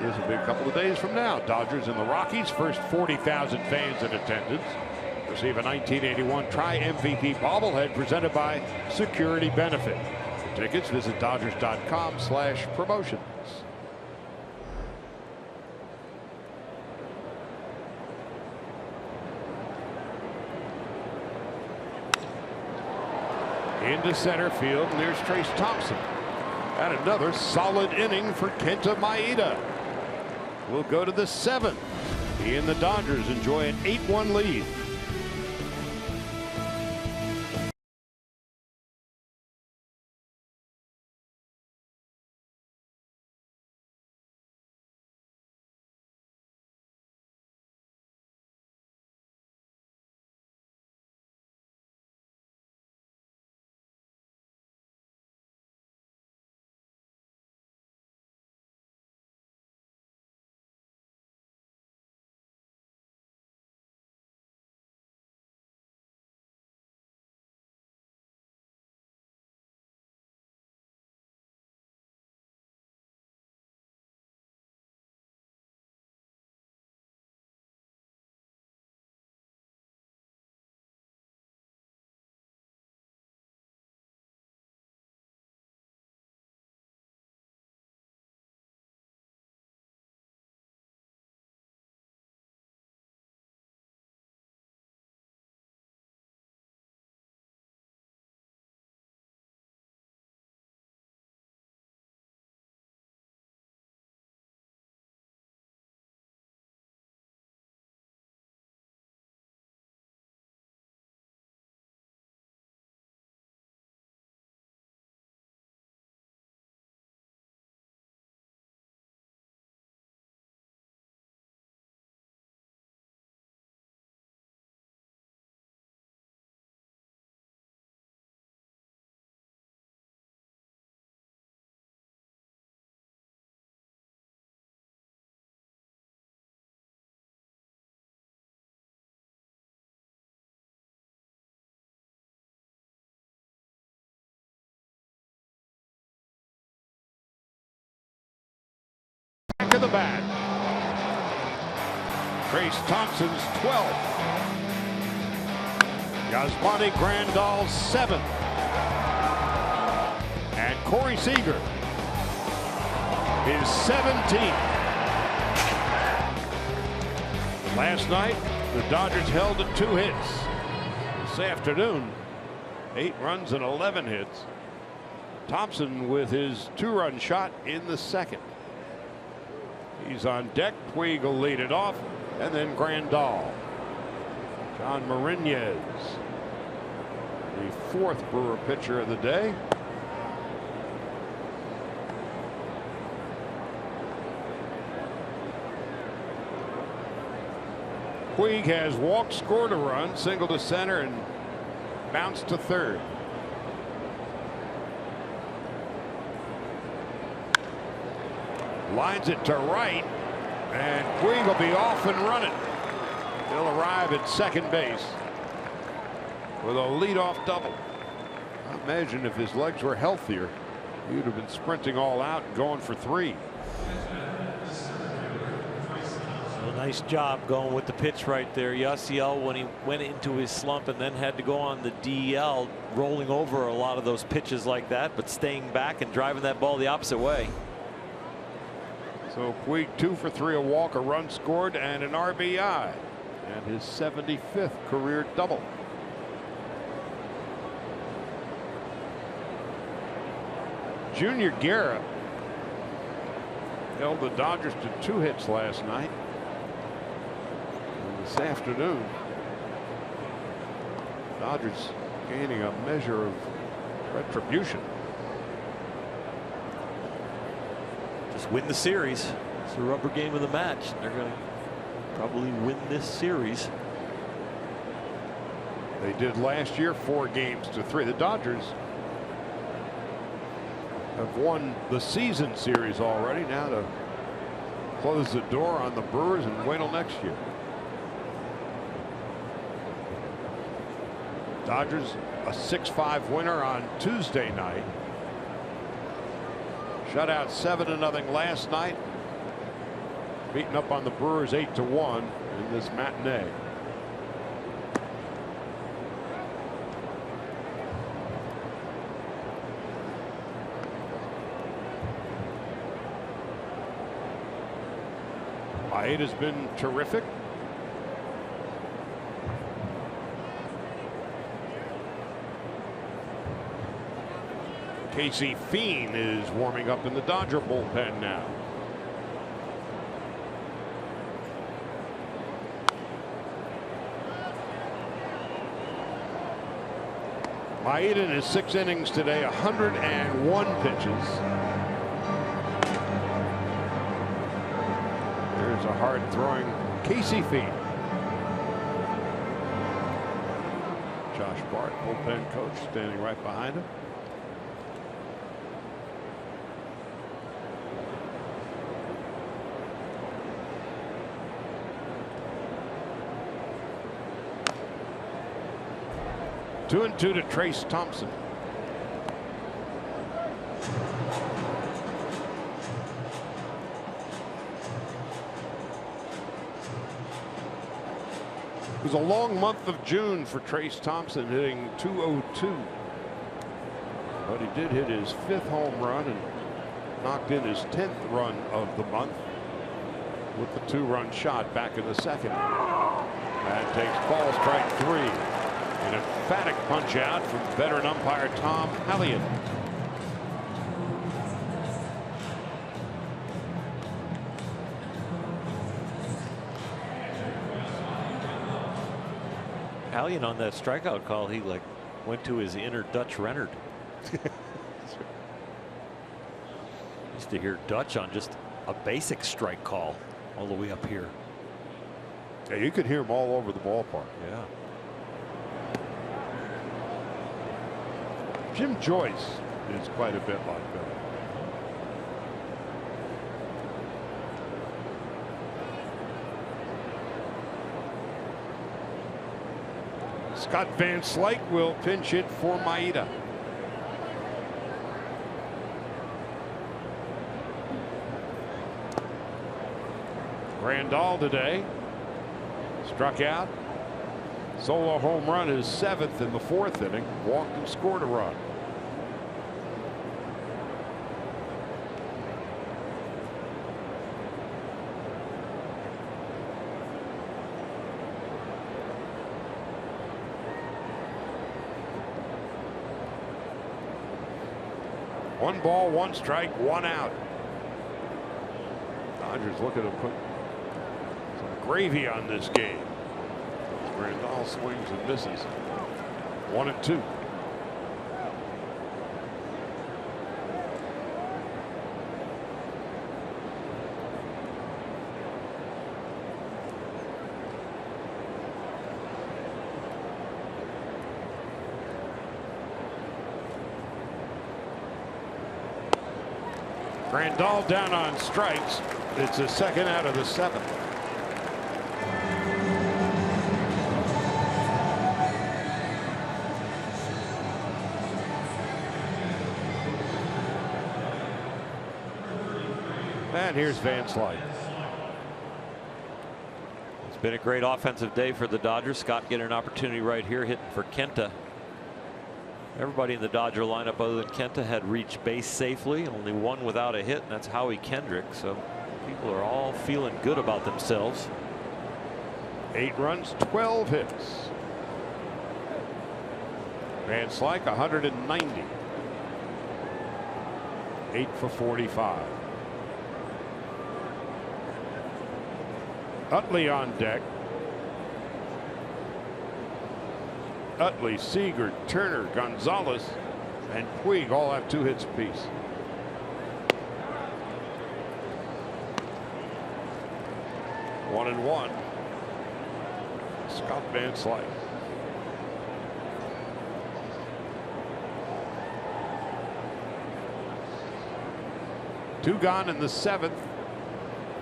This will be a couple of days from now. Dodgers and the Rockies, first 40,000 fans in attendance, receive a 1981 tri-MVP bobblehead presented by Security Benefit. For tickets, visit Dodgers.com/promotions. Into center field, and there's Trace Thompson. And another solid inning for Kenta Maeda. We'll go to the 7th. He and the Dodgers enjoy an 8-1 lead. Back of the bat. Trace Thompson's 12th. Yasmani Grandal's 7th. And Corey Seager is 17th. Last night, the Dodgers held to 2 hits. This afternoon, 8 runs and 11 hits. Thompson with his 2-run shot in the 2nd. He's on deck. Puig will lead it off, and then Grandal. John Marinez, the 4th Brewer pitcher of the day. Puig has walked, scored a run, single to center, and bounced to 3rd. Lines it to right, and Puig will be off and running. He'll arrive at 2nd base with a leadoff double. Imagine if his legs were healthier, he would have been sprinting all out and going for 3. A nice job going with the pitch right there. Yasiel, when he went into his slump and then had to go on the DL, rolling over a lot of those pitches like that, but staying back and driving that ball the opposite way. So Puig 2 for 3, a walk, a run scored, and an RBI, and his 75th career double. Junior Guerra held the Dodgers to 2 hits last night. And this afternoon, Dodgers gaining a measure of retribution. Just win the series. It's the rubber game of the match. They're going to probably win this series. They did last year, 4 games to 3. The Dodgers have won the season series already. Now to close the door on the Brewers and wait till next year. Dodgers a 6-5 winner on Tuesday night. Shut out 7-0 last night. Beating up on the Brewers 8-1 in this matinee. Maeda's been terrific. Casey Fiend is warming up in the Dodger bullpen now. Maeda in his 6 innings today, 101 pitches. There's a hard throwing Casey Fiend. Josh Bart, bullpen coach, standing right behind him. Two and two to Trace Thompson. It was a long month of June for Trace Thompson, hitting .202. But he did hit his 5th home run and knocked in his 10th run of the month with the 2-run shot back in the 2nd. And takes ball strike 3. An emphatic punch out from veteran umpire Tom Hallion. Hallion on that strikeout call, he like went to his inner Dutch Rennert. Used to hear Dutch on just a basic strike call all the way up here. Yeah, you could hear him all over the ballpark. Yeah. Jim Joyce is quite a bit like that. Scott Van Slyke will pinch hit for Maeda. Grandal today struck out. Solo home run, his 7th in the 4th inning. Walked and scored a run. One ball, 1 strike, 1 out. Dodgers looking to put some gravy on this game. Grandal swings and misses. 1-2. Grandal down on strikes. It's a 2nd out of the 7th. And here's Van Slyke. It's been a great offensive day for the Dodgers. Scott getting an opportunity right here, hitting for Kenta. Everybody in the Dodger lineup other than Kenta had reached base safely. Only one without a hit, and that's Howie Kendrick. So people are all feeling good about themselves. 8 runs, 12 hits. Van Slyke 190. 8 for 45. Utley on deck. Utley, Seager, Turner, Gonzalez, and Puig all have 2 hits apiece. One and one. Scott Van Slyke. Two gone in the 7th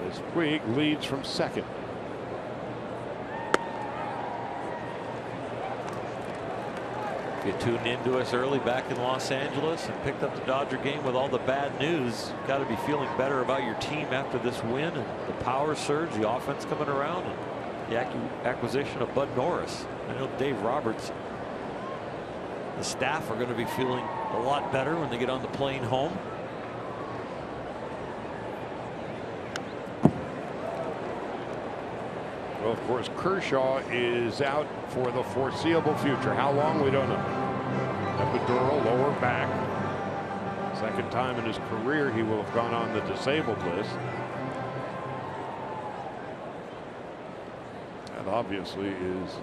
as Puig leads from 2nd. you tuned into us early back in Los Angeles and picked up the Dodger game with all the bad news, got to be feeling better about your team after this win and the power surge, the offense coming around, and the acquisition of Bud Norris. I know Dave Roberts, the staff are going to be feeling a lot better when they get on the plane home. Well, of course, Kershaw is out for the foreseeable future. How long, we don't know. Epidural, lower back. Second time in his career he will have gone on the disabled list. That obviously is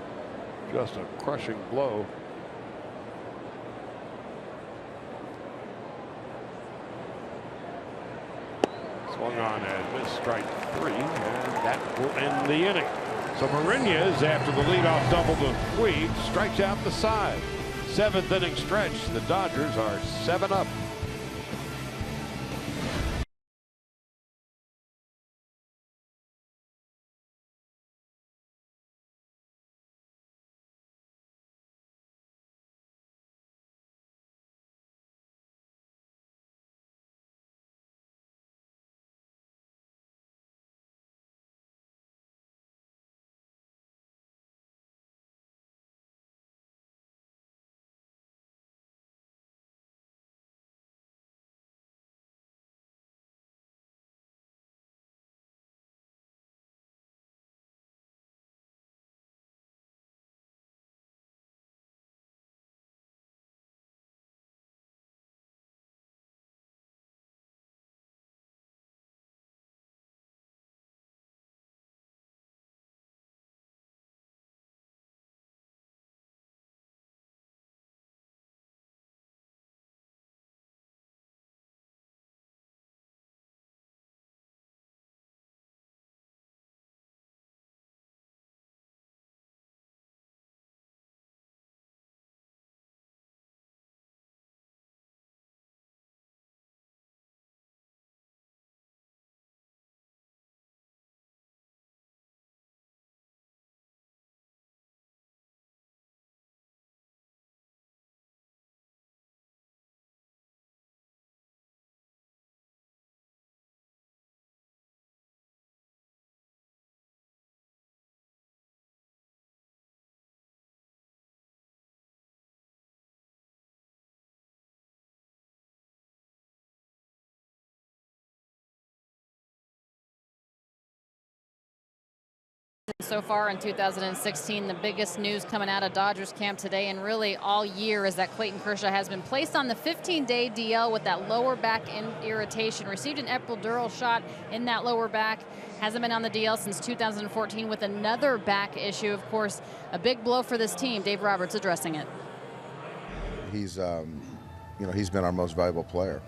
just a crushing blow. Swung on and missed, strike 3, and that will end the inning. So Mariñez, after the leadoff double to Puig, strikes out the side. 7th inning stretch. The Dodgers are 7 up. So far in 2016, the biggest news coming out of Dodgers camp today and really all year is that Clayton Kershaw has been placed on the 15-day DL with that lower back irritation. Received an epidural shot in that lower back. Hasn't been on the DL since 2014 with another back issue. Of course, a big blow for this team. Dave Roberts addressing it. He's, he's been our most valuable player.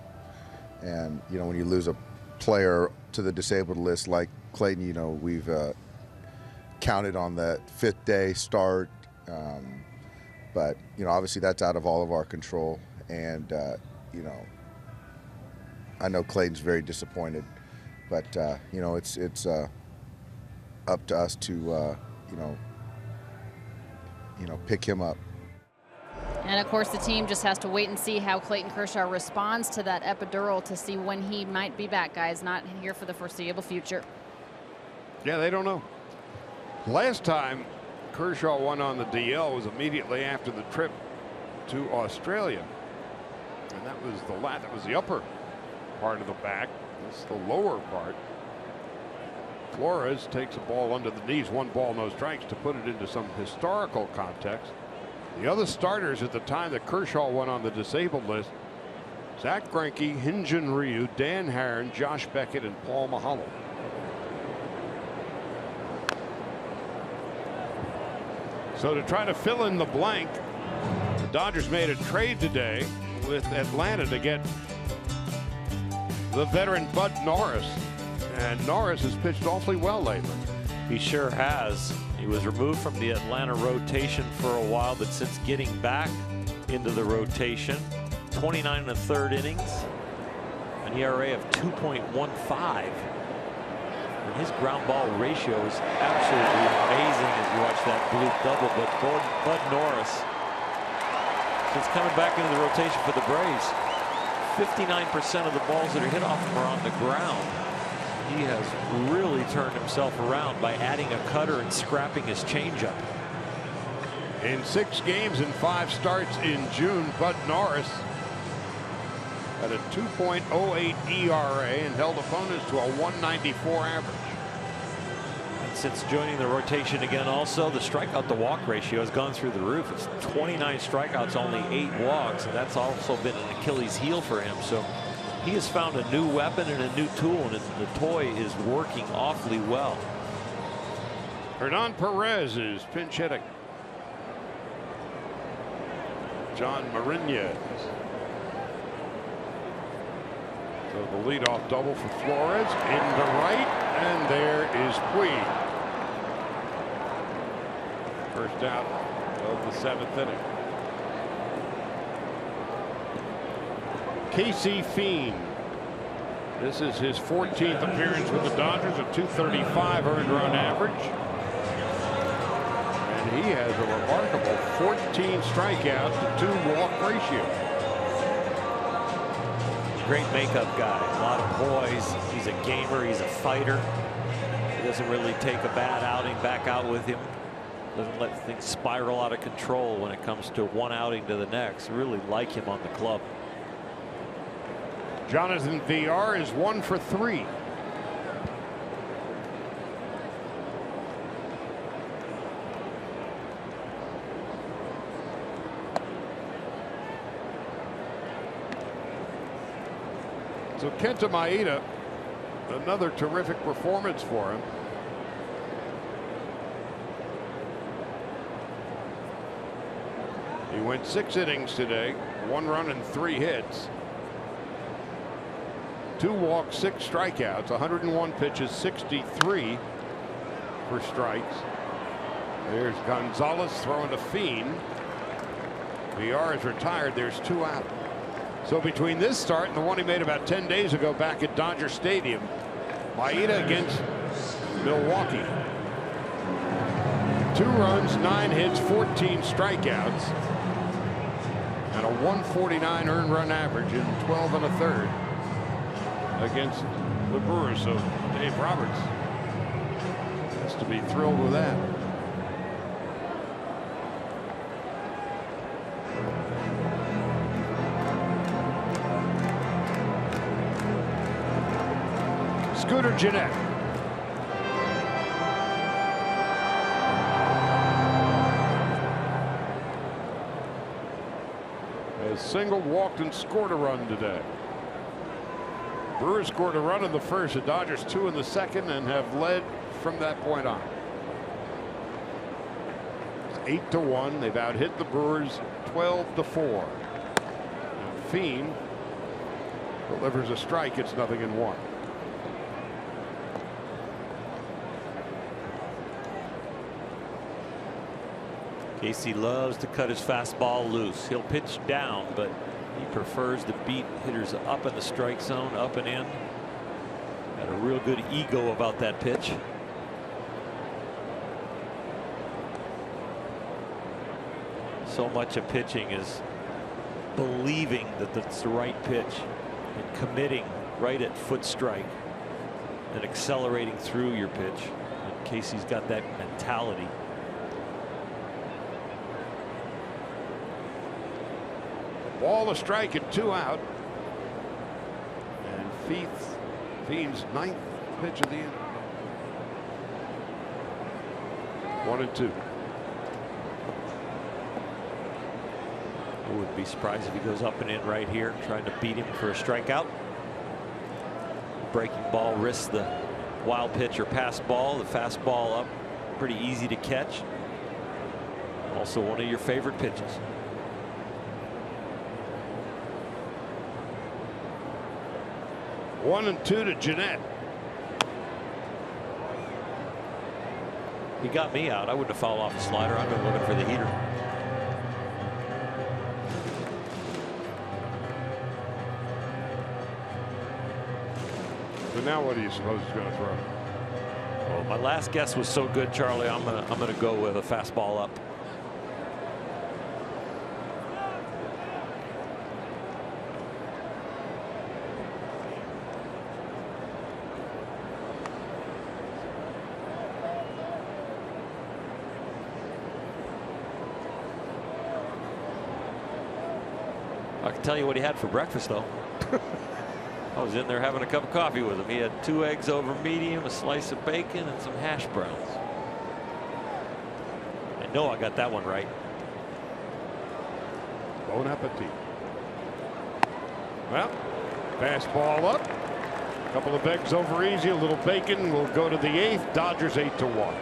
And, when you lose a player to the disabled list like Clayton, we've counted on that 5th day start, but obviously that's out of all of our control, and I know Clayton's very disappointed, but it's up to us to pick him up. And of course the team just has to wait and see how Clayton Kershaw responds to that epidural to see when he might be back, guys. Not here for the foreseeable future. Yeah, they don't know. Last time Kershaw won on the DL was immediately after the trip to Australia, and that was the upper part of the back. This is the lower part. Flores takes a ball under the knees, 1 ball, no strikes, to put it into some historical context. The other starters at the time that Kershaw won on the disabled list: Zach Greinke, Hyun-Jin Ryu, Dan Haren, Josh Beckett, and Paul Mahalo. So to try to fill in the blank, the Dodgers made a trade today with Atlanta to get the veteran Bud Norris. And Norris has pitched awfully well lately. He sure has. He was removed from the Atlanta rotation for a while, but since getting back into the rotation, 29 1/3 innings, an ERA of 2.15. And his ground ball ratio is absolutely amazing as you watch that blue double. But Bud Norris since coming back into the rotation for the Braves. 59% of the balls that are hit off him are on the ground. He has really turned himself around by adding a cutter and scrapping his changeup. In 6 games and 5 starts in June, Bud Norris had a 2.08 ERA and held opponents to a 194 average. And since joining the rotation again, also the strikeout to walk ratio has gone through the roof. It's 29 strikeouts, only 8 walks, and that's also been an Achilles heel for him. So he has found a new weapon and a new tool, and the toy is working awfully well. Hernan Perez is pinch hitting. John Marinez. So the leadoff double for Flores into right, and there is Puig. First out of the 7th inning. Casey Fiend. This is his 14th appearance with the Dodgers, a 235 earned run average. And he has a remarkable 14 strikeouts to 2 walk ratio. Great makeup guy, a lot of poise. He's a gamer, he's a fighter. He doesn't really take a bad outing back out with him. Doesn't let things spiral out of control when it comes to one outing to the next. Really like him on the club. Jonathan VR is 1 for 3. So Kenta Maeda, another terrific performance for him. He went 6 innings today, 1 run and 3 hits. 2 walks, 6 strikeouts, 101 pitches, 63 for strikes. There's Gonzalez throwing to Fiend. VR is retired. There's 2 out. So between this start and the one he made about 10 days ago back at Dodger Stadium, Maeda against Milwaukee. 2 runs, 9 hits, 14 strikeouts, and a 149 earned run average in 12 1/3 against the Brewers. So Dave Roberts has to be thrilled with that. Scooter Gennett. Has single, walked, and scored a run today. Brewers scored a run in the first, the Dodgers 2 in the second, and have led from that point on. It's 8-1. They've out-hit the Brewers 12-4. And Fiend delivers a strike. It's 0-1. Casey loves to cut his fastball loose. He'll pitch down, but he prefers to beat hitters up in the strike zone, up and in. Got a real good ego about that pitch. So much of pitching is believing that that's the right pitch and committing right at foot strike and accelerating through your pitch. And Casey's got that mentality. Ball a strike and 2 out. And Fiend's 9th pitch of the inning. 1-2. I wouldn't be surprised if he goes up and in right here, trying to beat him for a strikeout. Breaking ball risks the wild pitch or pass ball. The fastball up, pretty easy to catch. Also one of your favorite pitches. 1-2 to Gennett. He got me out. I wouldn't have fouled off the slider. I've been looking for the heater. But now what do you suppose he's going to throw? Well, my last guess was so good, Charlie. I'm gonna go with a fastball up. can tell you what he had for breakfast, though. I was in there having a cup of coffee with him. He had 2 eggs over medium, a slice of bacon, and some hash browns. I know I got that one right. Bon appetit. Well, fastball up. A couple of eggs over easy, a little bacon. We'll go to the 8th. Dodgers 8-1.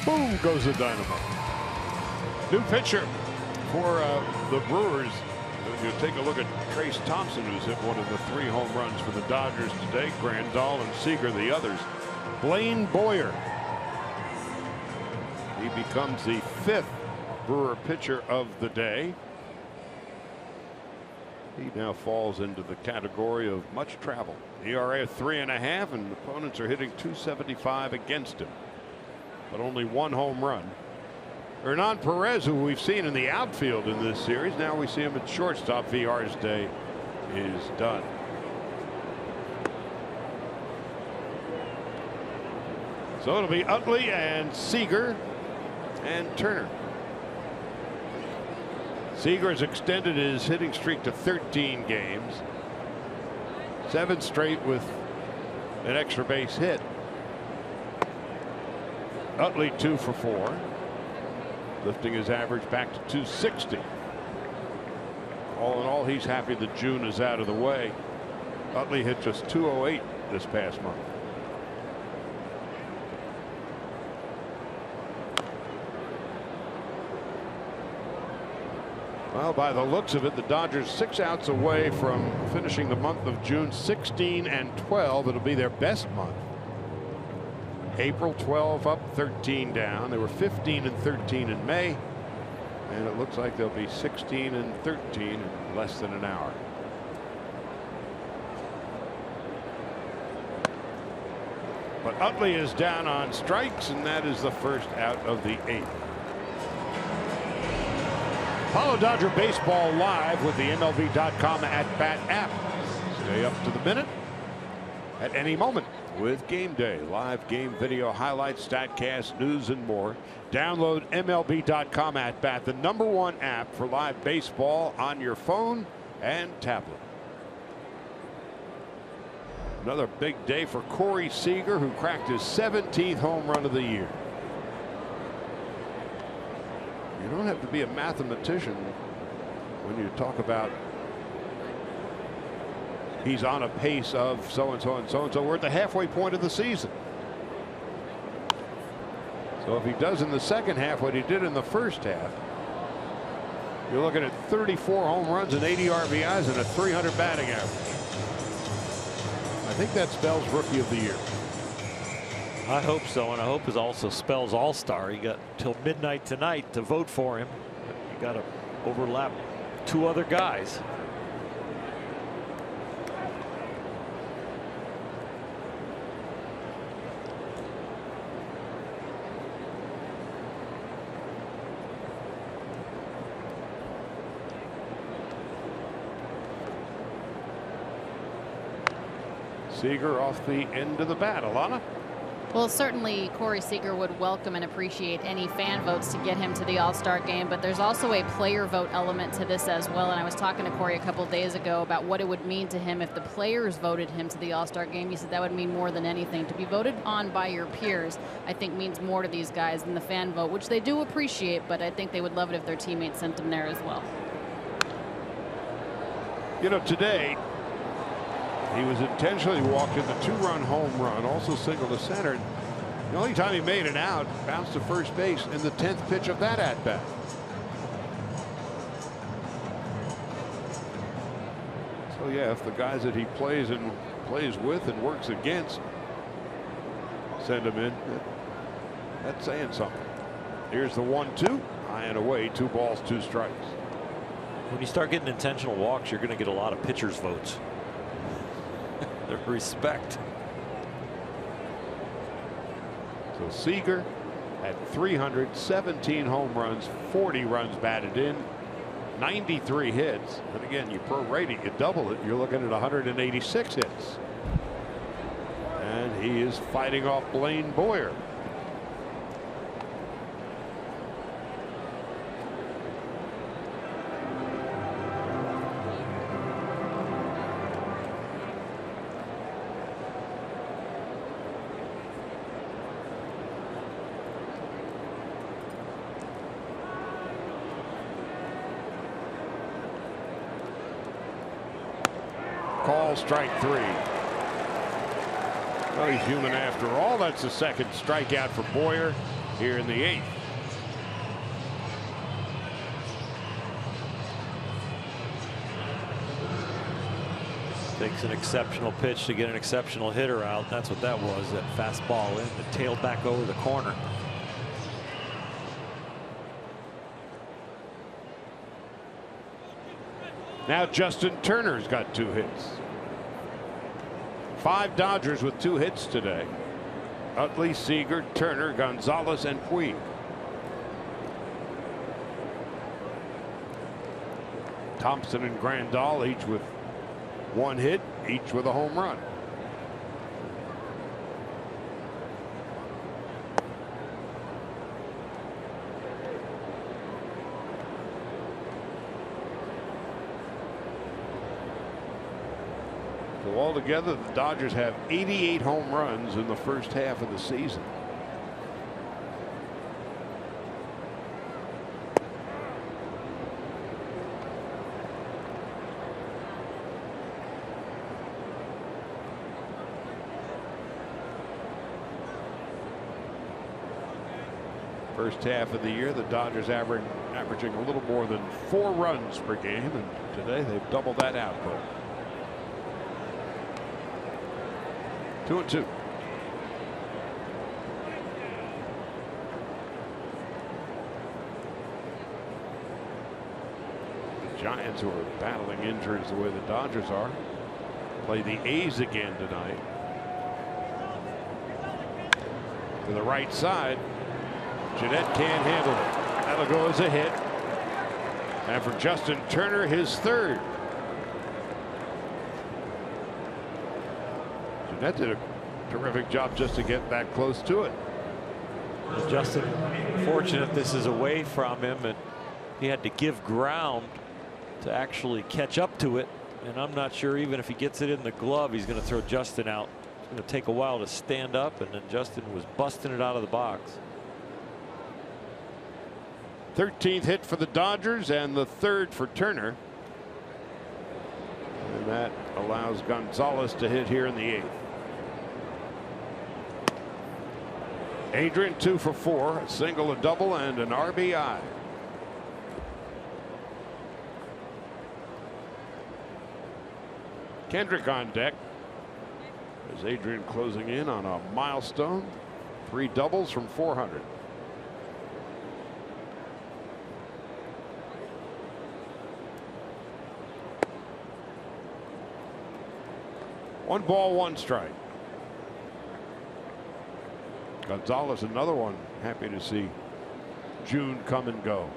Boom goes the dynamo. New pitcher for the Brewers. You take a look at Trace Thompson, who's hit one of the 3 home runs for the Dodgers today. Grandal and Seager the others. Blaine Boyer. He becomes the 5th Brewer pitcher of the day. He now falls into the category of much travel. ERA of 3.5, and opponents are hitting .275 against him. But only 1 home run. Hernan Perez, who we've seen in the outfield in this series, now we see him at shortstop. VR's day is done. So it'll be Utley and Seager and Turner. Seager has extended his hitting streak to 13 games. 7 straight with an extra base hit. Utley 2 for 4. Lifting his average back to 260. All in all, he's happy that June is out of the way. Utley hit just 208 this past month. Well, by the looks of it, the Dodgers 6 outs away from finishing the month of June 16-12. It'll be their best month. April 12 up, 13 down. They were 15-13 in May, and it looks like they'll be 16-13 in less than an hour. But Utley is down on strikes, and that is the first out of the 8th. Follow Dodger Baseball live with the MLB.com at-bat app. Stay up to the minute at any moment with Game Day. Live game video highlights, StatCast, news, and more. Download MLB.com at-bat, the #1 app for live baseball on your phone and tablet. Another big day for Corey Seager, who cracked his 17th home run of the year. You don't have to be a mathematician when you talk about he's on a pace of so and so and so and so. We're at the halfway point of the season. So if he does in the second half what he did in the first half, you're looking at 34 home runs and 80 RBIs and a 300 batting average. I think that spells Rookie of the Year. I hope so, and I hope it also spells All-Star. You got till midnight tonight to vote for him. You got to overlap 2 other guys. Seager off the end of the bat. Alana? Well, certainly Corey Seager would welcome and appreciate any fan votes to get him to the All-Star game, but there's also a player vote element to this as well. And I was talking to Corey a couple days ago about what it would mean to him if the players voted him to the All-Star game. He said that would mean more than anything. To be voted on by your peers, I think, means more to these guys than the fan vote, which they do appreciate, but I think they would love it if their teammates sent them there as well. You know, today he was intentionally walked in the 2-run home run, also single to center. The only time he made an out, bounced to first base in the 10th pitch of that at bat. So yeah, if the guys that he plays with and works against send him in, that's saying something. Here's the 1-2, high and away, 2 balls, 2 strikes. When you start getting intentional walks, you're going to get a lot of pitchers' votes. Their respect. So Seager at 317 home runs, 40 runs batted in, 93 hits. And again, you prorate it, you double it, you're looking at 186 hits. And he is fighting off Blaine Boyer. Call strike 3. Well, he's human after all. That's the second strikeout for Boyer here in the 8th. Takes an exceptional pitch to get an exceptional hitter out. That's what that was. That fastball in, the tail back over the corner. Now Justin Turner's got 2 hits. 5 Dodgers with 2 hits today. Utley, Seager, Turner, Gonzalez, and Puig. Thompson and Grandal each with 1 hit, each with a home run. So altogether, the Dodgers have 88 home runs in the first half of the season. First half of the year, the Dodgers averaging a little more than 4 runs per game, and today they've doubled that output. 2-2. The Giants, who are battling injuries the way the Dodgers are, play the A's again tonight. To the right side, Jeanette can't handle it. That'll go as a hit. And for Justin Turner, his 3rd. That did a terrific job just to get that close to it. Justin, fortunate this is away from him, and he had to give ground to actually catch up to it. And I'm not sure even if he gets it in the glove, he's going to throw Justin out. It's going to take a while to stand up, and then Justin was busting it out of the box. 13th hit for the Dodgers and the 3rd for Turner. And that allows Gonzalez to hit here in the 8th. Adrian 2 for 4, a single, a double, and an RBI. Kendrick on deck as Adrian closing in on a milestone. 3 doubles from 400. One ball, one strike. Gonzalez, another one. Happy to see June come and go.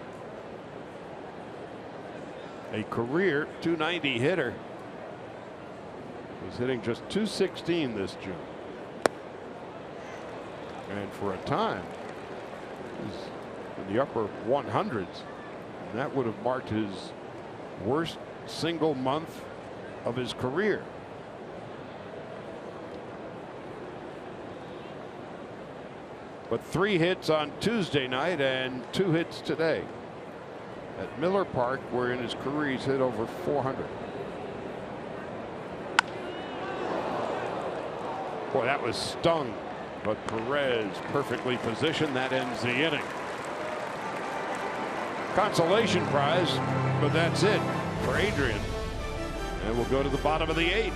A career .290 hitter. Was hitting just .216 this June. And for a time, he was in the upper 100s. And that would have marked his worst single month of his career. But 3 hits on Tuesday night and 2 hits today. At Miller Park, where in his career he's hit over 400. Boy, that was stung, but Perez perfectly positioned. That ends the inning. Consolation prize, but that's it for Adrian. And we'll go to the bottom of the 8th.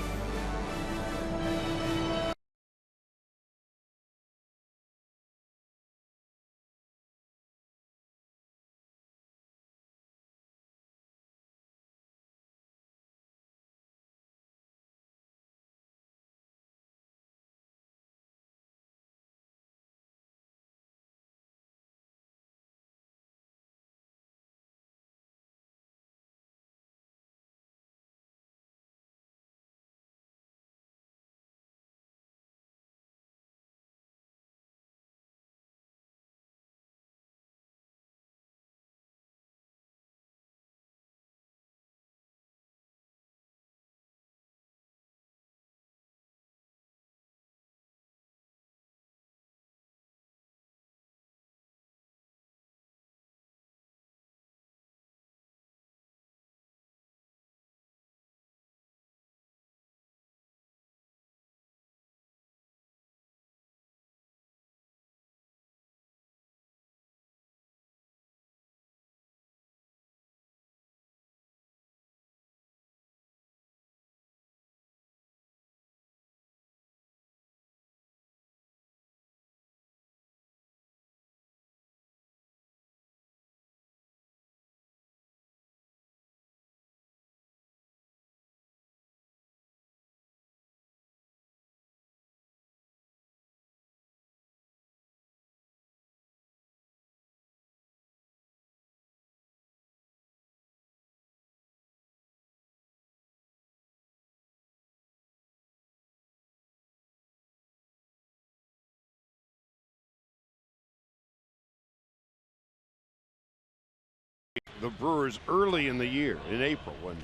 The Brewers early in the year, in April, when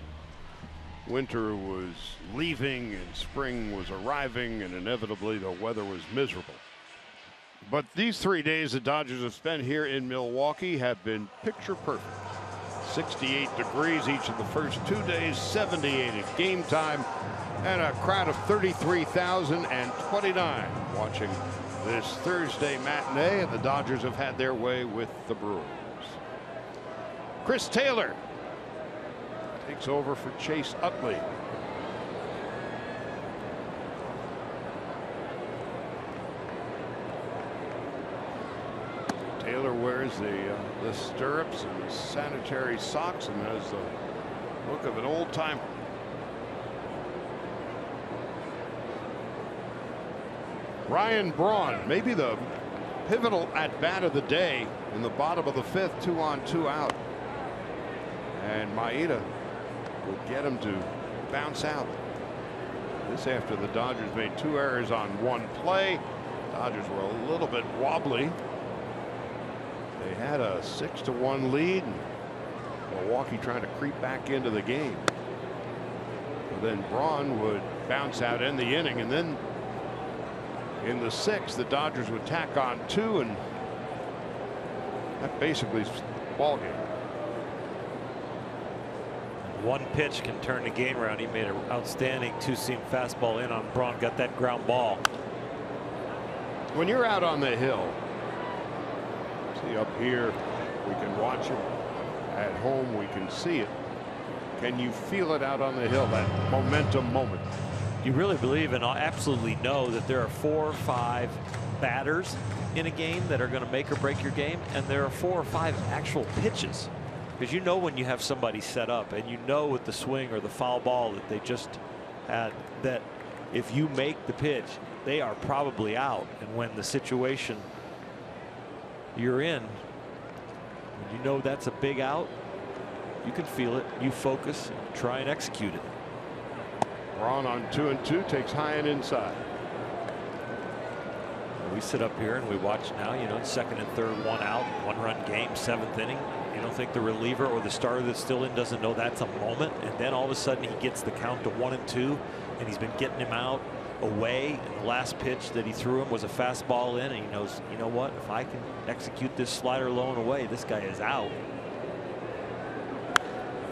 winter was leaving and spring was arriving and inevitably the weather was miserable. But these 3 days the Dodgers have spent here in Milwaukee have been picture perfect. 68 degrees each of the first 2 days, 78 at game time, and a crowd of 33,029 watching this Thursday matinee, and the Dodgers have had their way with the Brewers. Chris Taylor takes over for Chase Utley. Taylor wears the stirrups and the sanitary socks and has the look of an old timer. Ryan Braun, maybe the pivotal at bat of the day in the bottom of the 5th, 2 on 2 out. And Maeda will get him to bounce out. This after the Dodgers made 2 errors on 1 play. Dodgers were a little bit wobbly. They had a 6-1 lead. Milwaukee trying to creep back into the game. But then Braun would bounce out in the inning, and then in the 6th the Dodgers would tack on 2, and that basically is the ball game. 1 pitch can turn the game around. He made an outstanding two-seam fastball in on Braun, got that ground ball. When you're out on the hill, see up here, we can watch it. At home, we can see it. Can you feel it out on the hill, that momentum moment? You really believe and absolutely know that there are 4 or 5 batters in a game that are going to make or break your game, and there are 4 or 5 actual pitches, because you know when you have somebody set up, and you know with the swing or the foul ball that they just had, that if you make the pitch, they are probably out. And when the situation you're in, when you know that's a big out, you can feel it, you focus, and try and execute it. Braun on 2-2 takes high and inside. We sit up here and we watch now, you know, second and third, 1 out, 1-run game, 7th inning. You don't think the reliever or the starter that's still in doesn't know that's a moment, and then all of a sudden he gets the count to 1-2, and he's been getting him out away, and the last pitch that he threw him was a fastball in, and he knows, you know what, if I can execute this slider low and away, this guy is out.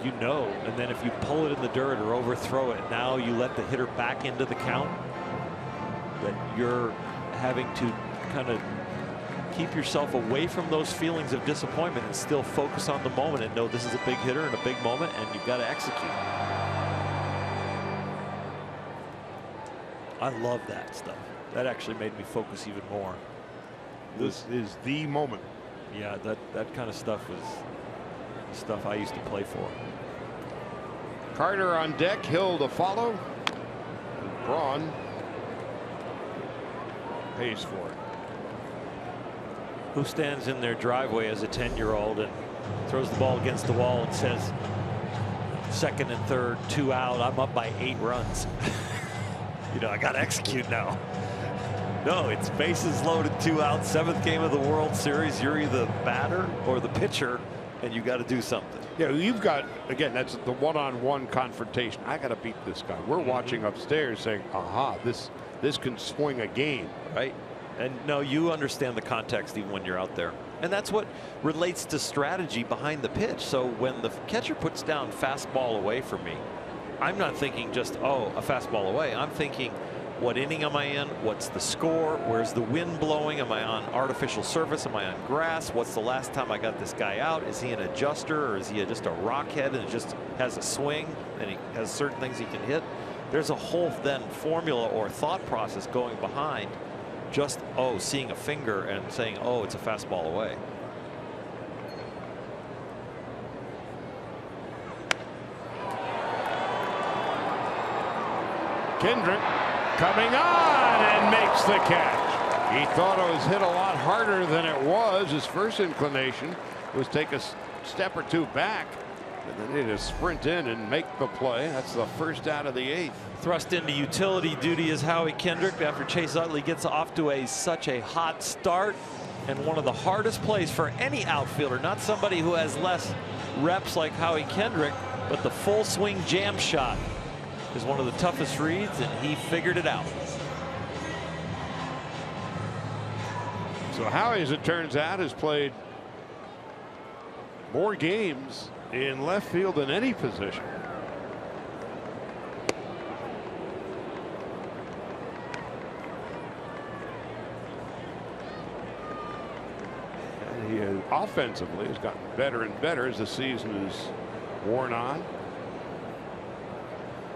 You know, and then if you pull it in the dirt or overthrow it, now you let the hitter back into the count, that you're having to kind of keep yourself away from those feelings of disappointment and still focus on the moment and know this is a big hitter and a big moment, and you've got to execute. I love that stuff. That actually made me focus even more. This is the moment. Yeah, that kind of stuff was the stuff I used to play for. Carter on deck, Hill to follow. Braun pays for it. Who stands in their driveway as a 10-year-old and throws the ball against the wall and says, second and third, 2 out, I'm up by 8 runs. You know, I got to execute now. No, it's bases loaded, 2 out, 7th game of the World Series. You're either the batter or the pitcher, and you got to do something. Yeah, you've got, again, that's the one-on-one confrontation. I got to beat this guy. We're watching upstairs saying, aha, this can swing a game. Right. And no, you understand the context even when you're out there. And that's what relates to strategy behind the pitch. So when the catcher puts down fastball away from me, I'm not thinking just, oh, a fastball away. I'm thinking, what inning am I in? What's the score? Where's the wind blowing? Am I on artificial surface? Am I on grass? What's the last time I got this guy out? Is he an adjuster, or is he just a rockhead and just has a swing and he has certain things he can hit? There's a whole then formula or thought process going behind just, oh, seeing a finger and saying, oh, it's a fastball away. Kendrick coming on and makes the catch. He thought it was hit a lot harder than it was. His first inclination was take a step or 2 back, and then he just sprint in and make the play. That's the first out of the 8th. Thrust into utility duty is Howie Kendrick after Chase Utley gets off to such a hot start, and one of the hardest plays for any outfielder, not somebody who has less reps like Howie Kendrick, but the full swing jam shot is one of the toughest reads, and he figured it out. So Howie, as it turns out, has played more games in left field than any position. And he has, offensively, has gotten better and better as the season is worn on.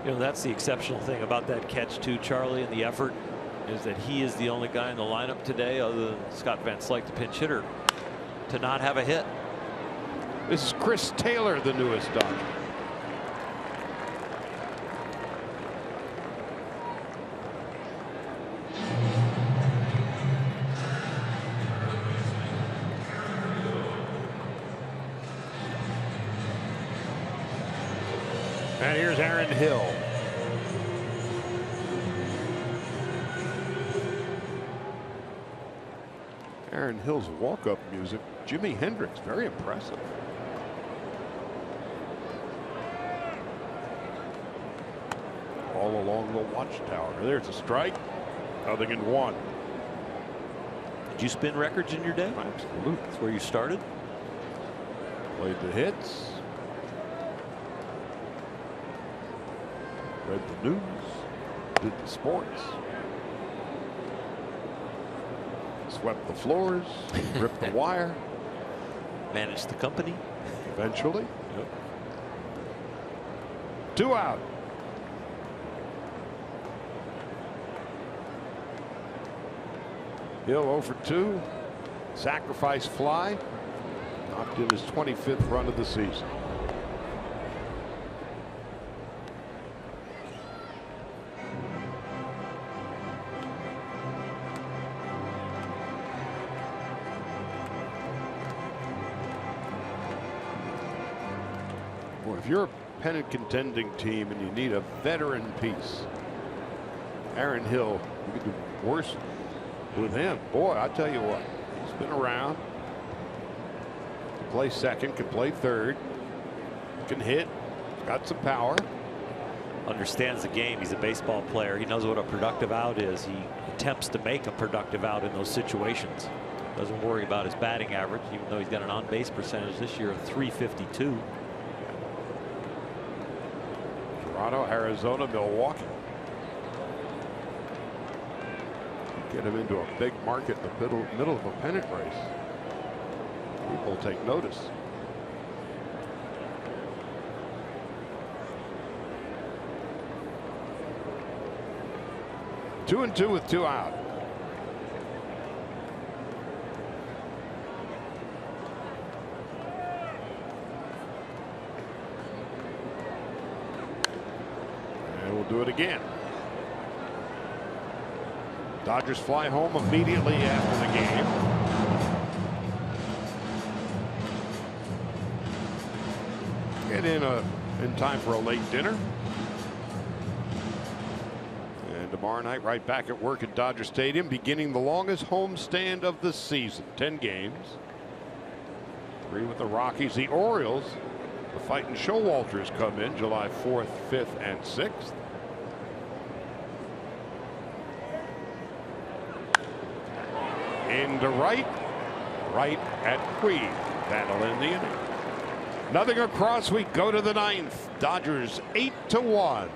You know, that's the exceptional thing about that catch too, Charlie, and the effort is that he is the only guy in the lineup today, other than Scott Van Slyke, the pinch hitter, to not have a hit. This is Chris Taylor, the newest Dodger. And here's Aaron Hill. Aaron Hill's walk-up music, Jimi Hendrix, very impressive. All along the watchtower. There's a strike. Nothing in 1. Did you spin records in your day? Absolutely. That's where you started. Played the hits. Read the news, did the sports, swept the floors, ripped the wire. Managed the company. Eventually. Yep. 2 out. Hill 0 for 2. Sacrifice fly. Knocked in his 25th run of the season. Well, if you're a pennant contending team and you need a veteran piece, Aaron Hill, you could do worse with him. Boy, I tell you what, he's been around. Can play second, can play third, can hit, got some power. Understands the game. He's a baseball player. He knows what a productive out is. He attempts to make a productive out in those situations. Doesn't worry about his batting average, even though he's got an on-base percentage this year of .352. Toronto, Arizona, Milwaukee. Get him into a big market in the middle of a pennant race. People take notice. Two and 2 with 2 out. And we'll do it again. Dodgers fly home immediately after the game. Get in time for a late dinner. And tomorrow night right back at work at Dodger Stadium, beginning the longest homestand of the season. 10 games. 3 with the Rockies. The Orioles, the Fighting Showalters, come in July 4th, 5th, and 6th. Into right at Queen. That'll end the inning. Nothing across. We go to the 9th. Dodgers 8-1.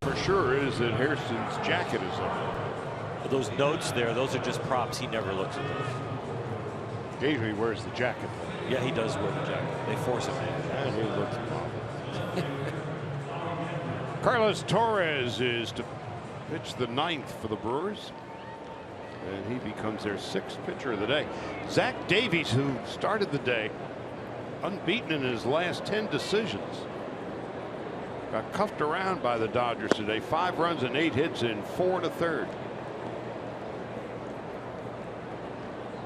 For sure is that Hairston's jacket is up. Those notes there, those are just props. He never looks at those. Occasionally wears the jacket. Yeah, he does wear the jacket. They force him to. And he looks marvelous. Carlos Torres is to pitch the 9th for the Brewers. And he becomes their 6th pitcher of the day. Zach Davies, who started the day unbeaten in his last 10 decisions. got cuffed around by the Dodgers today. 5 runs and 8 hits in 4 1/3.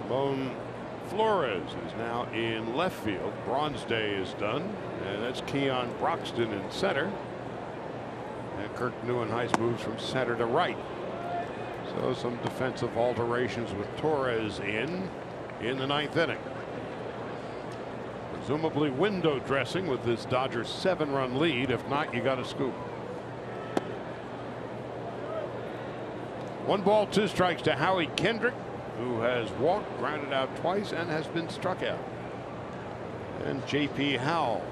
Lone Flores is now in left field. Bronze Day is done, and that's Keon Broxton in center. And Kirk Neuenhuis moves from center to right. So some defensive alterations with Torres in the 9th inning. Presumably window dressing with this Dodgers 7-run lead. If not, you got a scoop. 1 ball, 2 strikes to Howie Kendrick, who has walked, grounded out twice, and has been struck out. And J.P. Howell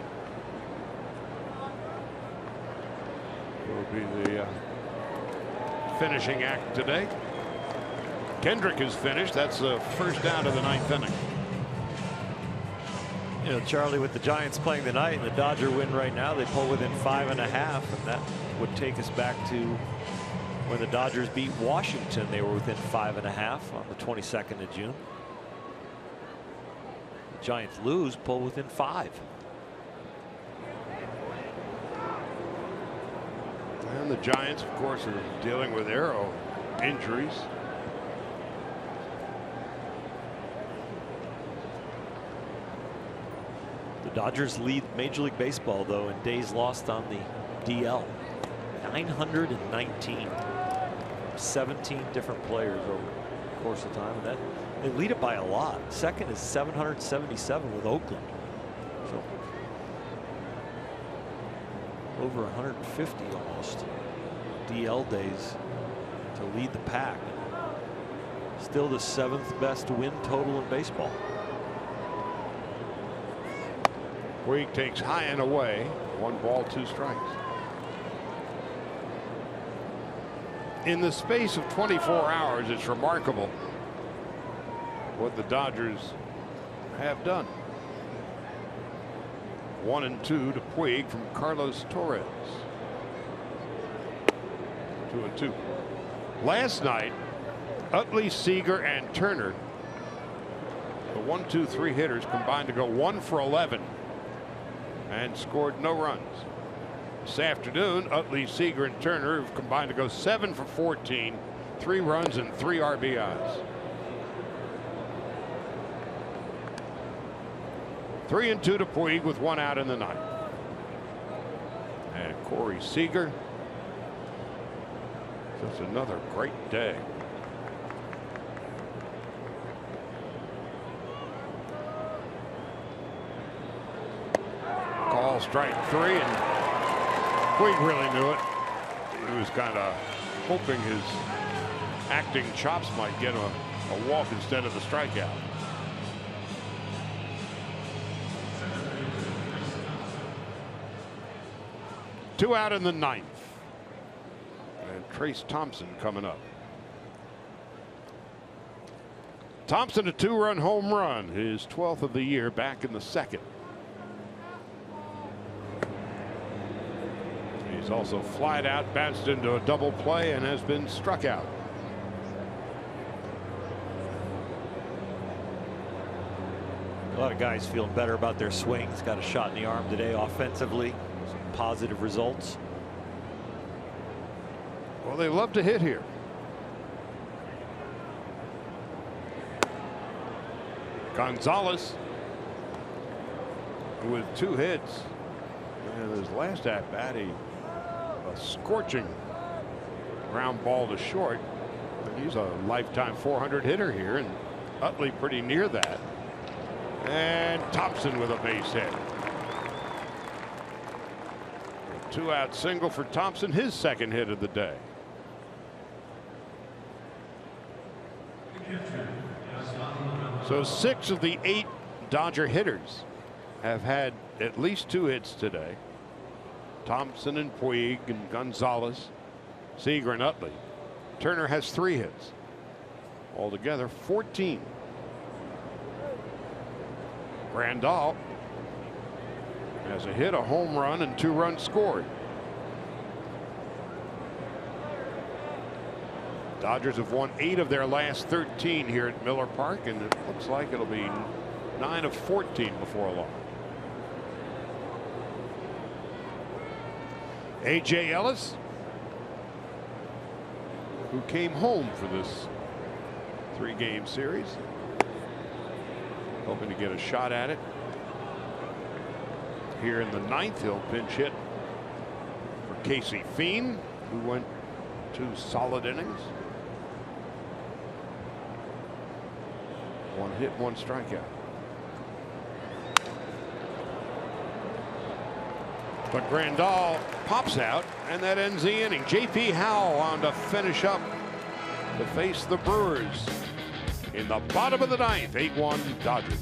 will be the finishing act today. Kendrick is finished. That's the first out of the 9th inning. You know, Charlie, with the Giants playing tonight and the Dodger win right now, they pull within 5.5, and that would take us back to when the Dodgers beat Washington. They were within 5.5 on the 22nd of June. The Giants lose, pull within 5. And the Giants, of course, are dealing with arrow injuries. The Dodgers lead Major League Baseball, though, in days lost on the DL. 919. 17 different players over the course of time. And that, they lead it by a lot. Second is 777 with Oakland. So over 150 almost DL days to lead the pack. Still the 7th best win total in baseball. Puig takes high and away. 1 ball, 2 strikes. In the space of 24 hours, it's remarkable what the Dodgers have done. 1-2 to Puig from Carlos Torres. 2-2. Last night, Utley, Seager, and Turner, the 1-2-3 hitters, combined to go 1 for 11 and scored no runs. This afternoon, Utley, Seager, and Turner have combined to go 7 for 14, 3 runs and 3 RBIs. 3-2 to Puig with 1 out in the 9th. And Corey Seager. Just another great day. Call strike 3, and Puig really knew it. He was kind of hoping his acting chops might get him a walk instead of the strikeout. Two out in the 9th. And Trace Thompson coming up. Thompson, a 2-run home run, his 12th of the year, back in the 2nd. He's also flied out, bounced into a double play, and has been struck out. A lot of guys feeling better about their swings. Got a shot in the arm today offensively. Some positive results. Well, they love to hit here. Gonzalez with 2 hits. And his last at bat, a scorching ground ball to short. He's a lifetime 400 hitter here, and Utley pretty near that. And Thompson with a base hit. A 2-out single for Thompson, his 2nd hit of the day. So 6 of the 8 Dodger hitters have had at least 2 hits today. Thompson and Puig and Gonzalez, Seager and Utley. Turner has 3 hits. Altogether 14. Grandal has a hit, a home run, and 2 runs scored. Dodgers have won 8 of their last 13 here at Miller Park, and it looks like it'll be 9 of 14 before long. A.J. Ellis, who came home for this 3-game series, hoping to get a shot at it. Here in the 9th, he'll pinch hit for Casey Fiend, who went 2 solid innings. 1 hit, 1 strikeout. But Grandal pops out, and that ends the inning. J.P. Howell on to finish up to face the Brewers in the bottom of the 9th. 8-1 Dodgers.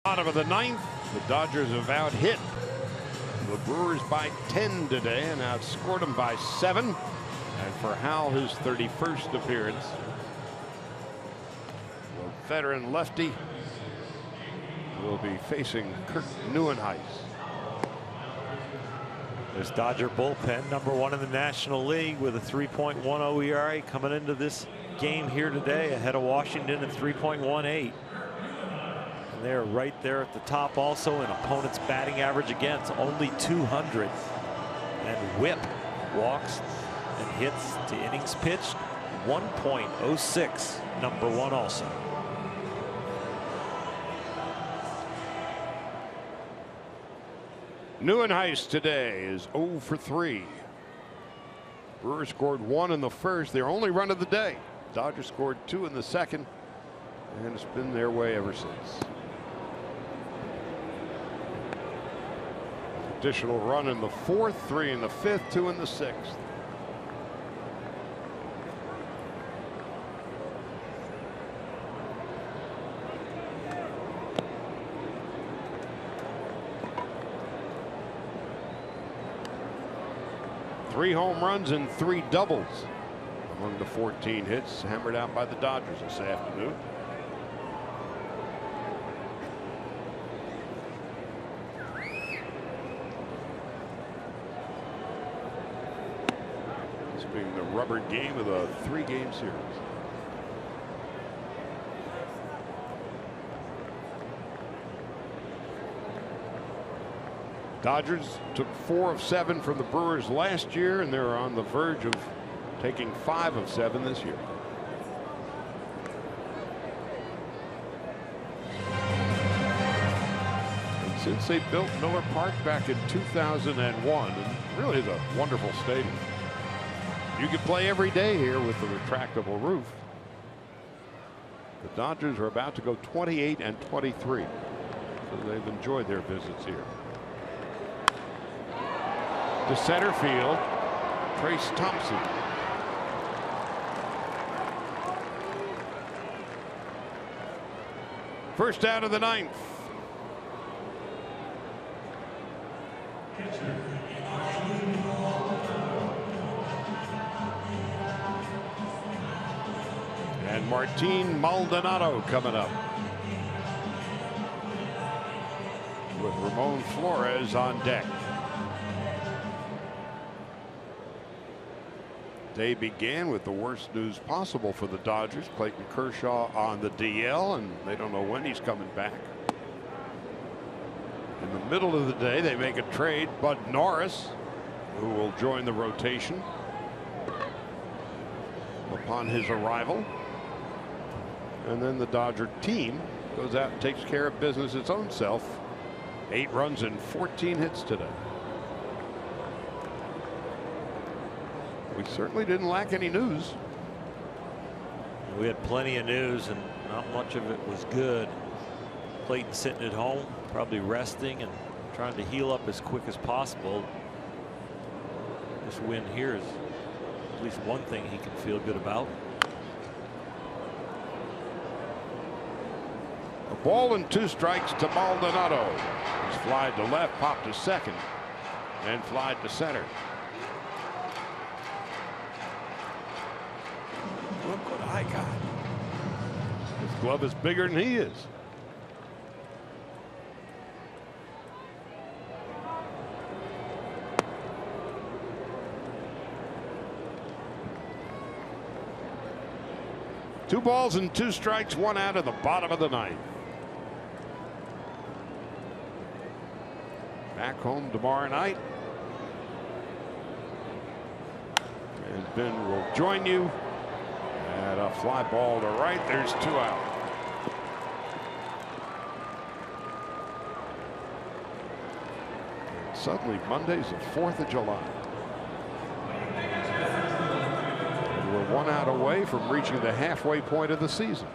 Bottom of the 9th, the Dodgers have out-hit the Brewers by 10 today and outscored them by 7. And for Howell, his 31st appearance, the veteran lefty will be facing Kirk Neuenhuis. This Dodger bullpen, #1 in the National League with a 3.10 ERA coming into this game here today, ahead of Washington at 3.18. And they're right there at the top also in opponent's batting average against, only 200. And whip, walks and hits to innings pitched, 1.06, #1 also. Neuenhuis today is 0 for 3. Brewers scored 1 in the first, their only run of the day. Dodgers scored 2 in the second, and it's been their way ever since. Additional run in the 4th, 3 in the 5th, 2 in the 6th. Three home runs and 3 doubles among the 14 hits hammered out by the Dodgers this afternoon. This being the rubber game of the 3-game series. Dodgers took 4 of 7 from the Brewers last year, and they're on the verge of taking 5 of 7 this year. And since they built Miller Park back in 2001, and really is a wonderful stadium. You can play every day here with the retractable roof. The Dodgers are about to go 28 and 23, so they've enjoyed their visits here. To center field, Trace Thompson. First out of the 9th. And And Martin Maldonado coming up, with Ramon Flores on deck. Day began with the worst news possible for the Dodgers. Clayton Kershaw on the DL, and they don't know when he's coming back. In the middle of the day, they make a trade. Bud Norris, who will join the rotation upon his arrival. And then the Dodger team goes out and takes care of business its own self. 8 runs and 14 hits today. We certainly didn't lack any news. We had plenty of news, and not much of it was good. Clayton sitting at home, probably resting and trying to heal up as quick as possible. This win here is at least one thing he can feel good about. A ball and 2 strikes to Maldonado. He's flied to left, popped to second, and flied to center. Look what I got. His glove is bigger than he is. Two balls and 2 strikes, 1 out of the bottom of the 9th. Back home tomorrow night. And Ben will join you. And a fly ball to right. There's 2 out. And suddenly Monday's the 4th of July. And we're 1 out away from reaching the halfway point of the season.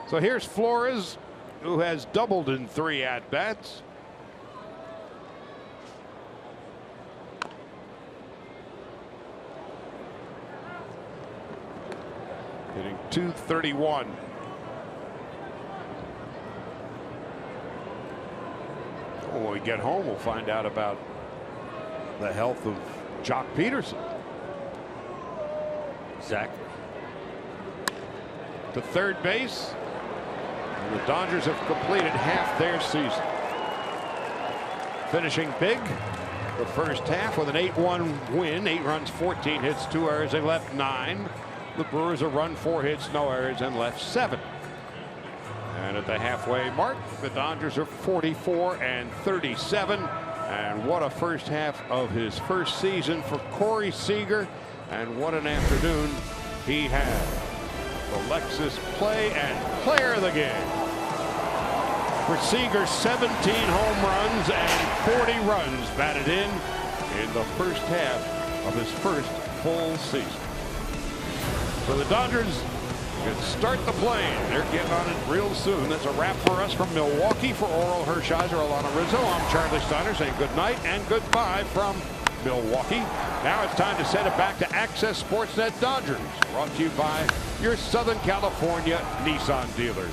So here's Flores, who has doubled in 3 at-bats. Hitting .231. When we get home, we'll find out about the health of Jock Peterson. Exactly. To third base. The Dodgers have completed half their season. Finishing big the first half with an 8-1 win. 8 runs, 14 hits, 2 errors. They left 9. The Brewers a run, 4 hits, no errors, and left 7. And at the halfway mark, the Dodgers are 44 and 37. And what a first half of his first season for Corey Seager. And what an afternoon he had. The Lexus play and player of the game. For Seager, 17 home runs and 40 runs batted in the first half of his first full season. So the Dodgers can start the plane. They're getting on it real soon. That's a wrap for us from Milwaukee. For Oral Hershiser, Alana Rizzo, I'm Charlie Steiner saying good night and goodbye from Milwaukee. Now it's time to send it back to Access Sportsnet Dodgers, brought to you by your Southern California Nissan dealers.